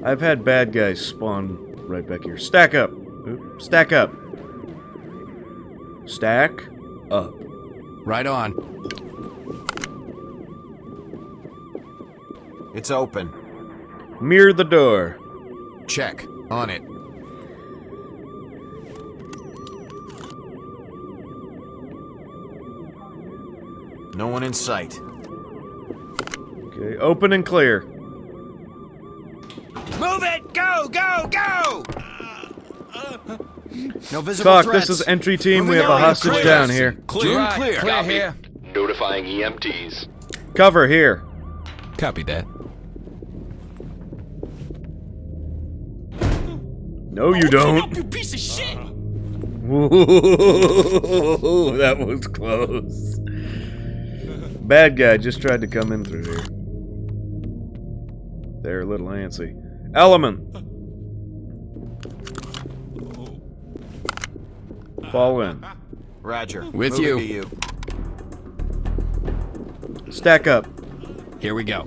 Speaker 1: I've had bad guys spawn right back here. Stack up! Oop, stack up! Stack up.
Speaker 4: Right on.
Speaker 13: It's open.
Speaker 1: Mirror the door.
Speaker 13: Check. On it. No one in sight.
Speaker 1: Okay, open and clear.
Speaker 6: Move it! Go! Go! Go!
Speaker 13: No visible
Speaker 1: Talk,
Speaker 13: threats.
Speaker 1: this is entry team. We
Speaker 13: Moving
Speaker 1: have a
Speaker 13: on.
Speaker 1: hostage
Speaker 13: Clear.
Speaker 1: down here.
Speaker 13: Clear, clear.
Speaker 15: Copy.
Speaker 10: here.
Speaker 15: Notifying EMTs.
Speaker 1: Cover here.
Speaker 4: Copy that.
Speaker 1: No, you don't.
Speaker 12: You piece of shit!
Speaker 1: Whoa, that was close. Bad guy just tried to come in through here. They're a little antsy. Element. Fall in.
Speaker 13: Roger.
Speaker 4: With
Speaker 13: Moving
Speaker 4: you.
Speaker 13: to you.
Speaker 1: Stack up.
Speaker 4: Here we go.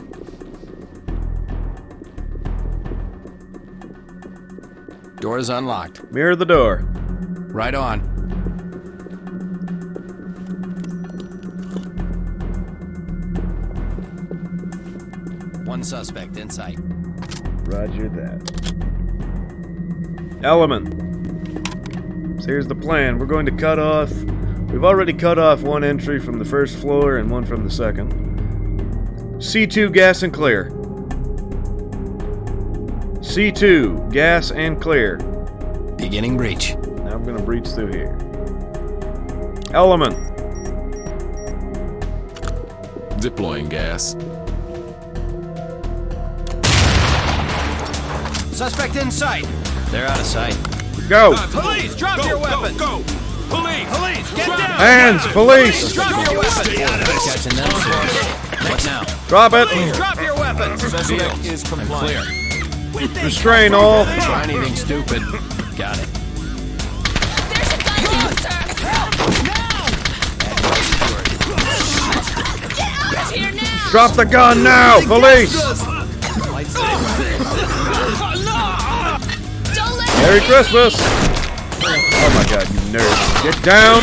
Speaker 4: Door is unlocked.
Speaker 1: Mirror the door.
Speaker 4: Right on. One suspect in sight.
Speaker 1: Roger that. Element. So here's the plan. We're going to cut off... We've already cut off one entry from the first floor and one from the second. C2, gas and clear. C2, gas and clear.
Speaker 4: Beginning breach.
Speaker 1: Now I'm going to breach through here. Element.
Speaker 5: Deploying gas.
Speaker 13: Suspect in sight.
Speaker 4: They're out of sight.
Speaker 1: Go!
Speaker 6: Police, drop your weapons! Go! Police, get down!
Speaker 1: Hands, police!
Speaker 6: Drop your weapons!
Speaker 4: Catching them. What now?
Speaker 1: Drop it!
Speaker 6: Drop your weapons!
Speaker 13: Suspect is compliant.
Speaker 1: Restrain all!
Speaker 4: Try anything stupid. Got it.
Speaker 17: There's a gun here, sir! Get here now!
Speaker 1: Drop the gun now, police!
Speaker 17: Don't let
Speaker 1: Merry Christmas! Oh my god, you nerd. Get down!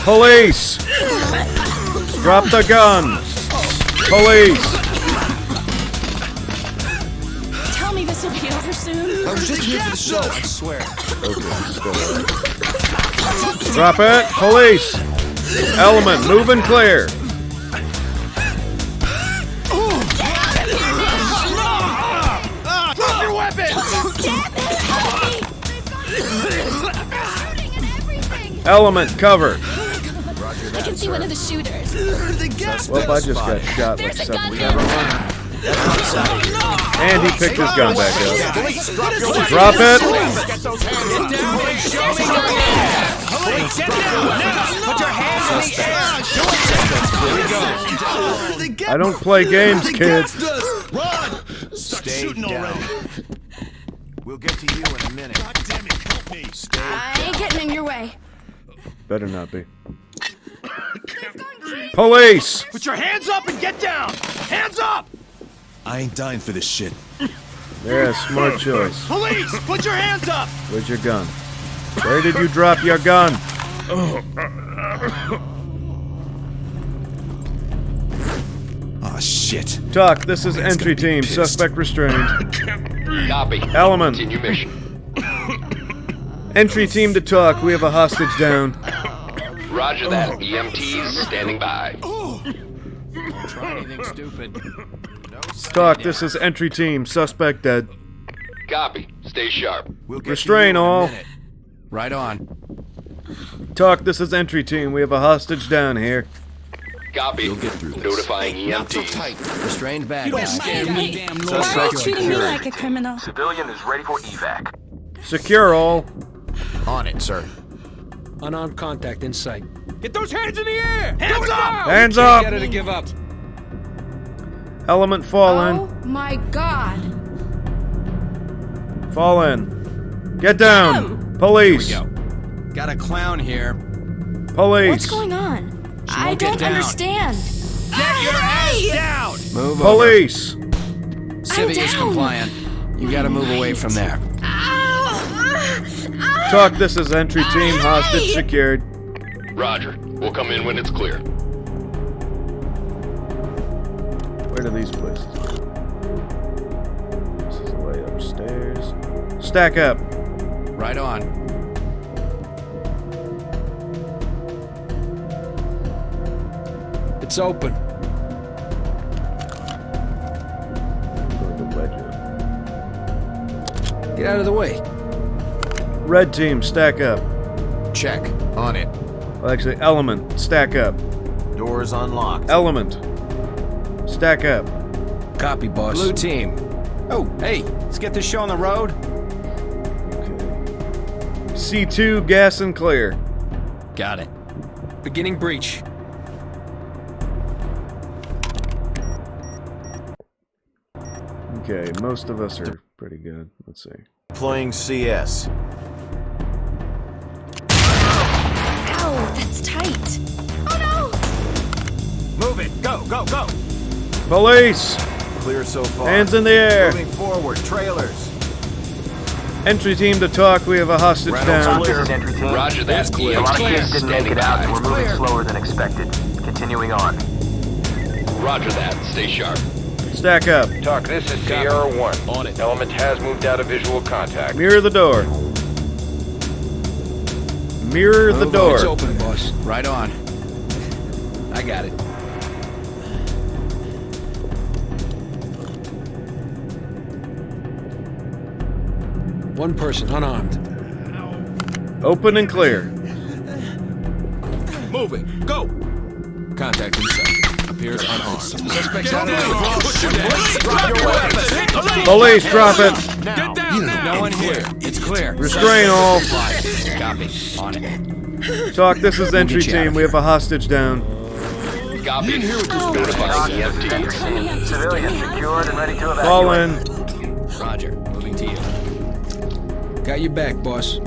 Speaker 1: Police! Drop the gun! Police!
Speaker 17: Tell me this will be over soon.
Speaker 5: I was just here for the show, I swear.
Speaker 1: Drop it! Police! Element, move and clear!
Speaker 6: Drop your weapons!
Speaker 1: Element, cover!
Speaker 17: I can see one of the shooters.
Speaker 1: Well, I just got shot like
Speaker 17: There's a
Speaker 1: 7
Speaker 17: gun
Speaker 1: times. And he picked his gun back up.
Speaker 6: Drop
Speaker 1: it!
Speaker 6: Get those hands up! Show me your hands! Police, get down! Now! Put your hands in the air!
Speaker 1: I don't play games, kid.
Speaker 18: Run! Start
Speaker 13: Stay
Speaker 18: shooting
Speaker 13: down.
Speaker 18: already.
Speaker 13: We'll get to you in a minute.
Speaker 18: God damn it, help me.
Speaker 13: Stay
Speaker 17: I ain't getting in your way.
Speaker 1: Better not be. Police!
Speaker 6: Put your hands up and get down! Hands up!
Speaker 9: I ain't dying for this shit.
Speaker 1: Yeah, smart choice.
Speaker 6: Police, put your hands up!
Speaker 1: Where's your gun? Where did you drop your gun?
Speaker 9: Oh shit.
Speaker 1: Talk, this is entry team. Suspect restrained.
Speaker 15: Copy.
Speaker 1: Element.
Speaker 15: Continue mission.
Speaker 1: Entry team to talk. We have a hostage down.
Speaker 15: Roger that. EMTs standing by.
Speaker 4: Try anything stupid.
Speaker 1: Talk, this is entry team. Suspect dead.
Speaker 15: Copy. Stay sharp.
Speaker 13: We'll get
Speaker 1: Restrain
Speaker 13: to you in a
Speaker 1: all.
Speaker 13: minute.
Speaker 4: Right on.
Speaker 1: Talk, this is entry team. We have a hostage down here.
Speaker 15: Copy.
Speaker 9: You'll get through this.
Speaker 15: Notifying
Speaker 9: Not so
Speaker 15: EMTs.
Speaker 9: tight.
Speaker 4: Restrained bad
Speaker 12: You don't
Speaker 4: guy.
Speaker 12: scare me, damn
Speaker 17: Why
Speaker 12: Lord.
Speaker 17: are you treating me like a criminal?
Speaker 7: Civilian is ready for evac.
Speaker 1: Secure all.
Speaker 13: On it, sir.
Speaker 10: Unarmed contact in sight.
Speaker 6: Get those hands in the air! Hands up!
Speaker 1: Hands up!
Speaker 10: Get her to give up.
Speaker 1: Element fall in.
Speaker 17: Oh my god.
Speaker 1: Fall in. Get down. Police.
Speaker 4: Here we go. Got a clown here.
Speaker 1: Police.
Speaker 17: What's going on? I
Speaker 4: won't get
Speaker 17: don't
Speaker 4: down.
Speaker 17: understand.
Speaker 6: Get your ass down!
Speaker 4: Move
Speaker 1: Police.
Speaker 4: over. Civvy is
Speaker 17: down.
Speaker 4: compliant. You gotta move away from there.
Speaker 1: Talk, this is entry team. Hostage secured.
Speaker 15: Roger. We'll come in when it's clear.
Speaker 1: Where do these places go? This is the way upstairs. Stack up.
Speaker 4: Right on.
Speaker 10: It's open. Get out of the way.
Speaker 1: Red team, stack up.
Speaker 13: Check. On it.
Speaker 1: Well, actually, element, stack up.
Speaker 13: Doors unlocked.
Speaker 1: Element, stack up.
Speaker 10: Copy, boss.
Speaker 5: Blue team. Oh, hey, let's get this show on the road.
Speaker 1: C2, gas and clear.
Speaker 4: Got it.
Speaker 10: Beginning breach.
Speaker 1: Okay, most of us are pretty good. Let's see.
Speaker 13: Deploying CS.
Speaker 17: Ow, that's tight. Oh
Speaker 13: Move it. Go, go, go.
Speaker 1: Police!
Speaker 13: Clear so far.
Speaker 1: Hands in the air.
Speaker 13: Moving forward. Trailers.
Speaker 1: Entry team to talk. We have a hostage down.
Speaker 7: This is entry team.
Speaker 15: Roger that.
Speaker 7: A lot of
Speaker 15: EMTs
Speaker 7: kids didn't make
Speaker 15: standing
Speaker 7: it out, and
Speaker 15: by.
Speaker 7: we're moving slower than expected. Continuing on.
Speaker 15: Roger that. Stay sharp.
Speaker 1: Stack up.
Speaker 14: Talk, this is Sierra 1. On it. Element has moved out of visual contact.
Speaker 1: Mirror the door. Mirror the
Speaker 10: It's
Speaker 1: door.
Speaker 10: open, boss.
Speaker 4: Right on.
Speaker 10: I got it. One person, unarmed.
Speaker 1: Open and clear.
Speaker 9: Moving. Go.
Speaker 5: Contact in sight. Appears unarmed.
Speaker 6: Suspects on the move! Put your hands! Drop your weapons!
Speaker 1: Police, drop it.
Speaker 6: Get down now!
Speaker 4: no one here. It's clear.
Speaker 1: Restrain all.
Speaker 4: Copy. On it.
Speaker 1: Talk, this is entry team. We have a hostage down.
Speaker 15: Copy. Notifying EMTs.
Speaker 7: Civilians secured and ready to evacuate.
Speaker 1: Fall in.
Speaker 10: Roger. Moving to you. Got your back, boss.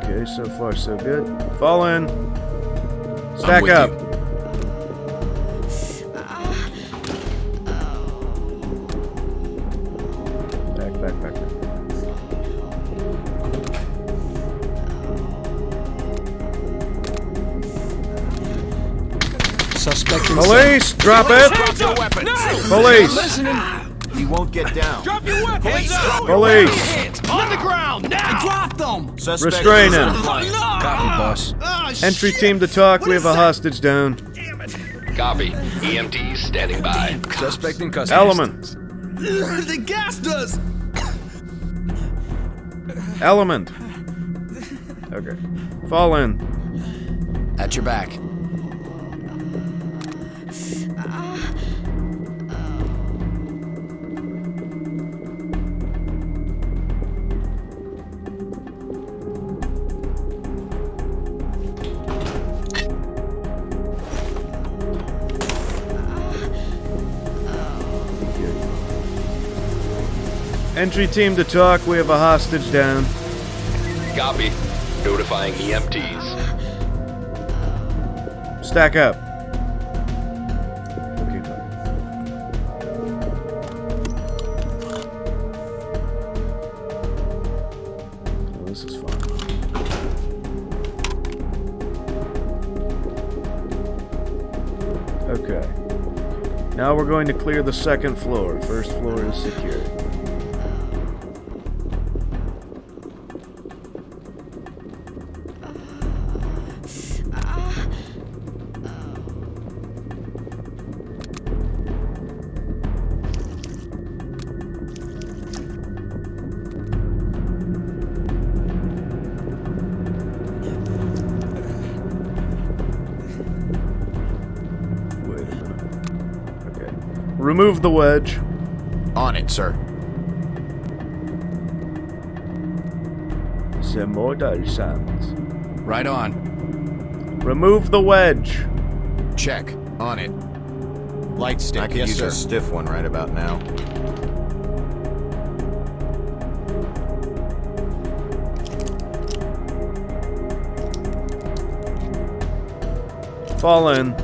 Speaker 1: Okay, so far so good. Fall in. Stack up. Back.
Speaker 10: Suspect in
Speaker 1: Police, drop it.
Speaker 13: Drop your weapons.
Speaker 1: Police.
Speaker 13: He won't get down.
Speaker 6: Drop your weapons!
Speaker 1: Police.
Speaker 6: On the ground, now!
Speaker 12: Drop them!
Speaker 13: Suspect
Speaker 1: Restrain him.
Speaker 10: Copy, boss.
Speaker 1: Entry team to talk. We have a hostage down.
Speaker 15: Copy. EMTs standing by.
Speaker 10: Suspect in custody.
Speaker 1: Element.
Speaker 6: They gassed us!
Speaker 1: Element. Okay. Fall in.
Speaker 4: At your back.
Speaker 1: Entry team to talk. We have a hostage down.
Speaker 15: Copy. Notifying EMTs.
Speaker 1: Stack up. Okay, fine. Oh, this is fun. Okay. Now we're going to clear the second floor. First floor is secure. Remove the wedge.
Speaker 13: On it, sir.
Speaker 1: Some mortar sounds.
Speaker 4: Right on.
Speaker 1: Remove the wedge.
Speaker 13: Check. On it. Light stick. I could use a stiff one right about now.
Speaker 1: Fall in.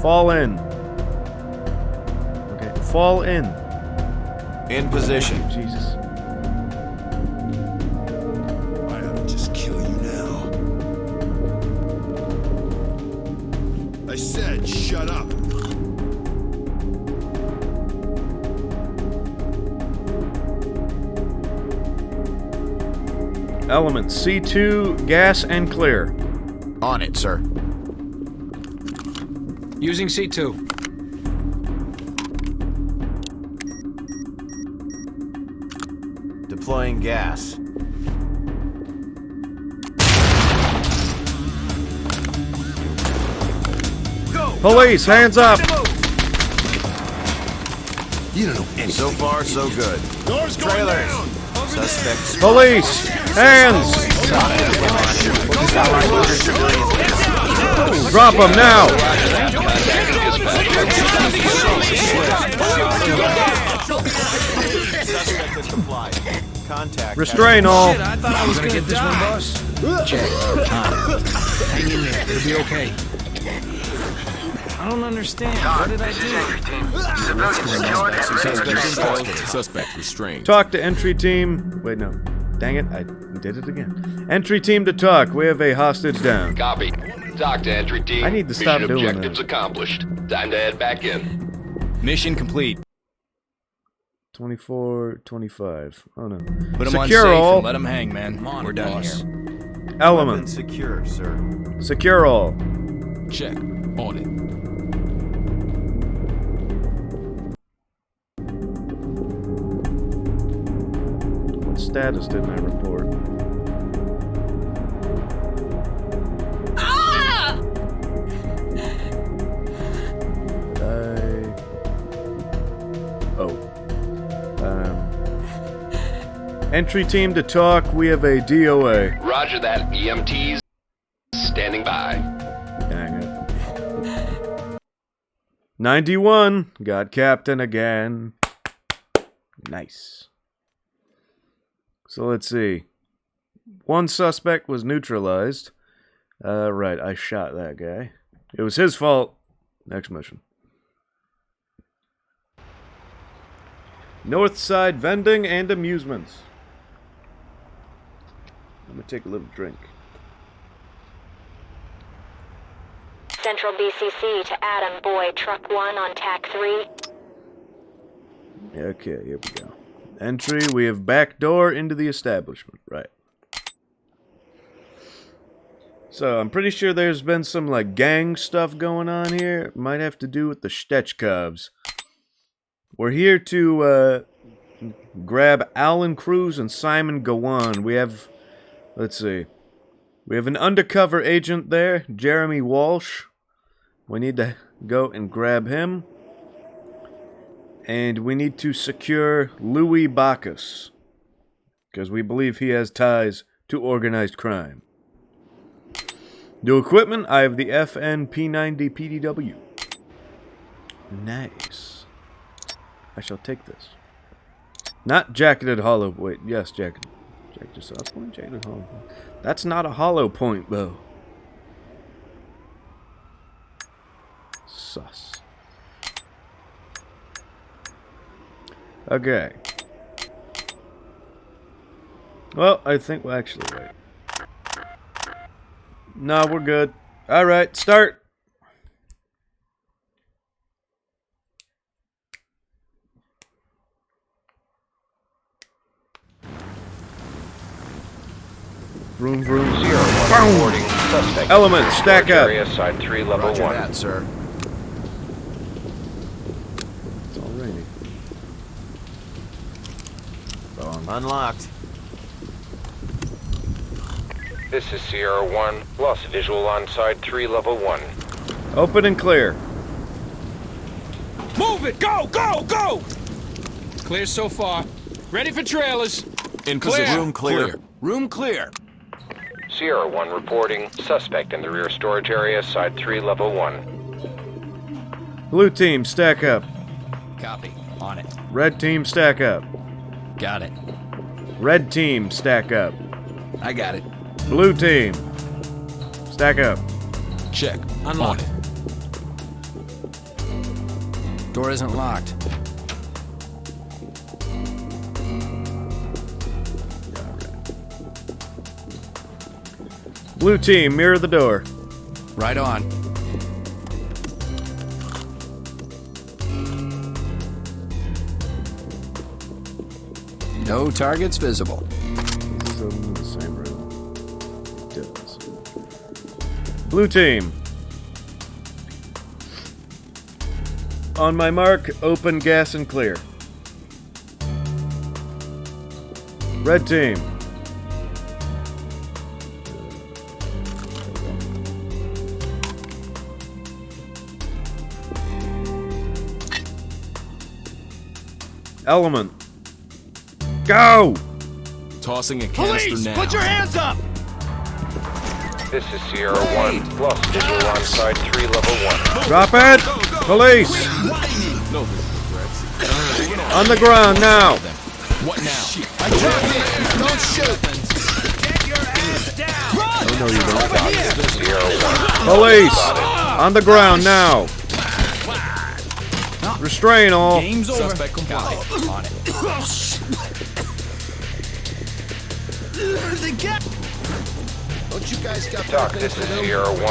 Speaker 1: Fall in. Okay, fall in.
Speaker 13: In position.
Speaker 1: Jesus.
Speaker 18: I ought to just kill you now. I said shut up.
Speaker 1: Element C2, gas and clear.
Speaker 13: On it, sir.
Speaker 10: Using C2.
Speaker 13: Deploying gas.
Speaker 6: Go!
Speaker 1: Police, hands up!
Speaker 13: You don't know anything. So far, so good.
Speaker 18: Doors going
Speaker 13: Trailers.
Speaker 18: down.
Speaker 13: Suspects.
Speaker 1: Police, hands! Drop them now!
Speaker 13: Suspect is supplied. Contact.
Speaker 1: Restrain all.
Speaker 10: Shit, I thought I was gonna get this one, boss. Check. Hang in there. It'll be okay. I don't understand. What did I do?
Speaker 13: Suspect restrained.
Speaker 1: Talk to entry team. Wait, no. Dang it, I did it again. Entry team to talk. We have a hostage down.
Speaker 15: Copy. Talk to entry team.
Speaker 1: I need to stop
Speaker 15: Mission
Speaker 1: doing
Speaker 15: objectives
Speaker 1: that.
Speaker 15: accomplished. Time to head back in.
Speaker 4: Mission complete.
Speaker 1: 24, 25. Oh no.
Speaker 4: Put them on
Speaker 1: Secure
Speaker 4: safe
Speaker 1: all.
Speaker 4: and let them hang, man. We're done here.
Speaker 1: Element.
Speaker 13: Secure, sir.
Speaker 1: Secure all.
Speaker 4: Check. On it.
Speaker 1: What's status didn't I report?
Speaker 17: Ah!
Speaker 1: Entry team to talk. We have a DOA.
Speaker 15: Roger that. EMTs standing by.
Speaker 1: Dang it. 91. Got captain again. Nice. So let's see. One suspect was neutralized. Right, I shot that guy. It was his fault. Next mission. North Side Vending and Amusements. I'm gonna take a little drink.
Speaker 2: Central BCC to Adam Boy, Truck 1 on TAC 3.
Speaker 1: Okay, here we go. Entry, we have back door into the establishment. Right. So, I'm pretty sure there's been some, like, gang stuff going on here. Might have to do with the Stetchkovs. We're here to, grab Alan Cruz and Simon Gawan. We have, let's see. We have an undercover agent there, Jeremy Walsh. We need to go and grab him. And we need to secure Louis Bacchus. Because we believe he has ties to organized crime. New equipment, I have the FN P90 PDW. Nice. I shall take this. Not jacketed hollow. Wait, yes, jacketed. Jacketed soft point, jacketed hollow point. That's not a hollow point, though. Sus. Okay. Well, I think we'll actually wait. No, we're good. Alright, start! Vroom, vroom.
Speaker 14: Boom!
Speaker 1: Elements, stack up.
Speaker 14: Area side 3, level
Speaker 13: Roger
Speaker 14: 1.
Speaker 13: that, sir.
Speaker 1: It's all raining.
Speaker 13: Unlocked.
Speaker 14: This is Sierra 1. Lost visual on side 3, level 1.
Speaker 1: Open and clear.
Speaker 6: Move it! Go! Go! Go! Clear so far. Ready for trailers.
Speaker 13: In
Speaker 6: Clear.
Speaker 13: room clear. Room clear.
Speaker 14: Sierra 1 reporting. Suspect in the rear storage area, side 3, level 1.
Speaker 1: Blue team, stack up.
Speaker 4: Copy. On it.
Speaker 1: Red team, stack up.
Speaker 4: Got it.
Speaker 1: Red team, stack up.
Speaker 4: I got it.
Speaker 1: Blue team, stack up.
Speaker 4: Check. Unlock it. Door isn't locked.
Speaker 1: Blue team, mirror the door.
Speaker 4: Right on. No targets visible.
Speaker 1: This is in the same room. It does. Blue team. On my mark, open, gas, and clear. Red team. Element. Go!
Speaker 13: Tossing a canister
Speaker 6: Police,
Speaker 13: now.
Speaker 6: put your hands up!
Speaker 14: This is Sierra 1. Lost visual on side 3, level 1.
Speaker 1: Drop it! Police!
Speaker 13: No visible threats.
Speaker 1: On the ground now!
Speaker 13: What now?
Speaker 6: I dropped it! Don't shoot! Get your ass down! Run!
Speaker 1: Oh no, you don't.
Speaker 6: Over here!
Speaker 14: Sierra 1.
Speaker 1: Police! On the ground now! Restrain all!
Speaker 4: Game's over.
Speaker 13: Suspect compliant.
Speaker 4: On it.
Speaker 6: Where'd they get?
Speaker 18: Don't you guys got
Speaker 14: Doc, this is Sierra 1.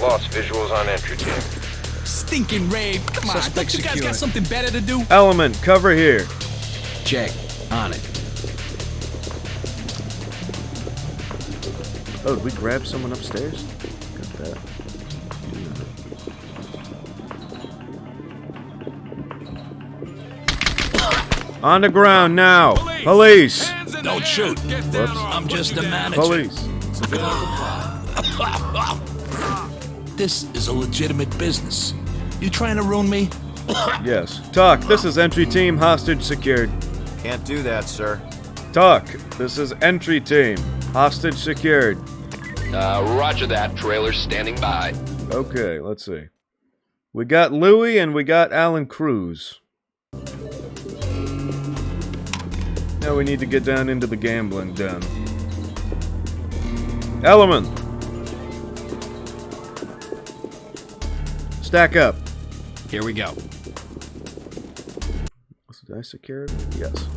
Speaker 14: Lost visuals on entry team.
Speaker 10: Stinking rave. Come on,
Speaker 4: Suspect
Speaker 10: don't you guys
Speaker 4: secured.
Speaker 10: got something better to do?
Speaker 1: Element, cover here.
Speaker 4: Check. On it.
Speaker 1: Oh, did we grab someone upstairs? Got that. On the ground now. Police.
Speaker 4: Don't shoot.
Speaker 1: Whoops.
Speaker 4: I'm just a manager.
Speaker 1: Police.
Speaker 4: This is a legitimate business. You trying to ruin me?
Speaker 1: Yes. Talk. This is entry team. Hostage secured.
Speaker 13: Can't do that, sir.
Speaker 1: Talk. This is entry team. Hostage secured.
Speaker 15: Roger that. Trailer standing by.
Speaker 1: Okay, let's see. We got Louie and we got Alan Cruz. Now we need to get down into the gambling den. Element! Stack up.
Speaker 4: Here we go.
Speaker 1: Did I secure it? Yes.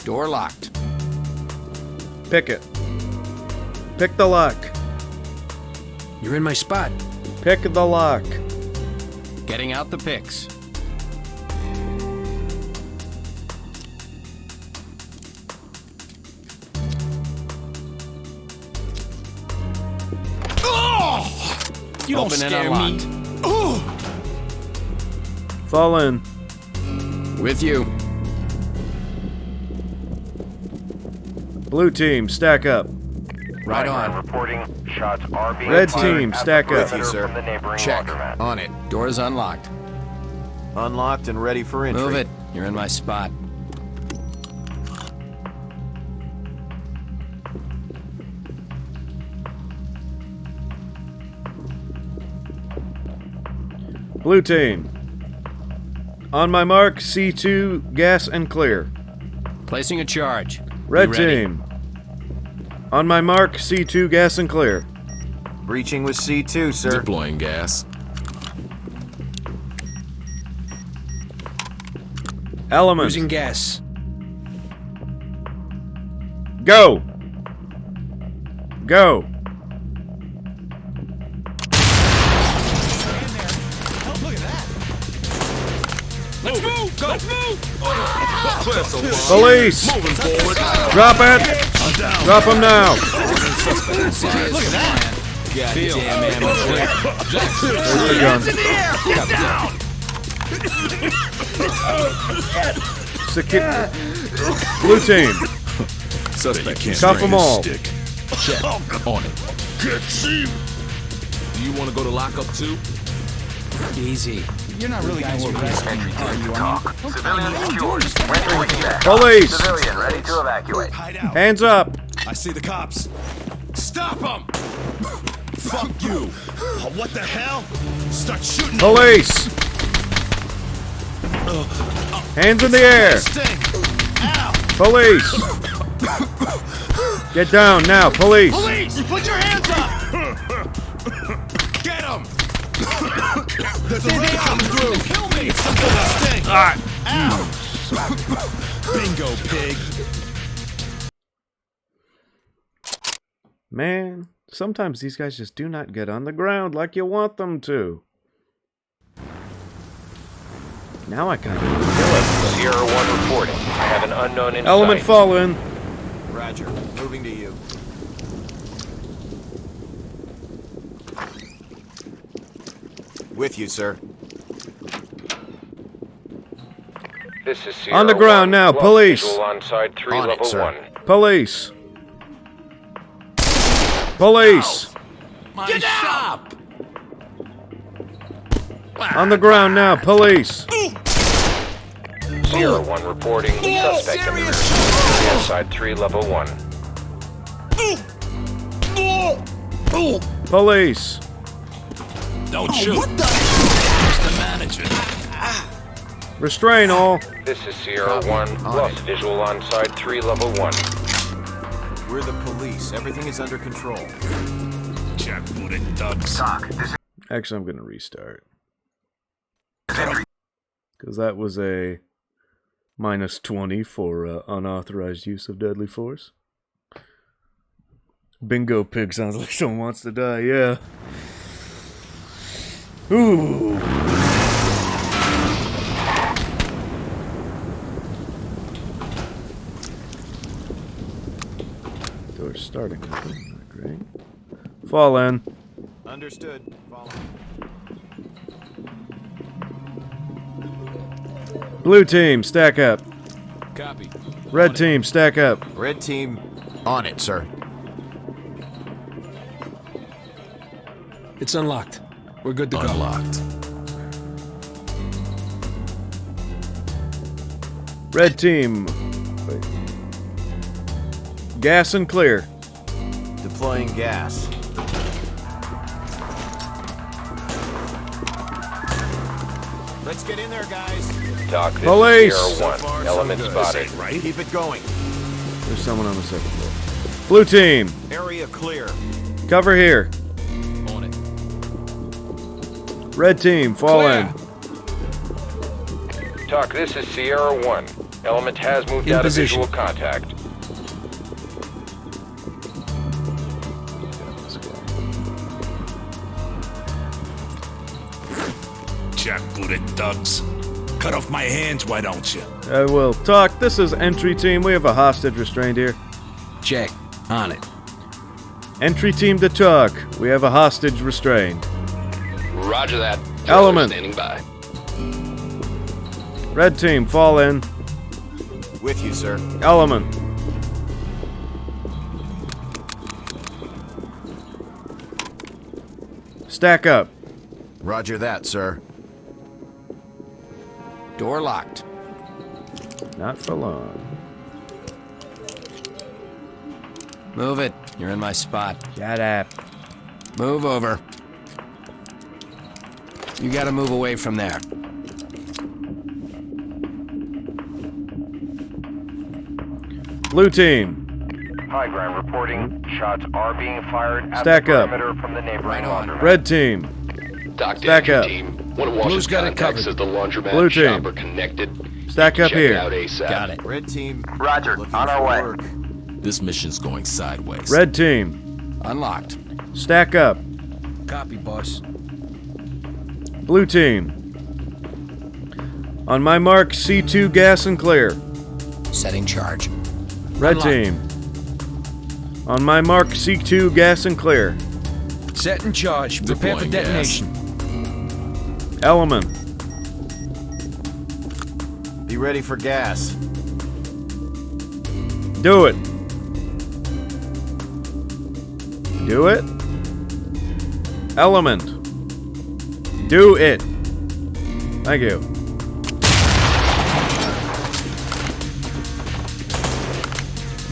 Speaker 4: Door locked.
Speaker 1: Pick it. Pick the lock.
Speaker 4: You're in my spot.
Speaker 1: Pick the lock.
Speaker 4: Getting out the picks. You don't scare me.
Speaker 1: Fall in.
Speaker 4: With you.
Speaker 1: Blue team, stack up.
Speaker 4: Right on.
Speaker 7: Reporting shots are being
Speaker 1: Red
Speaker 7: fired
Speaker 1: team,
Speaker 7: at
Speaker 1: stack
Speaker 7: the
Speaker 1: up.
Speaker 7: perimeter
Speaker 13: Sir.
Speaker 7: from the neighboring
Speaker 13: Check.
Speaker 7: laundromat.
Speaker 13: On it.
Speaker 4: Door's unlocked.
Speaker 13: Unlocked and ready for entry.
Speaker 4: Move it. You're in my spot.
Speaker 1: Blue team. On my mark, C2, gas and clear.
Speaker 4: Placing a charge.
Speaker 1: Red
Speaker 4: Be ready.
Speaker 1: team. On my mark, C2, gas and clear.
Speaker 13: Breaching with C2, sir.
Speaker 5: Deploying gas.
Speaker 1: Element.
Speaker 4: Using gas.
Speaker 1: Go! Go!
Speaker 9: Let's move! Go! Let's move!
Speaker 1: Police!
Speaker 9: Moving forward.
Speaker 1: Drop it! Drop him now!
Speaker 9: Look at that!
Speaker 4: Goddamn amateur.
Speaker 1: Where's the gun?
Speaker 9: Get down!
Speaker 1: Secure. Blue team.
Speaker 5: Suspect can't
Speaker 1: Cuff
Speaker 5: drain
Speaker 1: them
Speaker 5: his
Speaker 1: all.
Speaker 5: stick. Check. On it.
Speaker 9: Can't see.
Speaker 5: Do you want to go to lockup too?
Speaker 10: Easy. You're not really going to arrest me, are you?
Speaker 7: Civilian secured. Rendering check.
Speaker 1: Police!
Speaker 7: Civilian ready to evacuate.
Speaker 9: Hide out.
Speaker 1: Hands up!
Speaker 9: I see the cops. Stop them! Fuck you! Oh, what the hell? Start shooting.
Speaker 1: Police! Hands in the air! Police! Get down now, police!
Speaker 9: Police! Put your hands up! Get him! There's a ray coming through! Kill me! It's something to sting! Ow! Bingo, pig!
Speaker 1: Man, sometimes these guys just do not get on the ground like you want them to. Now I kind of kill it.
Speaker 7: Sierra 1 reporting. I have an unknown in
Speaker 1: Element
Speaker 7: sight.
Speaker 1: fall in.
Speaker 13: Roger. Moving to you. With you, sir.
Speaker 14: This is Sierra
Speaker 1: On the ground
Speaker 14: 1.
Speaker 1: now,
Speaker 14: Lost
Speaker 1: police.
Speaker 14: Visual on side 3,
Speaker 13: On it,
Speaker 14: level
Speaker 13: sir.
Speaker 14: 1.
Speaker 1: Police. Police.
Speaker 4: My shop.
Speaker 1: On the ground now, police.
Speaker 14: Sierra 1 reporting suspect in the rear storage area, side 3, level 1.
Speaker 1: Police.
Speaker 4: Don't shoot. What the? Just the manager.
Speaker 1: Restrain all.
Speaker 14: This is Sierra 1. Lost visual on side 3, level 1.
Speaker 13: We're the police. Everything is under control.
Speaker 9: Jackbooted ducks.
Speaker 1: Actually, I'm going to restart. Because that was a -20 for unauthorized use of deadly force. Bingo pig sounds like someone wants to die, yeah. Ooh. Door's starting. Not great. Fall in.
Speaker 13: Understood. Follow.
Speaker 1: Blue team, stack up.
Speaker 4: Copy.
Speaker 1: Red team, stack up.
Speaker 13: Red team, on it, sir.
Speaker 4: It's unlocked. We're good to go.
Speaker 13: Unlocked.
Speaker 1: Red team. Wait. Gas and clear.
Speaker 13: Deploying gas. Let's get in there, guys.
Speaker 14: Doc, this
Speaker 1: Police!
Speaker 14: is Sierra 1. Element spotted.
Speaker 13: Right? Keep it going.
Speaker 1: There's someone on the second floor. Blue team,
Speaker 13: Area clear.
Speaker 1: cover here.
Speaker 4: On it.
Speaker 1: Red team, fall
Speaker 4: Clear.
Speaker 1: in.
Speaker 14: Doc, this is Sierra 1. Element has moved
Speaker 4: In
Speaker 14: out
Speaker 4: position.
Speaker 14: of visual contact.
Speaker 9: Jackbooted thugs. Cut off my hands, why don't you?
Speaker 1: I will talk. This is entry team. We have a hostage restrained here.
Speaker 4: Check. On it.
Speaker 1: Entry team to talk. We have a hostage restrained.
Speaker 15: Roger that.
Speaker 1: Element.
Speaker 15: Standing by.
Speaker 1: Red team, fall in.
Speaker 13: With you, sir.
Speaker 1: Element. Stack up.
Speaker 13: Roger that, sir.
Speaker 4: Door locked.
Speaker 1: Not for long.
Speaker 4: Move it. You're in my spot.
Speaker 1: Shut up.
Speaker 4: Move over. You gotta move away from there.
Speaker 1: Blue team,
Speaker 7: High ground reporting. Shots are being fired at
Speaker 1: Stack
Speaker 7: the
Speaker 1: up.
Speaker 7: perimeter from the neighboring
Speaker 4: Right on.
Speaker 7: laundromat.
Speaker 1: red team,
Speaker 15: Doc, to
Speaker 1: Stack
Speaker 15: entry
Speaker 1: up.
Speaker 15: team. One of Wash's
Speaker 4: Blue's got it
Speaker 15: contacts
Speaker 4: covered.
Speaker 15: says the laundromat
Speaker 1: Blue
Speaker 15: and
Speaker 1: team.
Speaker 15: shop are connected.
Speaker 1: stack up
Speaker 15: Check
Speaker 1: here.
Speaker 15: it out ASAP.
Speaker 4: Got it.
Speaker 13: Red team.
Speaker 7: Roger,
Speaker 13: looking
Speaker 7: on our
Speaker 13: for
Speaker 7: way.
Speaker 13: work.
Speaker 5: This mission's going sideways.
Speaker 1: Red team,
Speaker 4: Unlocked.
Speaker 1: stack up.
Speaker 4: Copy, boss.
Speaker 1: Blue team, on my mark, C2 gas and clear.
Speaker 4: Setting charge.
Speaker 1: Red
Speaker 4: Unlocked.
Speaker 1: team, on my mark, C2 gas and clear.
Speaker 4: Set in charge. Prepare for
Speaker 5: Deploying gas.
Speaker 4: detonation.
Speaker 1: Element,
Speaker 13: Be ready for gas.
Speaker 1: do it. Do it. Element, do it. Thank you.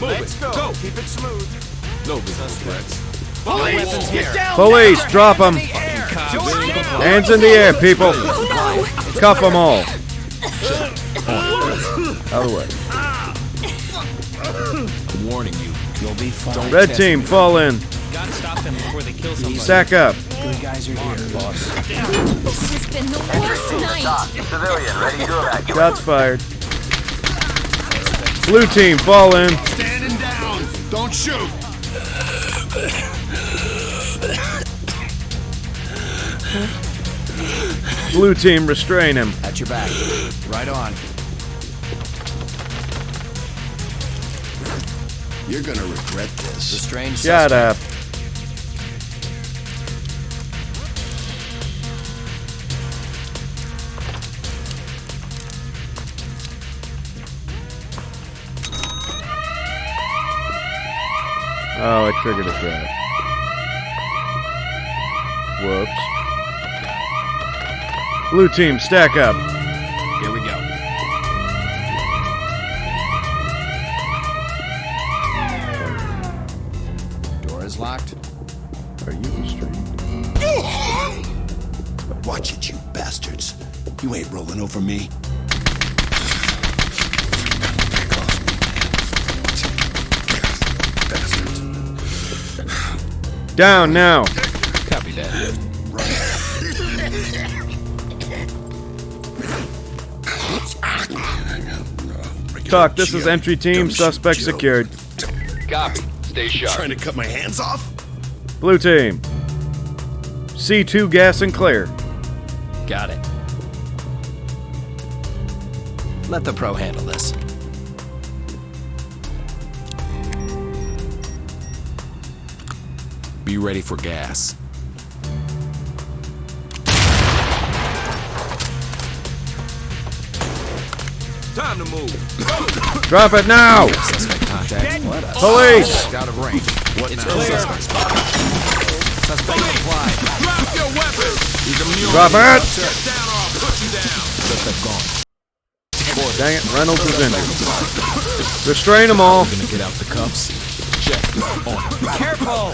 Speaker 13: Let's go. Keep it smooth.
Speaker 5: No visible threats.
Speaker 13: Weapons here.
Speaker 1: Police, drop them. Hands in the air, people. Cuff them all. Out of the way.
Speaker 5: I'm warning you.
Speaker 4: You'll be fine.
Speaker 1: Red team, fall in.
Speaker 12: Gotta stop them before they kill somebody.
Speaker 1: Stack up.
Speaker 4: Good guys are here, boss.
Speaker 17: This has been the worst night.
Speaker 7: Civilian, ready to evacuate.
Speaker 1: Shots fired. Blue team, fall in.
Speaker 9: Standing down! Don't shoot!
Speaker 1: Blue team, restrain him.
Speaker 4: At your back. Right on.
Speaker 9: You're gonna regret this.
Speaker 4: Restrained
Speaker 1: Shut
Speaker 4: suspect.
Speaker 1: up. Oh, I triggered a trap. Whoops. Blue team, stack up.
Speaker 4: Here we go. Door is locked.
Speaker 1: Are you restrained?
Speaker 9: Watch it, you bastards. You ain't rolling over me. Bastards.
Speaker 1: Down now.
Speaker 5: Copy that.
Speaker 1: Talk, this is entry team, suspect secured.
Speaker 15: Copy. Stay sharp.
Speaker 9: Trying to cut my hands off?
Speaker 1: Blue team. C2 gas and clear.
Speaker 4: Got it. Let the pro handle this.
Speaker 5: Be ready for gas.
Speaker 9: Time to move.
Speaker 1: Drop it now!
Speaker 5: Suspect contact.
Speaker 1: Police!
Speaker 5: Suspect out of range. What
Speaker 12: It's
Speaker 5: now?
Speaker 12: clear.
Speaker 5: Suspect spotted. Suspect applied.
Speaker 9: Drop your weapon.
Speaker 5: He's immune.
Speaker 1: Drop it!
Speaker 9: Get down or I'll put you down.
Speaker 5: Suspect gone.
Speaker 1: Dang it, Reynolds is injured. Restrain them all.
Speaker 5: Gonna get out the cuffs. Check. On.
Speaker 12: Careful!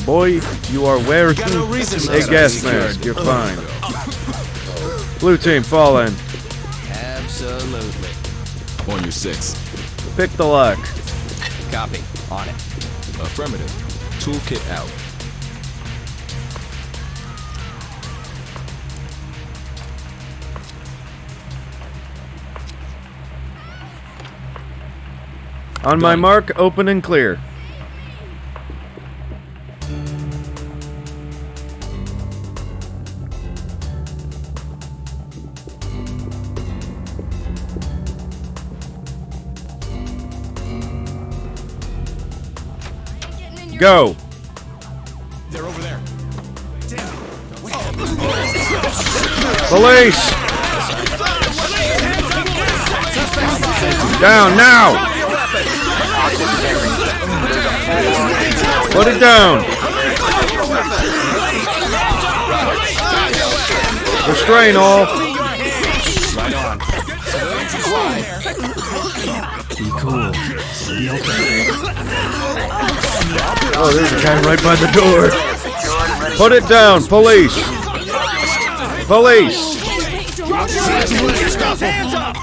Speaker 1: Boy, you are wearing
Speaker 12: got no reason
Speaker 1: a
Speaker 12: to
Speaker 1: gas
Speaker 12: be
Speaker 1: mask.
Speaker 12: scared.
Speaker 1: You're fine. Blue team, fall in.
Speaker 10: Absolutely.
Speaker 5: On your 6.
Speaker 1: Pick the lock.
Speaker 10: Copy. On it.
Speaker 5: Affirmative. Toolkit out.
Speaker 1: On my mark, open and clear. Go.
Speaker 12: They're over there.
Speaker 1: Police! Down now! Put it down! Restrain all!
Speaker 10: Right on.
Speaker 4: Be cool. Be okay.
Speaker 1: Oh, there's a guy right by the door. Put it down, police! Police!
Speaker 12: Hands up!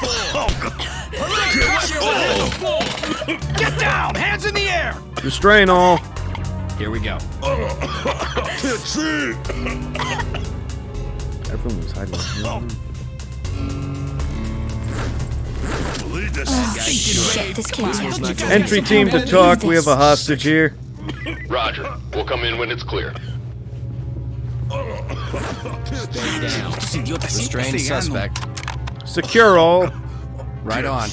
Speaker 12: Get down! Hands in the air!
Speaker 1: Restrain all.
Speaker 10: Here we go.
Speaker 18: Can't see.
Speaker 1: Everyone was hiding.
Speaker 18: Believe this.
Speaker 17: Shit, this kid's
Speaker 1: Entry team to talk. We have a hostage here.
Speaker 15: Roger. We'll come in when it's clear.
Speaker 10: Stay down. Restrained suspect.
Speaker 1: Secure all.
Speaker 10: Right on.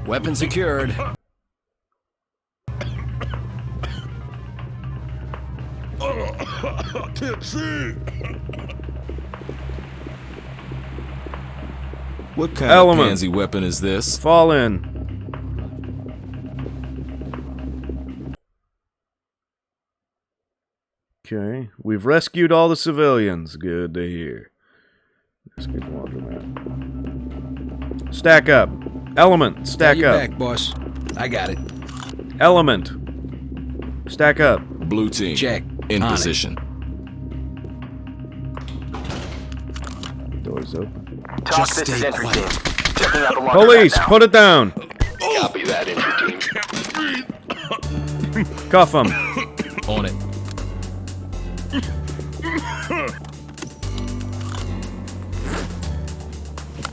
Speaker 10: Weapon secured.
Speaker 18: Can't see.
Speaker 5: What kind
Speaker 1: Element.
Speaker 5: of pansy weapon is this?
Speaker 1: Fall in. Okay, we've rescued all the civilians. Good to hear. Let's get the laundromat. Stack up. Element, stack
Speaker 10: Got your
Speaker 1: up.
Speaker 10: back, boss. I got it.
Speaker 1: Element. Stack up.
Speaker 5: Blue team.
Speaker 10: Check.
Speaker 5: In
Speaker 10: On it.
Speaker 5: position.
Speaker 1: Doors open.
Speaker 7: Talk, this is entry team. Checking out the laundromat
Speaker 1: Police,
Speaker 7: now.
Speaker 1: put it down.
Speaker 15: Copy that, entry team.
Speaker 1: Cuff him.
Speaker 5: On it.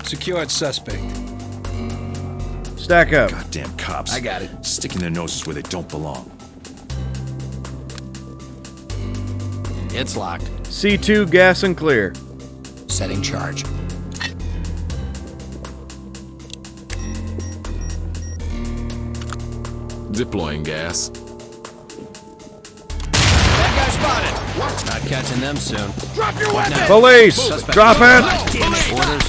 Speaker 10: Secured suspect.
Speaker 1: Stack up.
Speaker 9: Goddamn cops.
Speaker 10: I got it.
Speaker 9: Sticking their noses where they don't belong.
Speaker 10: It's locked.
Speaker 1: C2, gas and clear.
Speaker 10: Setting charge.
Speaker 5: Deploying gas.
Speaker 10: Bad guy spotted. Not catching them soon.
Speaker 9: Drop your weapon!
Speaker 1: Police,
Speaker 10: Suspect.
Speaker 1: drop it.
Speaker 10: Orders.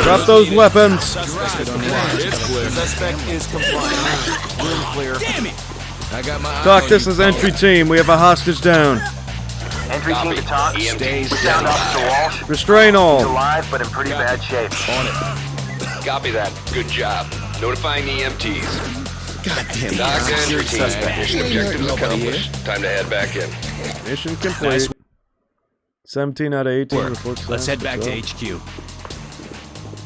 Speaker 1: Drop those weapons.
Speaker 5: It's clear.
Speaker 13: Suspect is compliant. Room clear.
Speaker 12: Damn it!
Speaker 5: I got my eye
Speaker 1: Talk,
Speaker 5: on
Speaker 1: this
Speaker 5: you.
Speaker 1: is entry team. We have a hostage down.
Speaker 7: Entry team to talk.
Speaker 15: EMTs
Speaker 7: Sound Officer Walsh.
Speaker 1: Restrain
Speaker 7: He's
Speaker 1: all.
Speaker 7: alive, but in pretty bad shape.
Speaker 5: On it.
Speaker 15: Copy that. Good job. Notifying the EMTs.
Speaker 9: Goddamn.
Speaker 15: Doc, entry team. Mission objectives accomplished. Time to head back in.
Speaker 1: Mission complete. 17 out of 18 reports.
Speaker 12: Let's head back to
Speaker 1: success.
Speaker 12: HQ.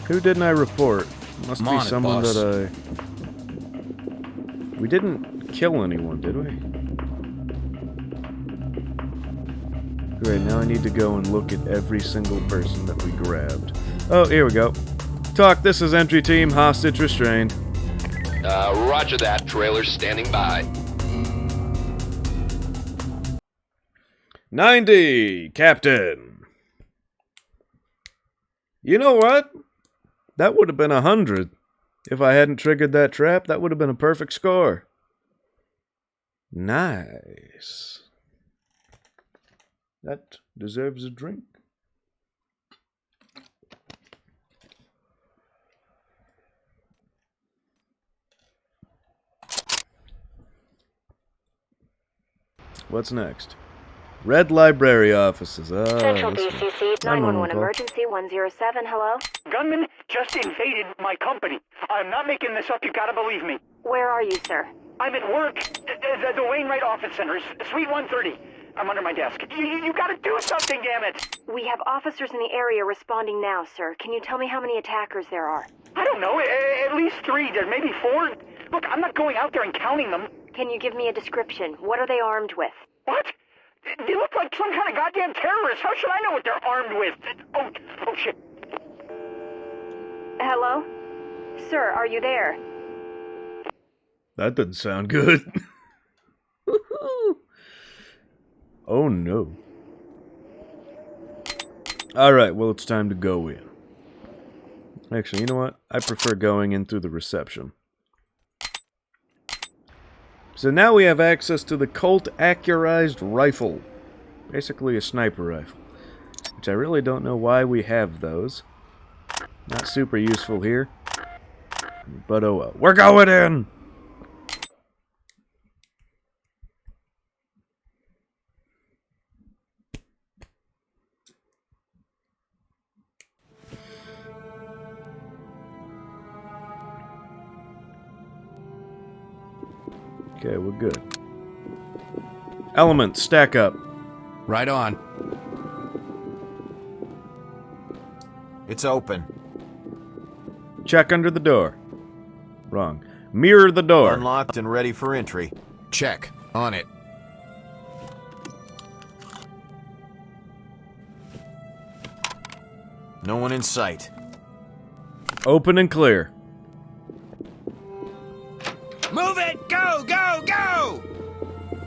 Speaker 1: Who didn't I report? Must
Speaker 10: I'm
Speaker 1: be
Speaker 10: on it,
Speaker 1: someone
Speaker 10: boss.
Speaker 1: that I... We didn't kill anyone, did we? Great, now I need to go and look at every single person that we grabbed. Oh, here we go. Talk, this is entry team, hostage restrained.
Speaker 15: Roger that. Trailer's standing by.
Speaker 1: 90, Captain. You know what? That would have been 100. If I hadn't triggered that trap, that would have been a perfect score. Nice. That deserves a drink. What's next? Red library offices.
Speaker 2: Central
Speaker 1: this one.
Speaker 2: BCC, 911 emergency, 107, hello?
Speaker 19: Gunmen just invaded my company. I'm not making this up, you gotta believe me.
Speaker 2: Where are you, sir?
Speaker 19: I'm at work, the Wainwright Office Center, Suite 130. I'm under my desk. You gotta do something, damn it!
Speaker 2: We have officers in the area responding now, sir. Can you tell me how many attackers there are?
Speaker 19: I don't know, at least 3, there's maybe 4. Look, I'm not going out there and counting them.
Speaker 2: Can you give me a description? What are they armed with?
Speaker 19: What? They look like some kind of goddamn terrorists. How should I know what they're armed with? Oh shit.
Speaker 2: Hello? Sir, are you there?
Speaker 1: That doesn't sound good. Oh no. Alright, well, it's time to go in. Actually, you know what? I prefer going in through the reception. So now we have access to the Colt Accurized Rifle. Basically a sniper rifle. Which I really don't know why we have those. Not super useful here. But oh well. We're going in! Okay, we're good. Elements, stack up.
Speaker 4: Right on.
Speaker 13: It's open.
Speaker 1: Check under the door. Wrong. Mirror the door.
Speaker 13: Unlocked and ready for entry.
Speaker 4: Check. On it.
Speaker 13: No one in sight.
Speaker 1: Open and clear.
Speaker 10: Move it! Go, go, go!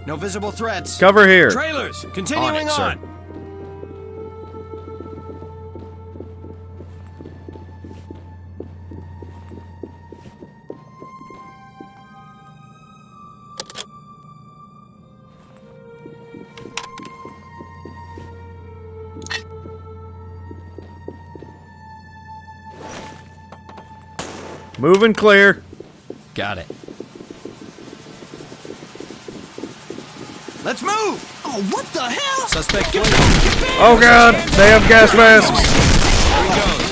Speaker 10: No visible threats.
Speaker 1: Cover here.
Speaker 10: Trailers, continuing on.
Speaker 1: Move and clear.
Speaker 4: Got it.
Speaker 10: Let's move! Oh, what the hell?
Speaker 4: Suspect clear.
Speaker 1: Oh god, they have gas masks.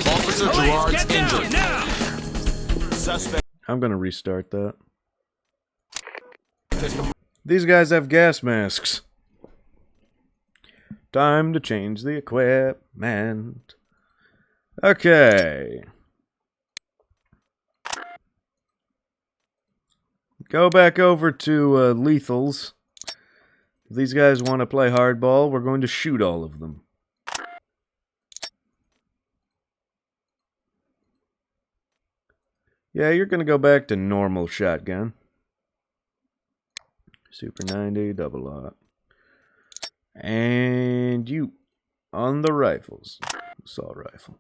Speaker 13: Officer Gerard's injured. Suspect.
Speaker 1: I'm gonna restart that. These guys have gas masks. Time to change the equipment. Okay. Go back over to Lethals. If these guys want to play hardball, we're going to shoot all of them. Yeah, you're going to go back to normal shotgun. Super 90, double aught. And you on the rifles. Assault rifle.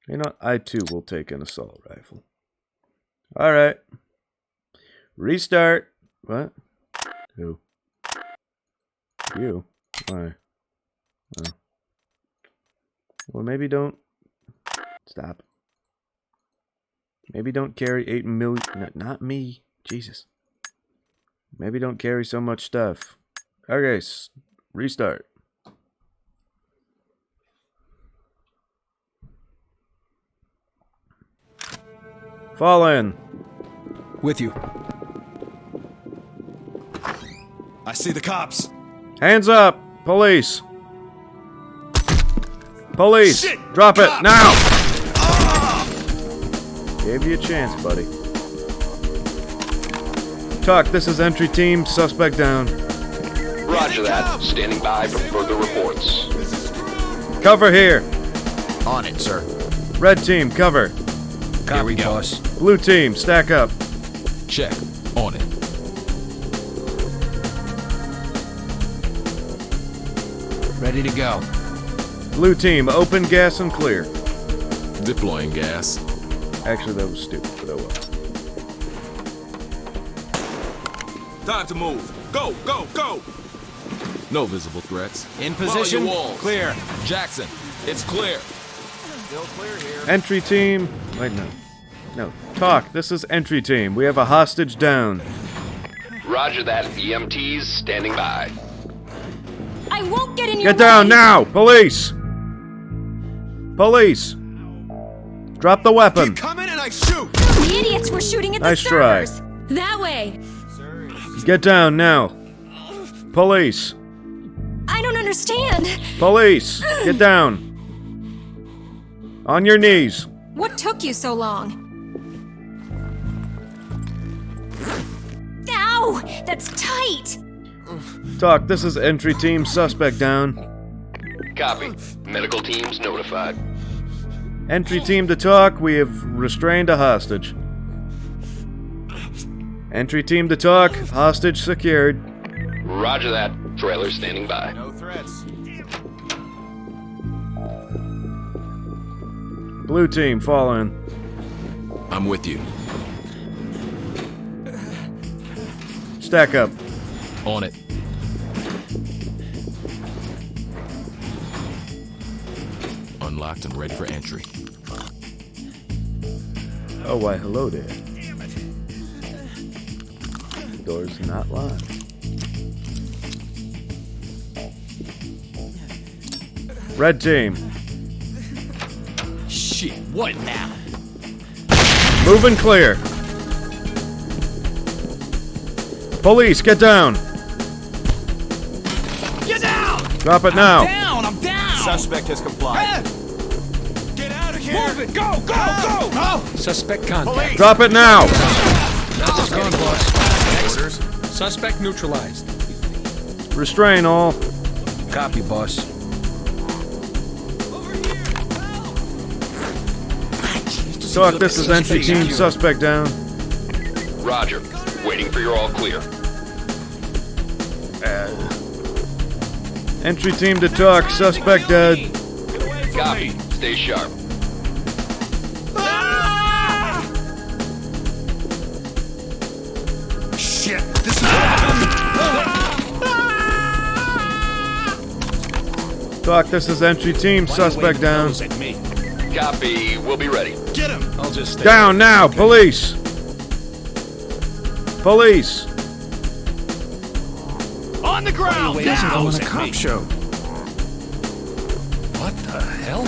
Speaker 1: You know what? I too will take an assault rifle. Alright. Restart. What? Who? You? Why? Oh. Well, maybe don't... Stop. Maybe don't carry 8 million... No, not me. Jesus. Maybe don't carry so much stuff. Okay, restart. Fall in.
Speaker 10: With you. I see the cops.
Speaker 1: Hands up! Police! Police!
Speaker 10: Shit!
Speaker 1: Drop it,
Speaker 10: Cop!
Speaker 1: now! Gave you a chance, buddy. Talk, this is entry team, suspect down.
Speaker 15: Roger that. Standing by for further reports.
Speaker 1: Cover here.
Speaker 13: On it, sir.
Speaker 1: Red team, cover.
Speaker 4: Here we go.
Speaker 10: Boss.
Speaker 1: Blue team, stack up.
Speaker 4: Check. On it. Ready to go.
Speaker 1: Blue team, open gas and clear.
Speaker 9: Deploying gas.
Speaker 1: Actually, that was stupid, but oh well.
Speaker 9: Time to move. Go, go, go! No visible threats.
Speaker 10: In
Speaker 9: Follow
Speaker 10: position.
Speaker 9: your walls.
Speaker 10: Clear.
Speaker 9: Jackson, it's clear.
Speaker 13: Still clear here.
Speaker 1: Entry team. Wait, no. No. Talk, this is entry team. We have a hostage down.
Speaker 15: Roger that. EMTs standing by.
Speaker 11: I won't get in your
Speaker 1: Get down
Speaker 11: way.
Speaker 1: now! Police! Police! Drop the weapon!
Speaker 9: Come in and I shoot!
Speaker 11: The idiots were shooting at
Speaker 1: Nice
Speaker 11: the
Speaker 1: try.
Speaker 11: servers. That way.
Speaker 1: Get down now! Police!
Speaker 11: I don't understand.
Speaker 1: Police! Get down! On your knees!
Speaker 11: What took you so long? Ow! That's tight!
Speaker 1: Talk, this is entry team, suspect down.
Speaker 15: Copy. Medical teams notified.
Speaker 1: Entry team to talk, we have restrained a hostage. Entry team to talk, hostage secured.
Speaker 15: Roger that. Trailer standing by.
Speaker 13: No threats.
Speaker 1: Blue team, fall in.
Speaker 5: I'm with you.
Speaker 1: Stack up.
Speaker 5: On it. Unlocked and ready for entry.
Speaker 1: Oh, why, hello there. Door's not locked. Red team.
Speaker 10: Shit, what now?
Speaker 1: Moving clear. Police, get down.
Speaker 10: Get down!
Speaker 1: Drop it now.
Speaker 10: I'm down!
Speaker 13: Suspect has complied.
Speaker 9: Get out of here!
Speaker 10: Move it! Go! Go! Go! Suspect contact.
Speaker 1: Drop it now.
Speaker 10: That's gone, boss. Orders. Suspect neutralized.
Speaker 1: Restrain all.
Speaker 10: Copy, boss.
Speaker 1: Talk, this is entry team, suspect down.
Speaker 15: Roger. Waiting for your all clear.
Speaker 1: Entry team to talk, suspect dead.
Speaker 15: Copy. Stay sharp.
Speaker 9: Shit, this is
Speaker 1: Talk, this is entry team, suspect down.
Speaker 15: Copy. We'll be ready.
Speaker 9: Get him!
Speaker 10: I'll just stay.
Speaker 1: Down now, police. Police.
Speaker 10: On the ground! Now!
Speaker 5: On a cop show.
Speaker 10: What the hell?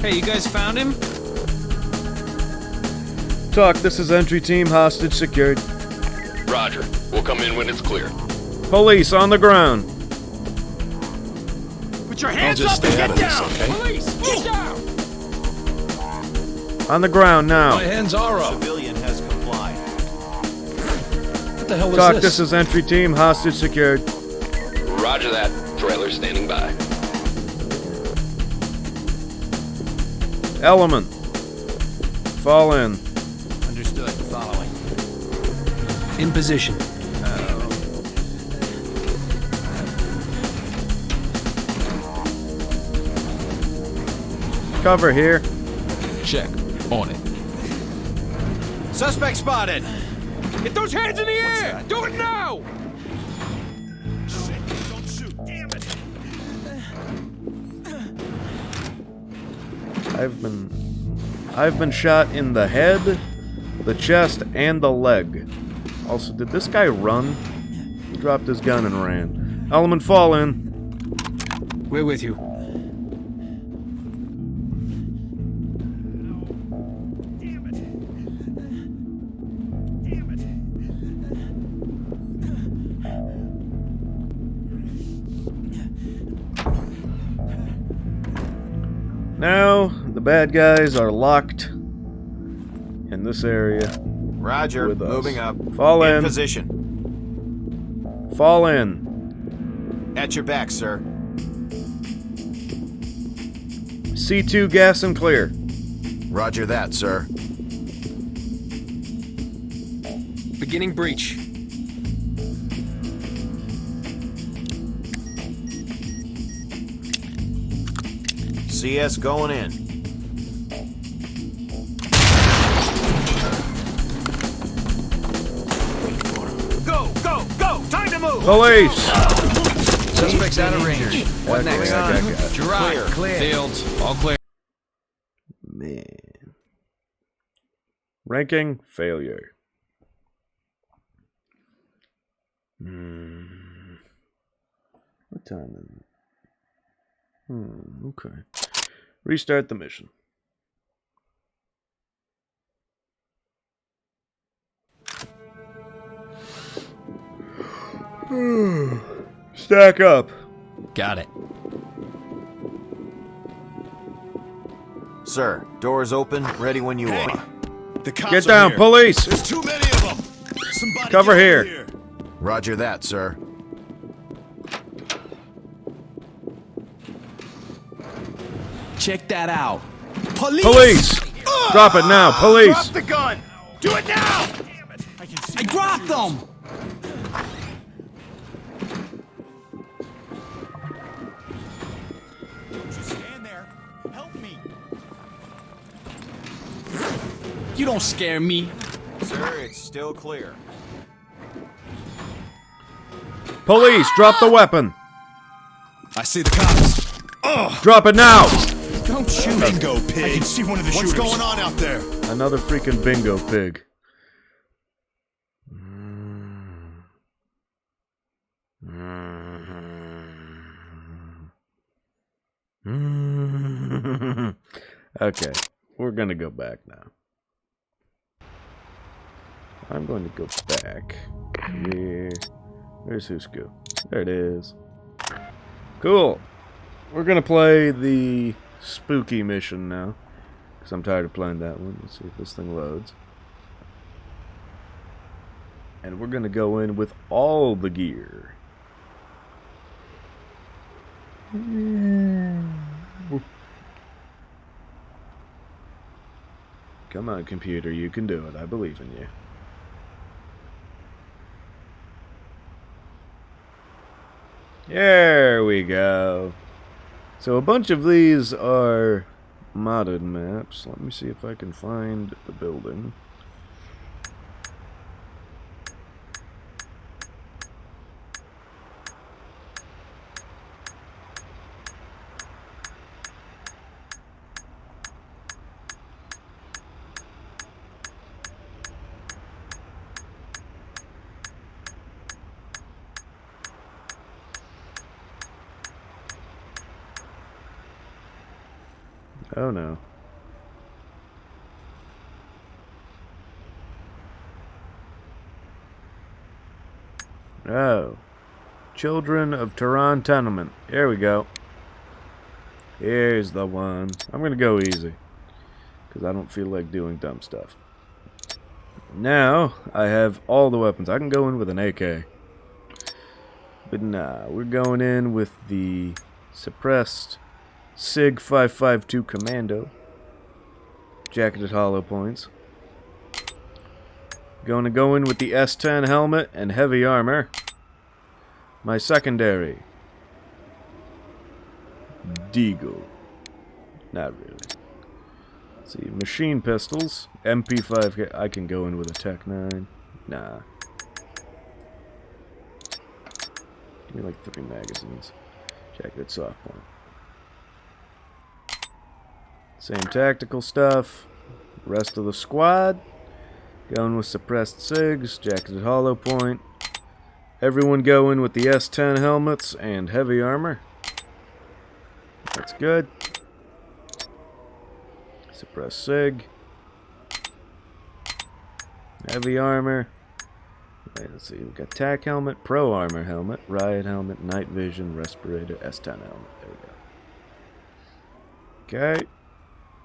Speaker 10: Hey, you guys found him?
Speaker 1: Talk, this is entry team, hostage secured.
Speaker 15: Roger. We'll come in when it's clear.
Speaker 1: Police on the ground.
Speaker 10: Put your hands
Speaker 5: just
Speaker 10: up and
Speaker 5: stay out
Speaker 10: get
Speaker 5: of this,
Speaker 10: down!
Speaker 5: okay?
Speaker 10: Police, get down!
Speaker 1: On the ground now.
Speaker 10: My hands are up.
Speaker 13: Civilian has complied.
Speaker 10: What the hell is
Speaker 1: Talk,
Speaker 10: this?
Speaker 1: this is entry team, hostage secured.
Speaker 15: Roger that. Trailer standing by.
Speaker 1: Element. Fall in.
Speaker 10: Understood. Following. In position.
Speaker 1: Cover here.
Speaker 5: Check. On it.
Speaker 13: Suspect spotted.
Speaker 10: Get those hands in the air! Do it now!
Speaker 9: Don't shoot, damn it!
Speaker 1: I've been shot in the head, the chest, and the leg. Also, did this guy run? He dropped his gun and ran. Element, fall in.
Speaker 10: We're with you.
Speaker 1: Now, the bad guys are locked in this area.
Speaker 13: Roger.
Speaker 1: With us.
Speaker 13: Moving up.
Speaker 1: Fall in.
Speaker 13: Position.
Speaker 1: Fall in.
Speaker 13: At your back, sir.
Speaker 1: C2 gas and clear.
Speaker 13: Roger that, sir.
Speaker 10: Beginning breach.
Speaker 13: CS going in.
Speaker 9: Go, go, go! Time to move!
Speaker 1: Police!
Speaker 10: Suspect's out of range. What next?
Speaker 1: Got.
Speaker 10: Dry. Clear. Fields. All clear.
Speaker 1: Man. Ranking failure. timing. Okay. Restart the mission. Stack up.
Speaker 4: Got it.
Speaker 13: Sir, doors open, ready when you are.
Speaker 9: The cops
Speaker 1: Get
Speaker 9: are
Speaker 1: down,
Speaker 9: here.
Speaker 1: police!
Speaker 9: There's too many of them. Somebody
Speaker 1: Cover
Speaker 9: get
Speaker 1: here.
Speaker 9: over here.
Speaker 13: Roger that, sir.
Speaker 12: Check that out.
Speaker 1: Police! Drop it now, police!
Speaker 9: Drop the gun. Do it now.
Speaker 12: I dropped them! Don't you stand there. Help me. You don't scare me.
Speaker 13: Sir, it's still clear.
Speaker 1: Police, drop the weapon!
Speaker 9: I see the cops. Oh,
Speaker 1: Drop it now!
Speaker 12: Don't shoot.
Speaker 9: bingo pig.
Speaker 12: I can see one of the
Speaker 9: What's
Speaker 12: shooters.
Speaker 9: going on out there?
Speaker 1: Another freaking bingo pig. Okay, we're gonna go back now. I'm going to go back here. Where's Husku? There it is. Cool. We're gonna play the spooky mission now, because I'm tired of playing that one. Let's see if this thing loads. And we're gonna go in with all the gear. Come on, computer, you can do it. I believe in you. There we go. So a bunch of these are modded maps. Let me see if I can find the building. Oh no. Oh. Children of Tehran Tenement. Here we go. Here's the one. I'm gonna go easy, because I don't feel like doing dumb stuff. Now, I have all the weapons. I can go in with an AK. But nah, we're going in with the suppressed SIG 552 Commando. Jacketed hollow points. Going to go in with the S10 helmet and heavy armor. My secondary, Deagle. Not really. Let's see, machine pistols, MP5. I can go in with a Tech 9. Nah. Give me like 3 magazines. Jacketed soft point. Same tactical stuff. Rest of the squad. Going with suppressed SIGs, jacketed hollow point. Everyone going with the S10 helmets and heavy armor. That's good. Suppressed SIG. Heavy armor. Wait, let's see. We've got TAC helmet, Pro Armor helmet, Riot helmet, Night Vision, Respirator, S10 helmet. There we go. Okay.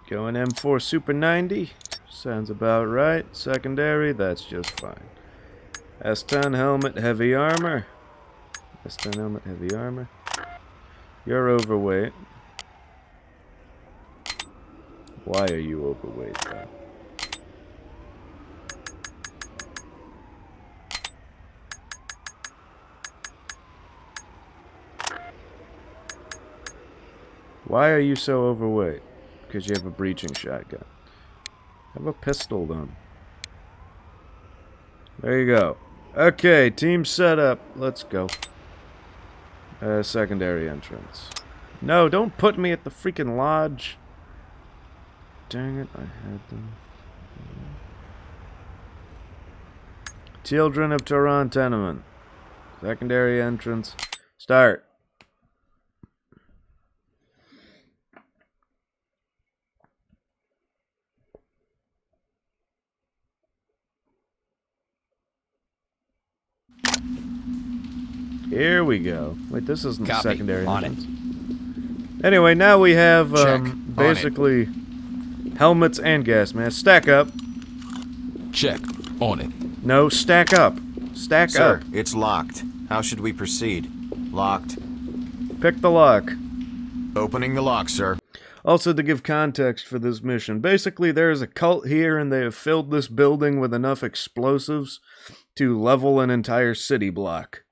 Speaker 1: Going M4 Super 90. Sounds about right. Secondary, that's just fine. S10 helmet, heavy armor. S10 helmet, heavy armor. You're overweight. Why are you overweight, though? Why are you so overweight? Because you have a breaching shotgun. Have a pistol, then. There you go. Okay, team setup. Let's go. Secondary entrance. No, don't put me at the freaking lodge. Dang it, I had them. Children of Tehran Tenement. Secondary entrance. Start. Here we go. Wait, this isn't the
Speaker 4: Copy.
Speaker 1: secondary
Speaker 4: On
Speaker 1: entrance. Anyway, now we have
Speaker 4: Check.
Speaker 1: basically helmets and gas masks. Stack up.
Speaker 4: Check. On it.
Speaker 1: No, stack up. Stack
Speaker 13: Sir,
Speaker 1: up.
Speaker 13: it's locked. How should we proceed? Locked.
Speaker 1: Pick the lock.
Speaker 13: Opening the lock, sir.
Speaker 1: Also, to give context for this mission, basically there is a cult here and they have filled this building with enough explosives to level an entire city block.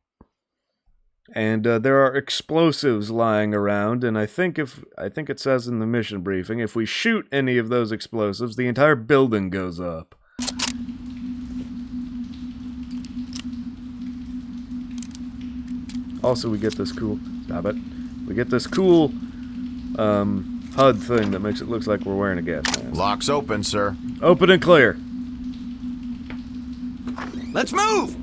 Speaker 1: And there are explosives lying around, and I think it says in the mission briefing, if we shoot any of those explosives, the entire building goes up. Also, we get this cool... Stop it. We get this cool HUD thing that makes it look like we're wearing a gas mask.
Speaker 13: Lock's open, sir.
Speaker 1: Open and clear.
Speaker 10: Let's move!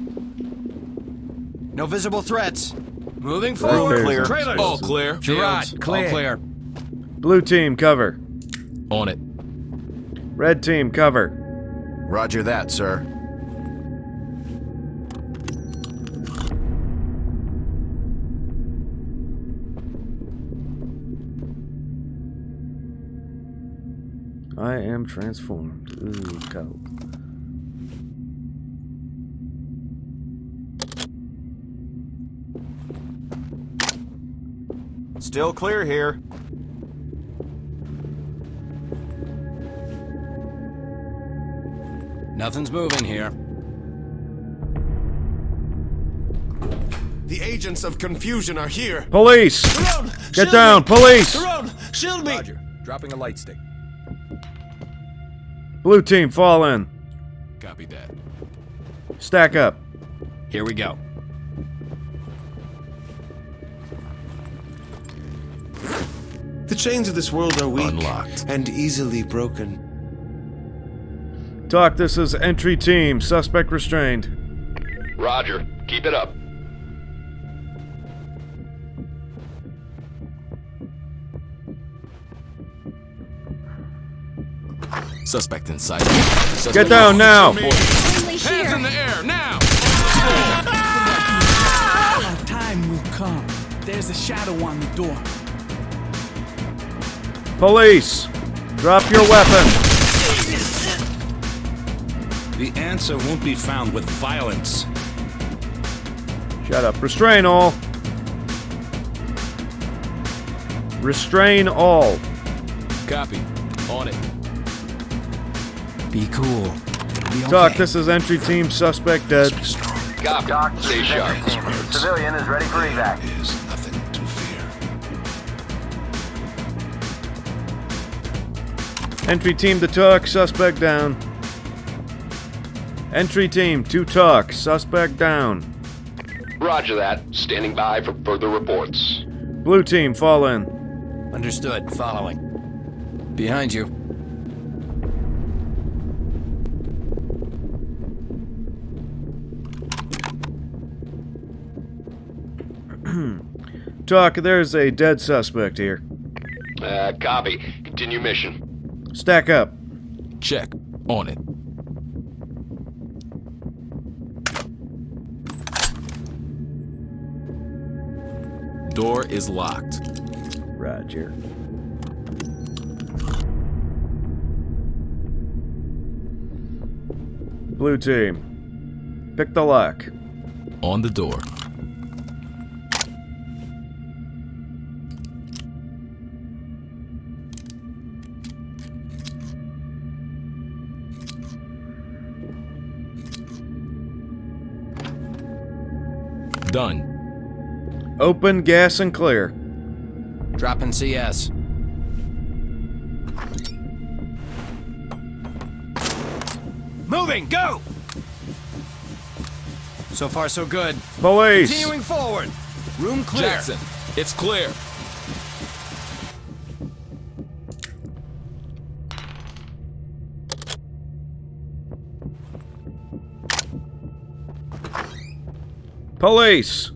Speaker 10: No visible threats. Moving
Speaker 1: Room
Speaker 10: forward.
Speaker 1: clear.
Speaker 10: Trailers.
Speaker 4: All clear.
Speaker 10: Gerard, clear.
Speaker 4: All clear.
Speaker 1: Blue team, cover.
Speaker 4: On it.
Speaker 1: Red team, cover.
Speaker 13: Roger that, sir.
Speaker 1: I am transformed. Ooh, cold.
Speaker 13: Still clear here.
Speaker 10: Nothing's moving here.
Speaker 9: The agents of confusion are here.
Speaker 1: Police!
Speaker 9: Tyrone,
Speaker 1: Get
Speaker 9: shield
Speaker 1: down,
Speaker 9: me.
Speaker 1: police!
Speaker 9: Tyrone, shield me.
Speaker 5: Roger. Dropping a light stick.
Speaker 1: Blue team, fall in.
Speaker 4: Copy that.
Speaker 1: Stack up.
Speaker 10: Here we go.
Speaker 9: The chains of this world are weak
Speaker 4: Unlocked.
Speaker 9: and easily broken.
Speaker 1: Talk, this is entry team. Suspect restrained.
Speaker 15: Roger. Keep it up.
Speaker 4: Suspect inside.
Speaker 1: Get down now!
Speaker 4: Hands in the air, now!
Speaker 12: Our time will come. There's a shadow on the door.
Speaker 1: Police! Drop your weapon!
Speaker 10: The answer won't be found with violence.
Speaker 1: Shut up. Restrain all. Restrain all.
Speaker 4: Copy. On it.
Speaker 10: Be cool. It'll be
Speaker 1: Talk,
Speaker 10: okay.
Speaker 1: this is entry team. Suspect dead.
Speaker 15: Copy. Stay sharp.
Speaker 7: Civilian is ready for evac.
Speaker 18: Is nothing to fear.
Speaker 1: Entry team to talk. Suspect down. Entry team to talk. Suspect down.
Speaker 15: Roger that. Standing by for further reports.
Speaker 1: Blue team, fall in.
Speaker 10: Understood. Following. Behind you.
Speaker 1: Talk, there's a dead suspect here.
Speaker 15: Copy. Continue mission.
Speaker 1: Stack up.
Speaker 4: Check. On it. Door is locked.
Speaker 1: Roger. Blue team, pick the lock.
Speaker 4: On the door. Done.
Speaker 1: Open, gas, and clear.
Speaker 10: Dropping CS. Moving, go! So far, so good.
Speaker 1: Police!
Speaker 10: Continuing forward. Room clear.
Speaker 4: Jackson, it's clear.
Speaker 1: Police!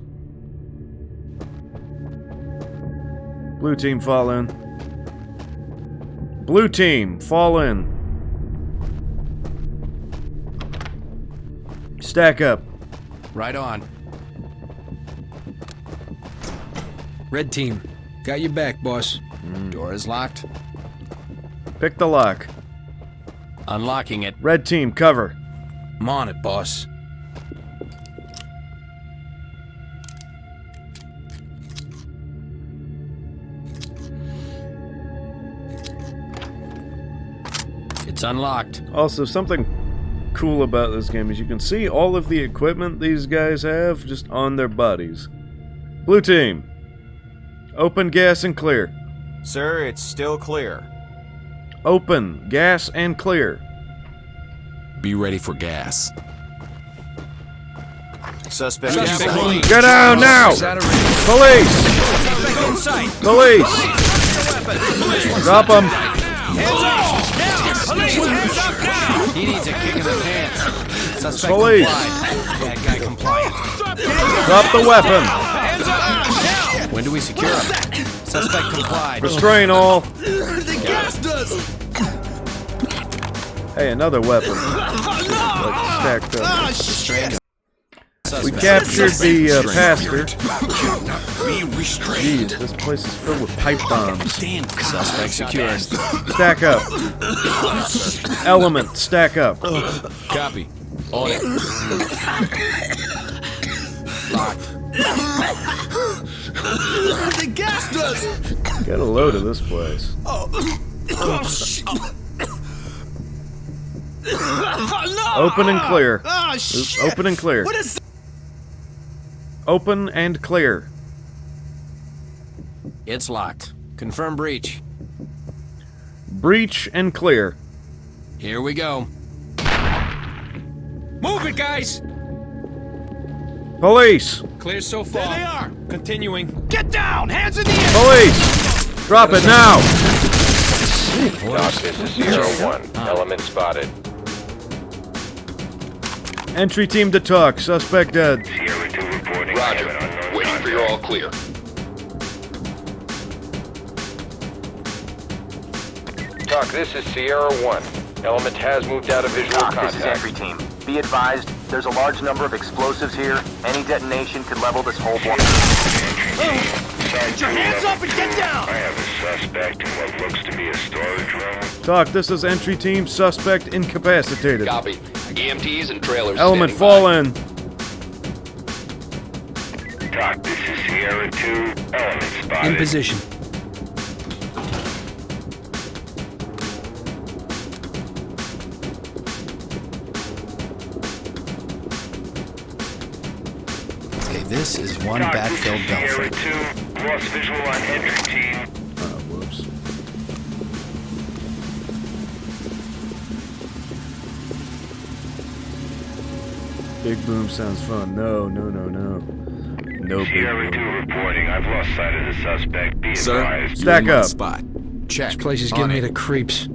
Speaker 1: Blue team, fall in. Blue team, fall in. Stack up.
Speaker 4: Right on.
Speaker 10: Red team, got your back, boss.
Speaker 4: Door is locked.
Speaker 1: Pick the lock.
Speaker 4: Unlocking it.
Speaker 1: Red team, cover.
Speaker 10: I'm on it, boss.
Speaker 4: It's unlocked.
Speaker 1: Also, something cool about this game is you can see all of the equipment these guys have just on their bodies. Blue team, open gas and clear.
Speaker 13: Sir, it's still clear.
Speaker 1: Open gas and clear.
Speaker 5: Be ready for gas.
Speaker 13: Suspect.
Speaker 1: Get down now! Police! Police! Drop him!
Speaker 4: He needs a kick in the pants. Suspect
Speaker 1: Police!
Speaker 4: complied. Bad guy compliant.
Speaker 1: Drop the weapon!
Speaker 4: When do we secure him? Suspect complied.
Speaker 1: Restrain all!
Speaker 9: The gas does!
Speaker 1: Hey, another weapon. Like stacked up.
Speaker 4: Restrained.
Speaker 1: We captured the pastor.
Speaker 9: Be restrained.
Speaker 1: Jeez, this place is filled with pipe bombs.
Speaker 4: Suspect secured.
Speaker 1: Stack up. Element, stack up.
Speaker 5: Copy. On it.
Speaker 4: Locked.
Speaker 9: The gas does!
Speaker 1: Get a load of this place.
Speaker 9: Oh, shit.
Speaker 1: Open and clear.
Speaker 9: Oh, shit.
Speaker 1: Open and clear.
Speaker 9: What is
Speaker 1: Open and clear.
Speaker 4: It's locked. Confirm breach.
Speaker 1: Breach and clear.
Speaker 4: Here we go.
Speaker 10: Move it, guys!
Speaker 1: Police!
Speaker 10: Clear so far.
Speaker 12: There they are. Continuing.
Speaker 9: Get down! Hands in the air!
Speaker 1: Police! Drop it now!
Speaker 14: Doc, this is Sierra 1. Element spotted.
Speaker 1: Entry team to talk. Suspect dead.
Speaker 15: Sierra 2 reporting. Roger. Waiting for your all clear.
Speaker 14: Doc, this is Sierra 1. Element has moved out of visual
Speaker 7: Doc, this is
Speaker 14: contact.
Speaker 7: entry team. Be advised, there's a large number of explosives here. Any detonation could level this whole block.
Speaker 9: Get your hands up and get down!
Speaker 15: I have a suspect in what looks to be a storage room.
Speaker 1: Talk, this is entry team. Suspect incapacitated.
Speaker 15: Copy. EMTs and trailers.
Speaker 1: Element,
Speaker 15: standing
Speaker 1: fall
Speaker 15: by.
Speaker 1: in.
Speaker 15: Doc, this is Sierra 2. Element spotted.
Speaker 10: In position.
Speaker 4: Okay, this is one
Speaker 15: Doc,
Speaker 4: backfilled
Speaker 15: this is
Speaker 4: belfry.
Speaker 15: Sierra 2. Lost visual on entry team.
Speaker 1: Oh, whoops. Big boom sounds fun. No, no, no, no. No big
Speaker 15: Sierra 2
Speaker 1: boom.
Speaker 15: reporting. I've lost sight of the suspect. Be
Speaker 5: Sir,
Speaker 15: advised.
Speaker 5: you're
Speaker 1: Stack
Speaker 5: in my
Speaker 1: up.
Speaker 5: spot. Check.
Speaker 10: This place is
Speaker 5: On
Speaker 10: giving me
Speaker 5: it.
Speaker 10: the creeps.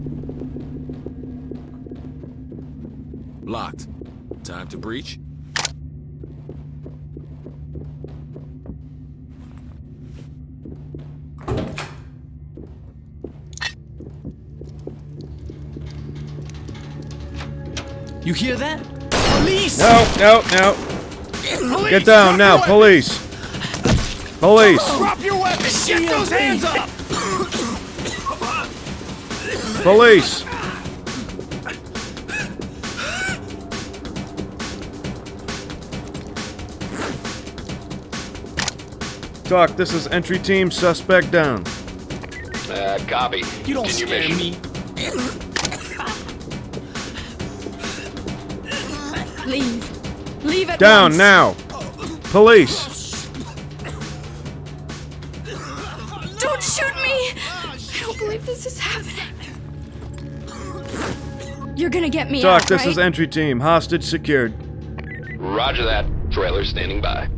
Speaker 5: Locked. Time to breach.
Speaker 12: You hear that?
Speaker 9: Police!
Speaker 1: No, no, no.
Speaker 9: Police!
Speaker 1: Get down
Speaker 9: Drop
Speaker 1: now,
Speaker 9: your
Speaker 1: police. Police.
Speaker 9: Drop your weapons! Get those hands up!
Speaker 1: Police. Talk, this is entry team. Suspect down.
Speaker 15: Copy.
Speaker 12: You don't
Speaker 15: Continue
Speaker 12: scare
Speaker 15: mission.
Speaker 12: me.
Speaker 11: Leave. Leave at
Speaker 1: Down
Speaker 11: once.
Speaker 1: now. Police.
Speaker 11: Don't shoot me! I don't believe this is happening. You're gonna get me
Speaker 1: Talk,
Speaker 11: out,
Speaker 1: this
Speaker 11: right?
Speaker 1: is entry team. Hostage secured.
Speaker 15: Roger that. Trailer standing by.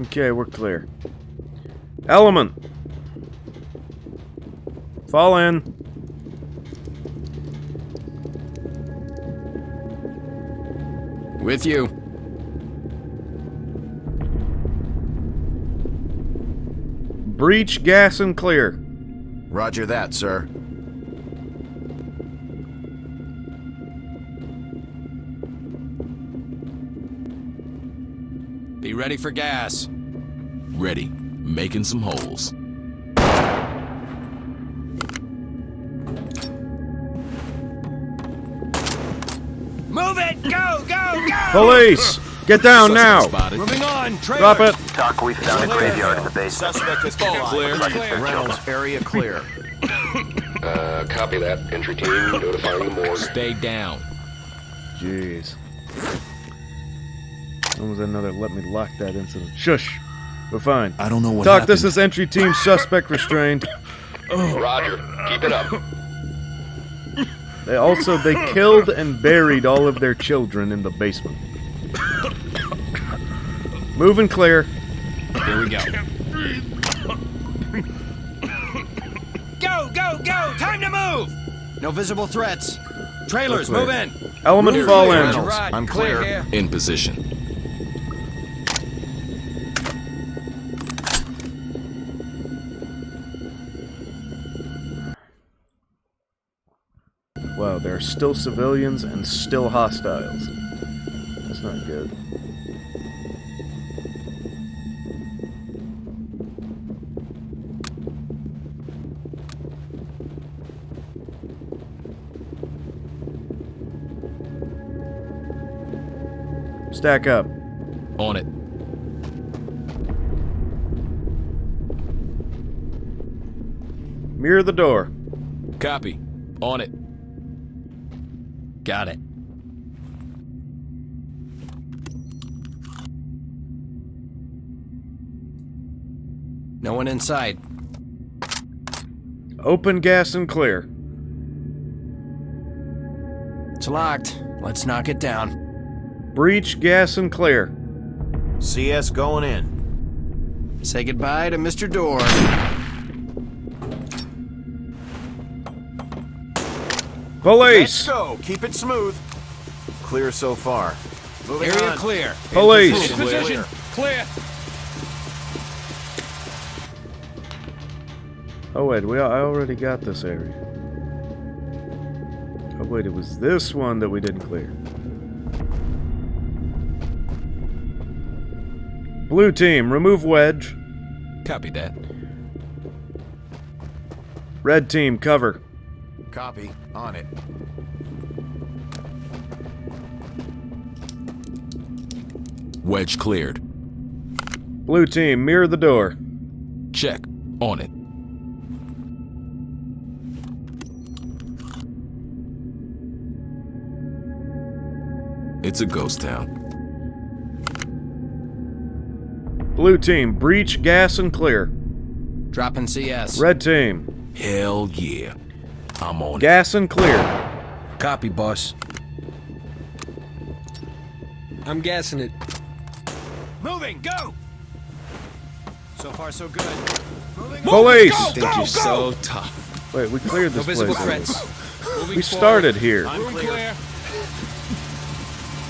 Speaker 1: Okay, we're clear. Element. Fall in.
Speaker 4: With you.
Speaker 1: breach, gas, and clear.
Speaker 13: Roger that, sir.
Speaker 5: Be ready for gas.
Speaker 4: Ready. Making some holes.
Speaker 6: Move it! Go, go, go!
Speaker 1: Police! Get down now!
Speaker 6: Moving on, trailer!
Speaker 1: Drop it!
Speaker 7: Talk, we found a graveyard in the basement.
Speaker 13: Suspect is clear. Reynolds, area clear.
Speaker 15: Copy that. Entry team notifying the morgue.
Speaker 5: Stay down.
Speaker 1: Jeez. When was another let me lock that incident? Shush! We're fine.
Speaker 4: I don't know what
Speaker 1: Talk,
Speaker 4: happened.
Speaker 1: this is entry team, suspect restrained.
Speaker 15: Roger. Keep it up.
Speaker 1: They killed and buried all of their children in the basement. Move and clear.
Speaker 5: Here we go.
Speaker 6: Go, go, go! Time to move!
Speaker 10: No visible threats. Trailers,
Speaker 1: Clear.
Speaker 10: move in.
Speaker 1: Element
Speaker 5: Move
Speaker 1: fall in.
Speaker 13: Reynolds,
Speaker 6: Right,
Speaker 13: I'm clear.
Speaker 6: here.
Speaker 4: In position.
Speaker 1: Wow, there are still civilians and still hostiles. That's not good. Stack up.
Speaker 5: On it.
Speaker 1: Mirror the door.
Speaker 5: Copy. On it. Got it.
Speaker 10: No one in sight.
Speaker 1: Open gas and clear.
Speaker 10: It's locked. Let's knock it down.
Speaker 1: Breach, gas, and clear.
Speaker 13: CS going in.
Speaker 10: Say goodbye to Mr. Door.
Speaker 1: Police!
Speaker 13: Let's go. Keep it smooth. Clear so far. Moving
Speaker 10: Area
Speaker 13: on.
Speaker 10: clear.
Speaker 1: Police!
Speaker 6: In position. Clear.
Speaker 1: Oh wait, I already got this area. Oh wait, it was this one that we didn't clear. Blue team, remove wedge.
Speaker 5: Copy that.
Speaker 1: Red team, cover.
Speaker 13: Copy. On it.
Speaker 4: Wedge cleared.
Speaker 1: Blue team, mirror the door.
Speaker 4: Check. On it. It's a ghost town.
Speaker 1: Blue team, breach, gas, and clear.
Speaker 10: Dropping CS.
Speaker 1: Red team,
Speaker 4: Hell yeah. I'm on it.
Speaker 1: gas and clear.
Speaker 10: Copy, boss.
Speaker 6: I'm gassing it. Moving, go!
Speaker 10: So far, so good.
Speaker 6: Moving.
Speaker 1: Police!
Speaker 6: Go,
Speaker 4: Think
Speaker 6: go,
Speaker 4: you're
Speaker 6: go!
Speaker 4: so tough.
Speaker 1: Wait, we cleared
Speaker 6: No
Speaker 1: this
Speaker 6: visible
Speaker 1: place.
Speaker 6: threats.
Speaker 1: already.
Speaker 6: Moving
Speaker 1: We started here. How
Speaker 6: Room clear.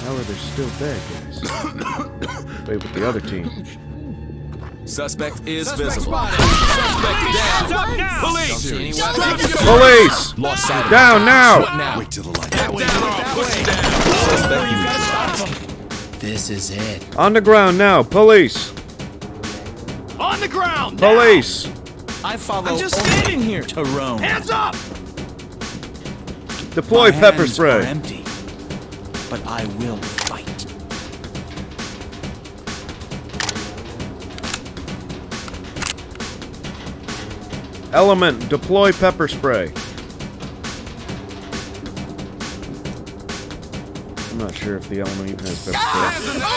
Speaker 1: are there still bad guys? Wait, with the other team.
Speaker 4: Suspect is
Speaker 6: Suspect
Speaker 4: visible.
Speaker 6: spotted.
Speaker 4: Suspect
Speaker 6: Hands up
Speaker 4: down.
Speaker 6: now!
Speaker 4: Police!
Speaker 10: Don't see any weapons.
Speaker 1: Police!
Speaker 4: Lost sight of
Speaker 1: Down
Speaker 4: him.
Speaker 1: now!
Speaker 4: What now?
Speaker 13: Wait till the light.
Speaker 4: Get down or I'll push down. Suspect neutralized.
Speaker 10: This is it.
Speaker 1: On the ground now, police!
Speaker 6: On the ground!
Speaker 1: Police!
Speaker 10: I follow.
Speaker 6: I'm just standing here.
Speaker 10: Tyrone.
Speaker 6: Hands up!
Speaker 1: Deploy
Speaker 10: My
Speaker 1: pepper
Speaker 10: hands
Speaker 1: spray.
Speaker 10: are empty, but I will fight.
Speaker 1: Element, deploy pepper spray. I'm not sure if the element even has pepper spray.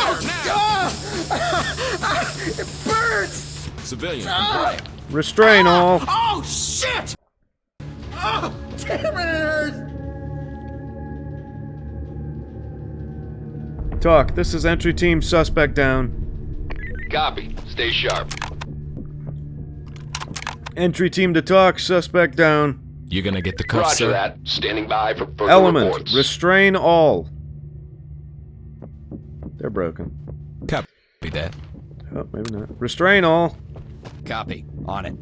Speaker 6: It burns!
Speaker 4: Civilian, compliant.
Speaker 1: Restrain all.
Speaker 6: Oh, shit! Oh, damn it, it hurts!
Speaker 1: Talk, this is entry team, suspect down.
Speaker 15: Copy. Stay sharp.
Speaker 1: Entry team to talk, suspect down.
Speaker 4: You're gonna get the cuffs,
Speaker 15: Roger
Speaker 4: sir?
Speaker 15: that. Standing by for further
Speaker 1: Element,
Speaker 15: reports.
Speaker 1: restrain all. They're broken.
Speaker 5: Copy that.
Speaker 1: Oh, maybe not. Restrain all.
Speaker 4: Copy. On it.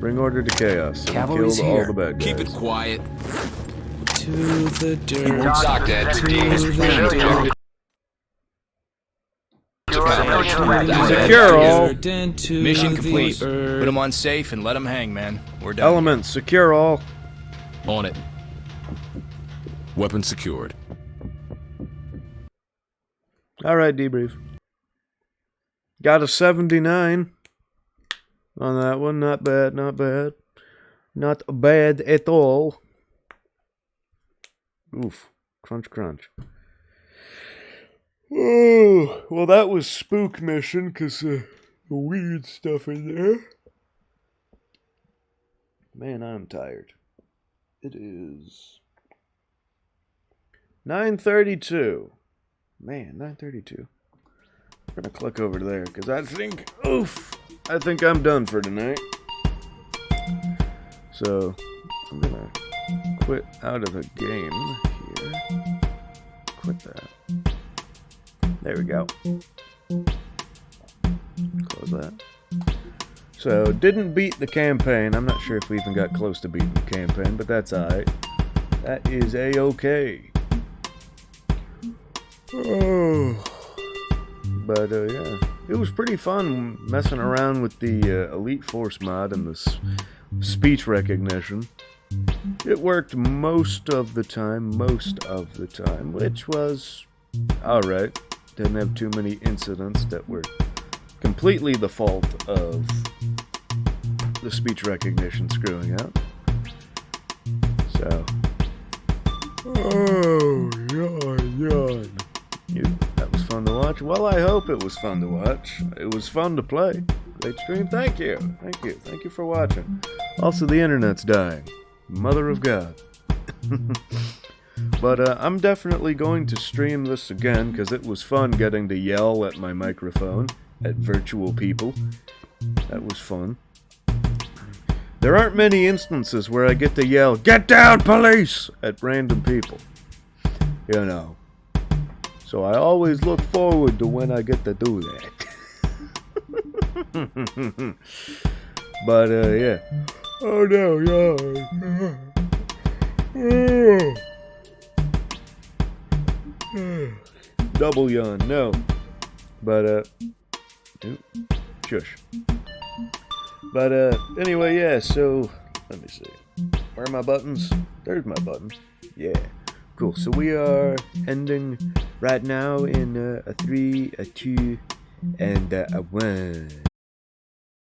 Speaker 1: Bring order to chaos. And
Speaker 4: Cavalry's
Speaker 1: kill all
Speaker 4: here.
Speaker 1: the bad guys.
Speaker 5: Keep it quiet.
Speaker 12: To the dirt.
Speaker 8: Doc, Ed.
Speaker 12: To the dirt.
Speaker 1: Secure all.
Speaker 4: Mission complete. Put them on safe and let them hang, man. We're done.
Speaker 1: Elements, secure all.
Speaker 5: On it. Weapon secured.
Speaker 1: Alright, debrief. Got a 79 on that one. Not bad, not bad. Not bad at all. Oof. Crunch, crunch. Oh, well, that was spook mission because the weird stuff in there. Man, I'm tired. It is 9:32. Man, 9:32. I'm gonna click over there because I think I'm done for tonight. So I'm gonna quit out of the game here. Quit that. There we go. Close that. So, didn't beat the campaign. I'm not sure if we even got close to beating the campaign, but that's alright. That is a-okay. Oh. But, yeah. It was pretty fun messing around with the Elite Force mod and the speech recognition. It worked most of the time, which was alright. Didn't have too many incidents that were completely the fault of the speech recognition screwing up. So, yawn. That was fun to watch. Well, I hope it was fun to watch. It was fun to play. Great stream. Thank you for watching. Also, the internet's dying. Mother of God. But I'm definitely going to stream this again because it was fun getting to yell at my microphone at virtual people. That was fun. There aren't many instances where I get to yell, "Get down, police!" at random people. You know. So I always look forward to when I get to do that. But, yeah. Oh no, yawn. Double yawn, no. But, shush. But, anyway, yeah, so, let me see. Where are my buttons? There's my button. Yeah. Cool, so we are ending right now in a 3, a 2, and a 1.